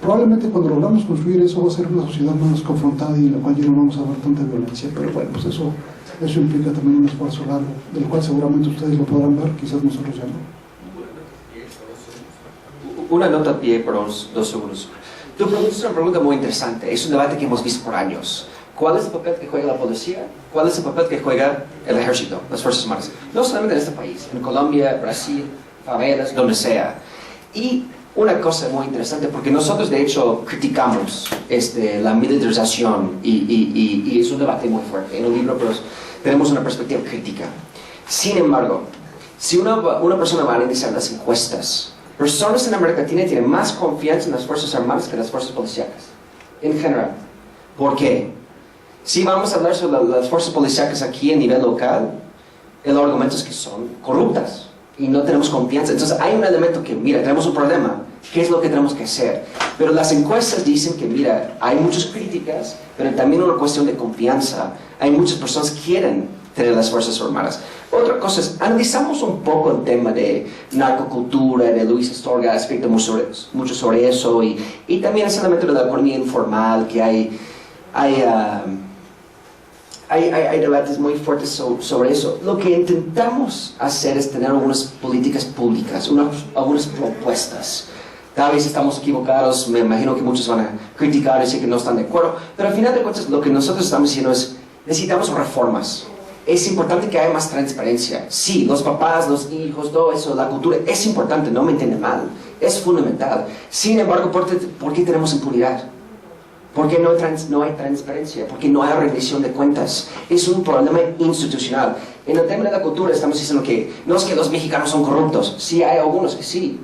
Probablemente cuando logramos construir eso va a ser una sociedad menos confrontada y en la cual ya no vamos a ver tanta violencia, pero bueno, pues eso implica también un esfuerzo largo, del cual seguramente ustedes lo podrán ver, quizás nosotros ya no. Una nota a pie por 2 segundos. Tu pregunta es una pregunta muy interesante, es un debate que hemos visto por años. ¿Cuál es el papel que juega la policía? ¿Cuál es el papel que juega el ejército, las Fuerzas Armadas? No solamente en este país, en Colombia, Brasil, favelas, donde sea. Y una cosa muy interesante, porque nosotros de hecho criticamos la militarización y es un debate muy fuerte en el libro, pero tenemos una perspectiva crítica. Sin embargo, si una persona va a analizar las encuestas, personas en América Latina tienen más confianza en las Fuerzas Armadas que en las Fuerzas Policíacas, en general. ¿Por qué? Si vamos a hablar sobre las Fuerzas Policíacas aquí a nivel local, el argumento es que son corruptas y no tenemos confianza. Entonces hay un elemento que, mira, tenemos un problema, ¿qué es lo que tenemos que hacer? Pero las encuestas dicen que, mira, hay muchas críticas, pero también una cuestión de confianza. Hay muchas personas que quieren tener las Fuerzas Armadas. Otra cosa es, analizamos un poco el tema de narcocultura, de Luis Astorga, aspecto mucho sobre eso, y también ese elemento de la economía informal, que hay debates muy fuertes sobre eso. Lo que intentamos hacer es tener algunas políticas públicas, algunas propuestas. Tal vez estamos equivocados, me imagino que muchos van a criticar y decir que no están de acuerdo, pero al final de cuentas lo que nosotros estamos diciendo es, necesitamos reformas. Es importante que haya más transparencia. Sí, los papás, los hijos, todo eso, la cultura, es importante, no me entienden mal, es fundamental. Sin embargo, ¿por qué tenemos impunidad? ¿Por qué no hay transparencia? ¿Por qué no hay rendición de cuentas? Es un problema institucional. En el tema de la cultura estamos diciendo que no es que los mexicanos son corruptos. Sí, hay algunos que sí.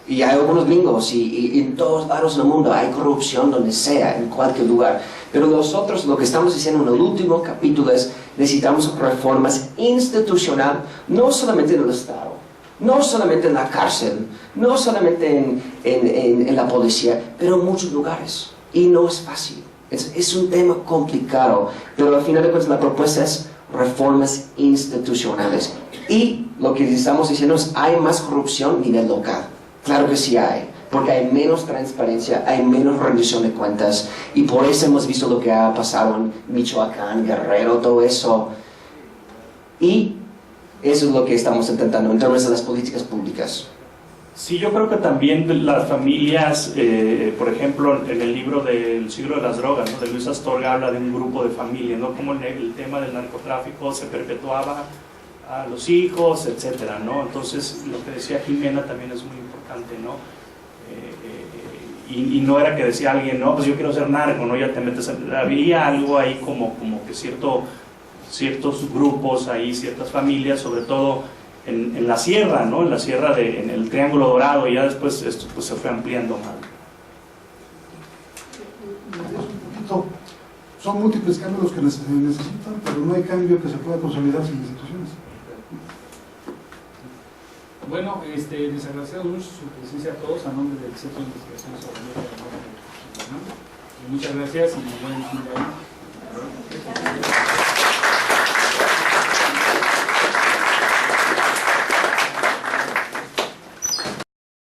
Y hay algunos gringos y en todos lados del mundo hay corrupción donde sea, en cualquier lugar. Pero nosotros lo que estamos diciendo en el último capítulo es necesitamos reformas institucionales, no solamente en el Estado, no solamente en la cárcel, no solamente en la policía, pero en muchos lugares. Y no es fácil, es un tema complicado, pero al final de cuentas la propuesta es reformas institucionales. Y lo que estamos diciendo es hay más corrupción a nivel local. Claro que sí hay, porque hay menos transparencia, hay menos rendición de cuentas, y por eso hemos visto lo que ha pasado en Michoacán, Guerrero, todo eso. Y eso es lo que estamos intentando en términos de las políticas públicas. Sí, yo creo que también las familias, por ejemplo, en el libro del siglo de las drogas, ¿no?, de Luis Astorga, habla de un grupo de familia, ¿no?, como el tema del narcotráfico se perpetuaba a los hijos, etcétera, ¿no? Entonces, lo que decía Jimena también es muy importante, ¿no? Y no era que decía alguien, no, pues yo quiero ser narco, ¿no? Ya te metes había algo ahí como que ciertos grupos ahí, ciertas familias, sobre todo en la sierra, ¿no? En la sierra, en el Triángulo Dorado, y ya después esto pues se fue ampliando más. Son múltiples cambios los que necesitan, pero no hay cambio que se pueda consolidar sin instituciones. Bueno, les agradecemos mucho su presencia a todos a nombre del Centro de Investigación sobre la Muerte. Muchas gracias y buen fin de año.